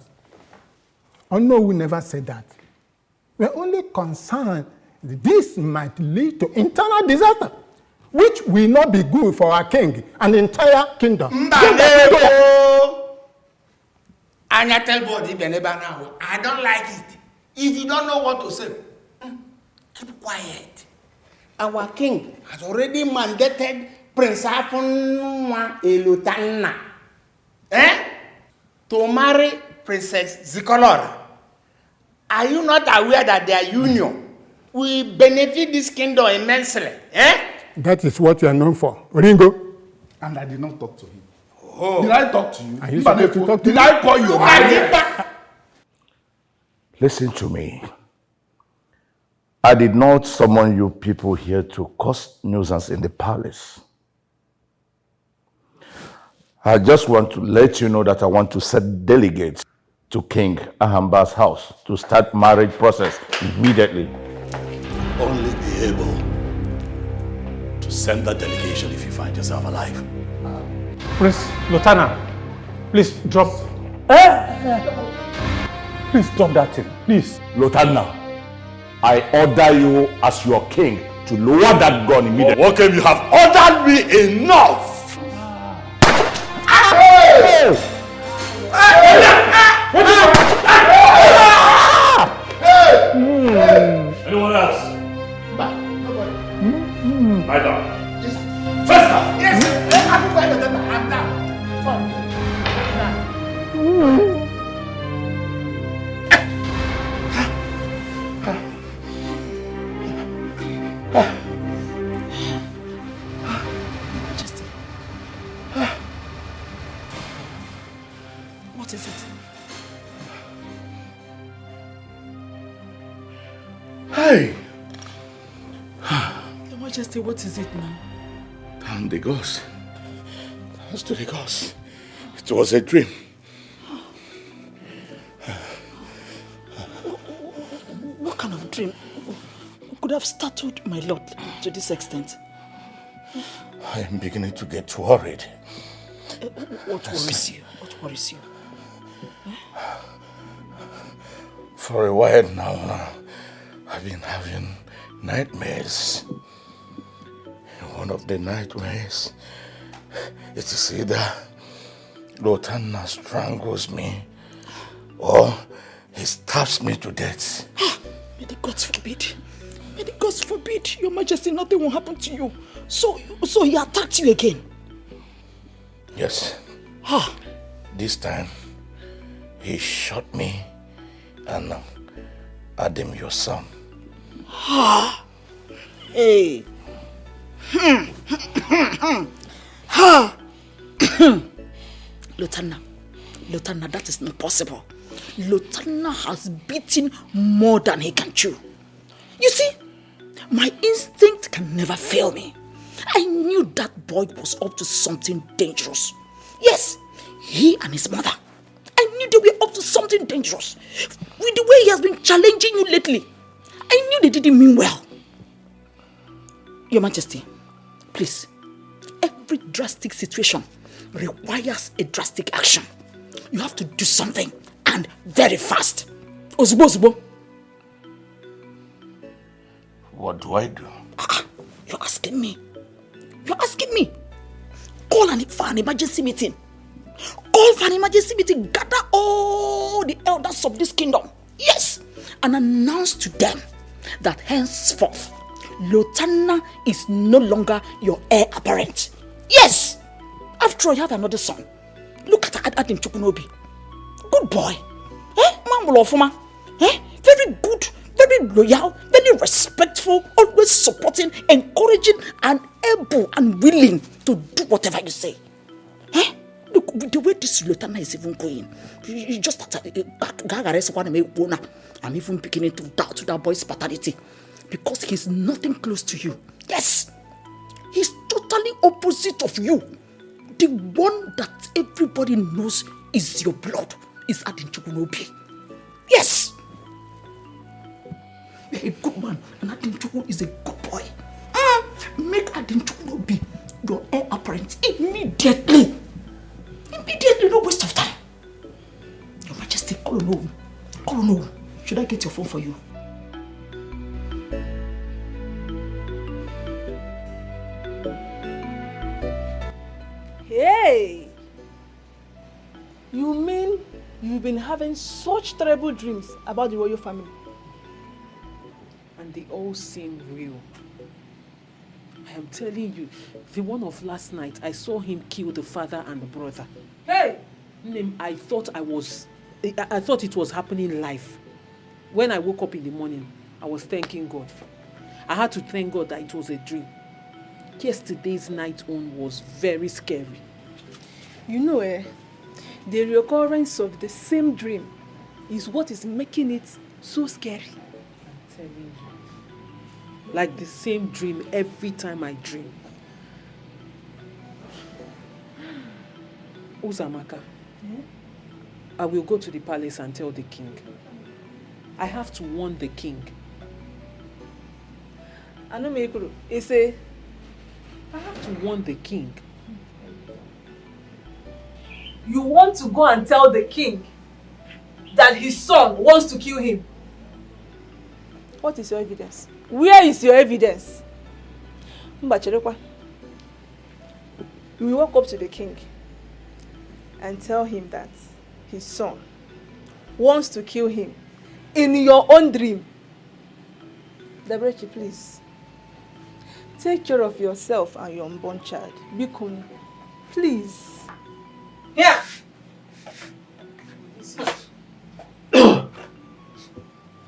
Oh no, we never said that. We're only concerned that this might lead to internal disaster, which will not be good for our king and the entire kingdom. Anya tell body Beneba now. I don't like it. If you don't know what to say, keep quiet. Our king has already mandated Prince Afunwa Elutana to marry Princess Zikolora. Are you not aware that their union will benefit this kingdom immensely? That is what you are known for. Ringo. And I did not talk to him. Oh. Did I talk to you? Are you supposed to talk to Did I call you? Listen to me. I did not summon you people here to cause nuisance in the palace. I just want to let you know that I want to send delegates to King Ahamba's house to start marriage process immediately. Only be able to send that delegation if you find yourself alive. Prince Lotana, please drop. Please drop that thing, please. Lotana, I order you as your king to lower that gun immediately. Okay, you have ordered me enough. Anyone else? My dog. Faster! Yes, I'm down. Majesty. What is it? Hey! Your Majesty, what is it now? Down the goes. Thanks to the gods. It was a dream. What kind of dream could have startled my lord to this extent? I am beginning to get worried. What worries you? What worries you? For a while now, I've been having nightmares. One of the nightmares, it is either Lotanna strangles me or he stabs me to death. May the gods forbid. May the gods forbid. Your Majesty, nothing will happen to you. So he attacked you again? Yes. This time, he shot me and Adam, your son. Hey. Lotanna, that is not possible. Lotanna has beaten more than he can chew. You see, my instinct can never fail me. I knew that boy was up to something dangerous. Yes, he and his mother. I knew they were up to something dangerous. With the way he has been challenging you lately, I knew they didn't mean well. Your Majesty, please, every drastic situation requires a drastic action. You have to do something, and very fast. Ozubo. What do I do? You're asking me. Call for an emergency meeting. Gather all the elders of this kingdom. Yes. And announce to them that henceforth, Lotanna is no longer your heir apparent. Yes. After all, you have another son. Look at Adam Chukunobi. Good boy. Very good, very loyal, very respectful, always supporting, encouraging, and able and willing to do whatever you say. Look, the way this Lotanna is even going, you just I'm even beginning to doubt that boy's paternity because he's nothing close to you. Yes, he's totally opposite of you. The one that everybody knows is your blood is Adam Chukunobi. Yes. You're a good man, and Adam Chukwu is a good boy. Make Adam Chukunobi your heir apparent immediately. Immediately, no waste of time. Your Majesty, call no. Should I get your phone for you? Hey! You mean you've been having such terrible dreams about the royal family? And they all seem real. I am telling you, the one of last night, I saw him kill the father and the brother. Hey! I thought it was happening live. When I woke up in the morning, I was thanking God. I had to thank God that it was a dream. Yesterday's night one was very scary. You know, the recurrence of the same dream is what is making it so scary. I'm telling you. Like the same dream every time I dream. Uzamaka, I will go to the palace and tell the king. I have to warn the king. I have to warn the king. You want to go and tell the king that his son wants to kill him? What is your evidence? Where is your evidence? Mbacherekwa, you will walk up to the king and tell him that his son wants to kill him in your own dream. Dabrechi, please. Take care of yourself and your unborn child. Bikun, please. Yeah.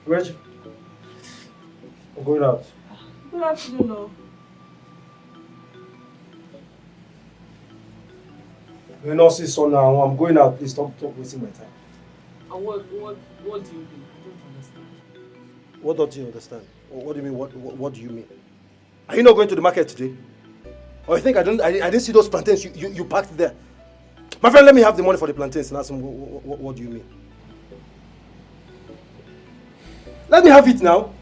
Reggie, I'm going out. Good afternoon, no. You're not see son now. I'm going out. Please stop wasting my time. And what do you mean? I don't understand. What don't you understand? What do you mean? What do you mean? Are you not going to the market today? Or you think I didn't see those plantains you packed there? My friend, let me have the money for the plantains and ask him what do you mean? Let me have it now.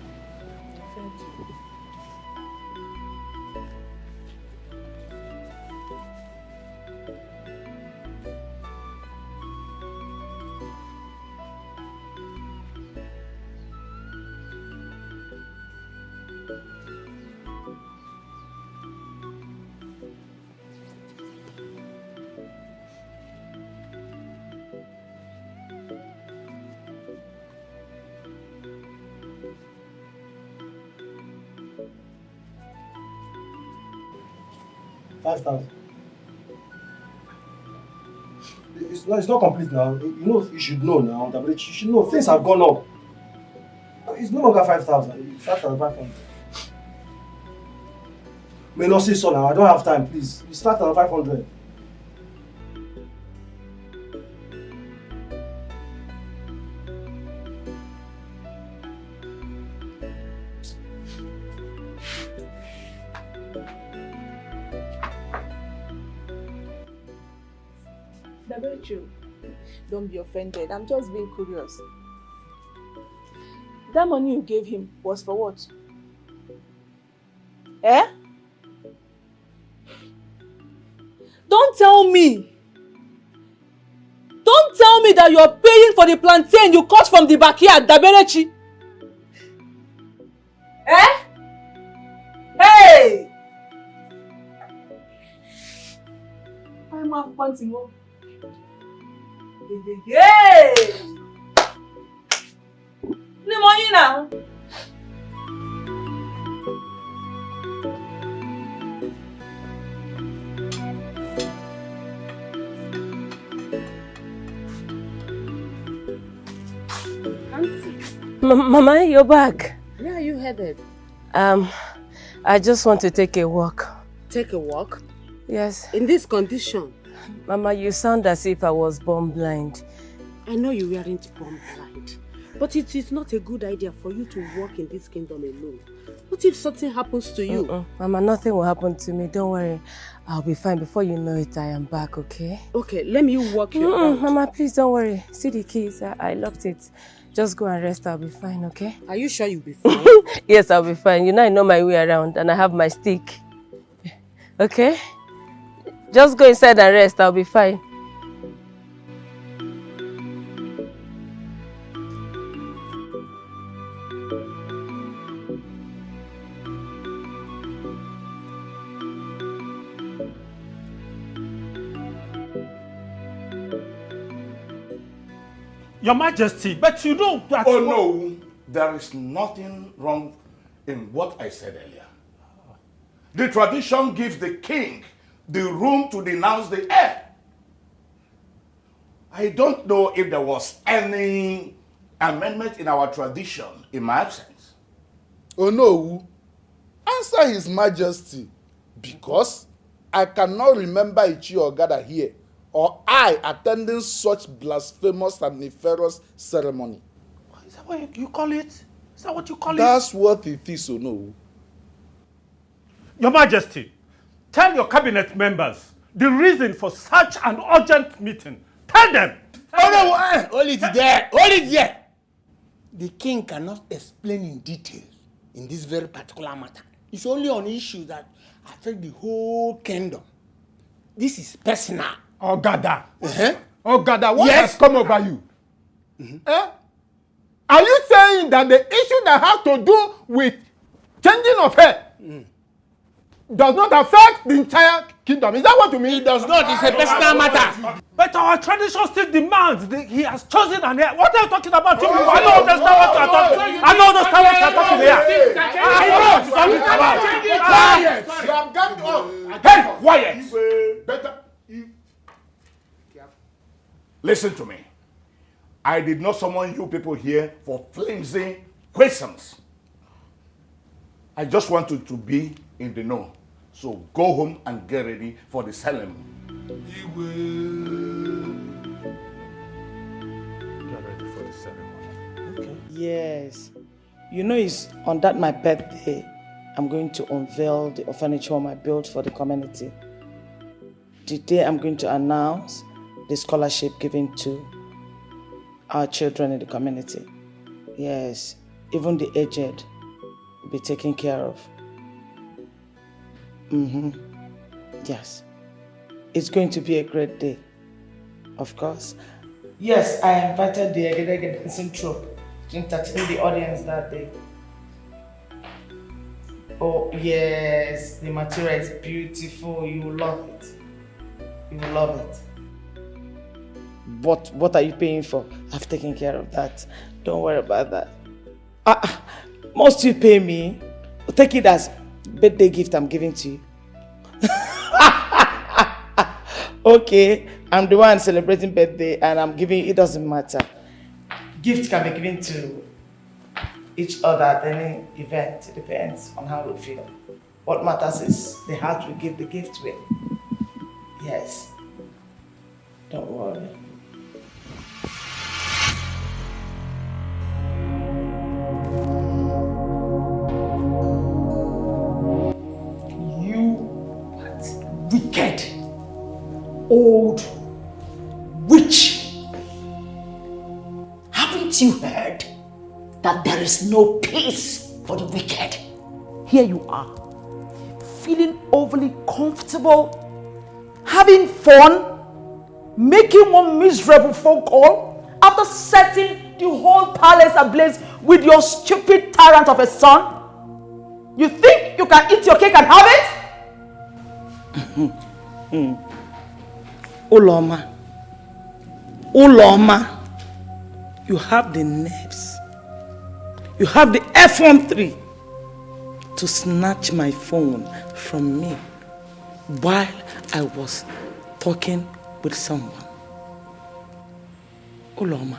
5,000. It's not complete now. You know, you should know now. You should know things have gone up. It's no longer 5,000. It's 5,500. May not say so now. I don't have time, please. It's 5,500. Dabechu, don't be offended. I'm just being curious. That money you gave him was for what? Eh? Don't tell me. Don't tell me that you're paying for the plantain you cut from the backyard, Daberechi. Eh? Hey! I'm not wanting more. Hey! The money now. Mama, you're back. Where are you headed? I just want to take a walk. Take a walk? Yes. In this condition? Mama, you sound as if I was born blind. I know you weren't born blind, but it is not a good idea for you to walk in this kingdom alone. What if something happens to you? Mama, nothing will happen to me. Don't worry. I'll be fine. Before you know it, I am back, okay? Okay, let me walk you around. Mama, please don't worry. See the keys. I locked it. Just go and rest. I'll be fine, okay? Are you sure you'll be fine? Yes, I'll be fine. You know I know my way around and I have my stick. Okay? Just go inside and rest. I'll be fine. Your Majesty, but you know that... Oh no, there is nothing wrong in what I said earlier. The tradition gives the king the room to denounce the heir. I don't know if there was any amendment in our tradition in my absence. Oh no, answer His Majesty, because I cannot remember Ichi or Gada here, or I attending such blasphemous and nefarious ceremony. Is that what you call it? Is that what you call it? That's what it is, oh no. Your Majesty, tell your cabinet members the reason for such an urgent meeting. Tell them. Oh no, hold it there. Hold it there. The king cannot explain in detail in this very particular matter. It's only on issues that affect the whole kingdom. This is personal. Oh, Gada. Oh, Gada, what has come over you? Eh? Are you saying that the issue that has to do with changing of hair does not affect the entire kingdom? Is that what you mean? It does not. It's a personal matter. But our tradition still demands that he has chosen an heir. What are you talking about? I don't understand what you're talking about. I don't understand what you're talking here. I know what you're talking about. You have gathered up. Hey, quiet. Better. Listen to me. I did not summon you people here for flimsy questions. I just want you to be in the know. So go home and get ready for the ceremony. Get ready for the ceremony. Okay. Yes. You know, it's on that my birthday, I'm going to unveil the orphanage home I built for the community. The day I'm going to announce the scholarship given to our children in the community. Yes, even the aged will be taken care of. Yes. It's going to be a great day, of course. Yes, I invited the Egedege dancing troupe to entertain the audience that day. Oh, yes, the material is beautiful. You will love it. You will love it. But what are you paying for? I've taken care of that. Don't worry about that. Must you pay me? Take it as birthday gift I'm giving to you. Okay, I'm the one celebrating birthday and I'm giving, it doesn't matter. Gift can be given to each other at any event. It depends on how we feel. What matters is the heart we give the gift with. Yes. Don't worry. You wicked old witch. Haven't you heard that there is no peace for the wicked? Here you are, feeling overly comfortable, having fun, making one miserable phone call after setting the whole palace ablaze with your stupid tyrant of a son. You think you can eat your cake and have it? Uloma, Uloma, you have the nerves, you have the F13 to snatch my phone from me while I was talking with someone. Uloma,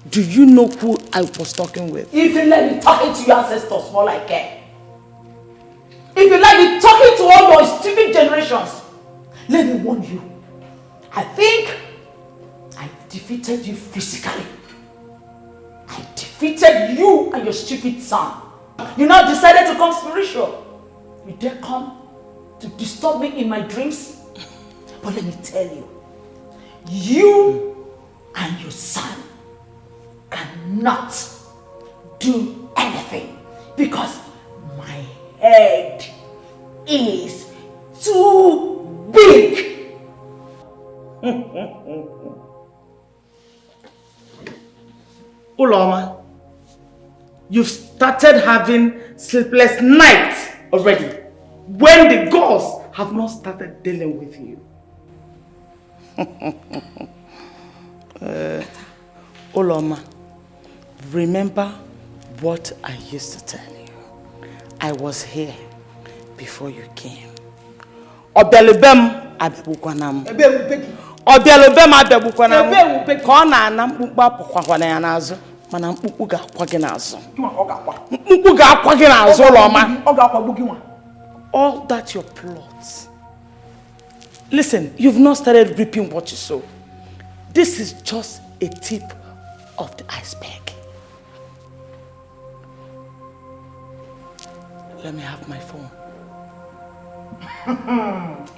do you know who I was talking with? If you let me talking to your ancestors more like care. If you let me talking to all your stupid generations, let me warn you. I think I defeated you physically. I defeated you and your stupid son. You now decided to come spiritual. You dare come to disturb me in my dreams? But let me tell you, you and your son cannot do anything because my head is too big. Uloma, you've started having sleepless nights already when the gods have not started dealing with you. Uloma, remember what I used to tell you. I was here before you came. Obelubem abebukwanam. Obelubem abebukwanam. Ka ọ na-ana mkpukpu apụkwakwana ya n'azụ, mana mkpukpu ga-akwa gị n'azụ. Mkpukpu ga-akwa gị n'azụ Uloma. Ọ ga-akwagbu gị nwa. All that your plots. Listen, you've not started reaping what you sow. This is just a tip of the iceberg. Let me have my phone.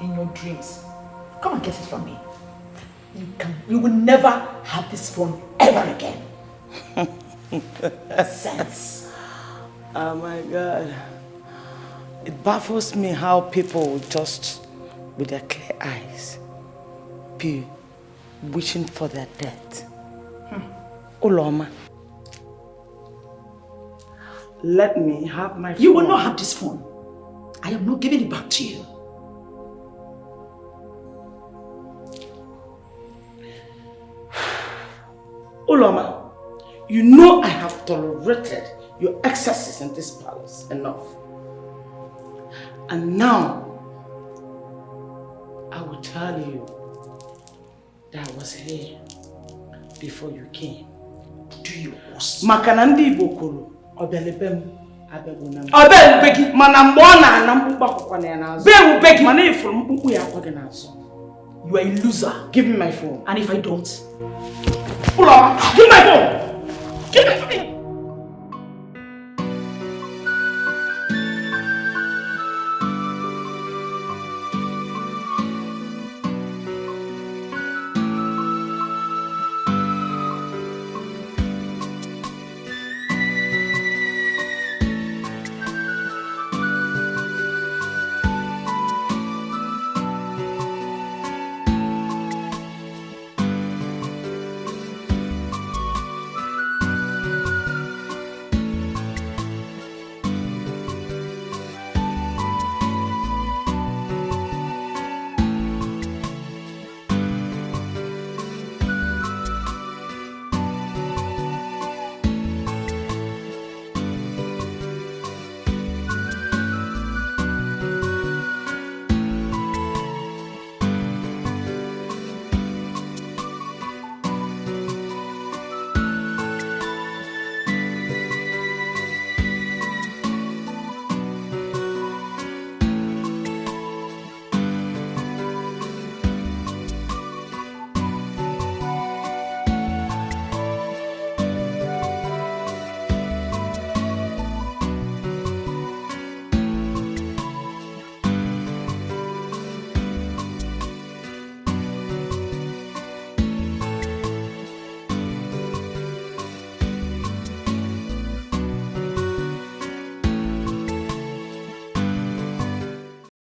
In your dreams. Come and get it from me. You will never have this phone ever again. Sense. Oh my God. It baffles me how people just, with their clear eyes, be wishing for their death. Uloma, let me have my phone. You will not have this phone. I am not giving it back to you. Uloma, you know I have tolerated your excesses in this palace enough. And now, I will tell you that I was here before you came. Do you worse? Makanandi Igbo kwuru, Obelubem abebunam. Obelubegi, mana mgbe ọ na-ana mkpukpu akwụkwọ ya n'azụ. Beubegi, mana ifuru mkpukpu ya akwa gị n'azụ. You are a loser. Give me my phone. And if I don't? Uloma, give me my phone! Give me my phone!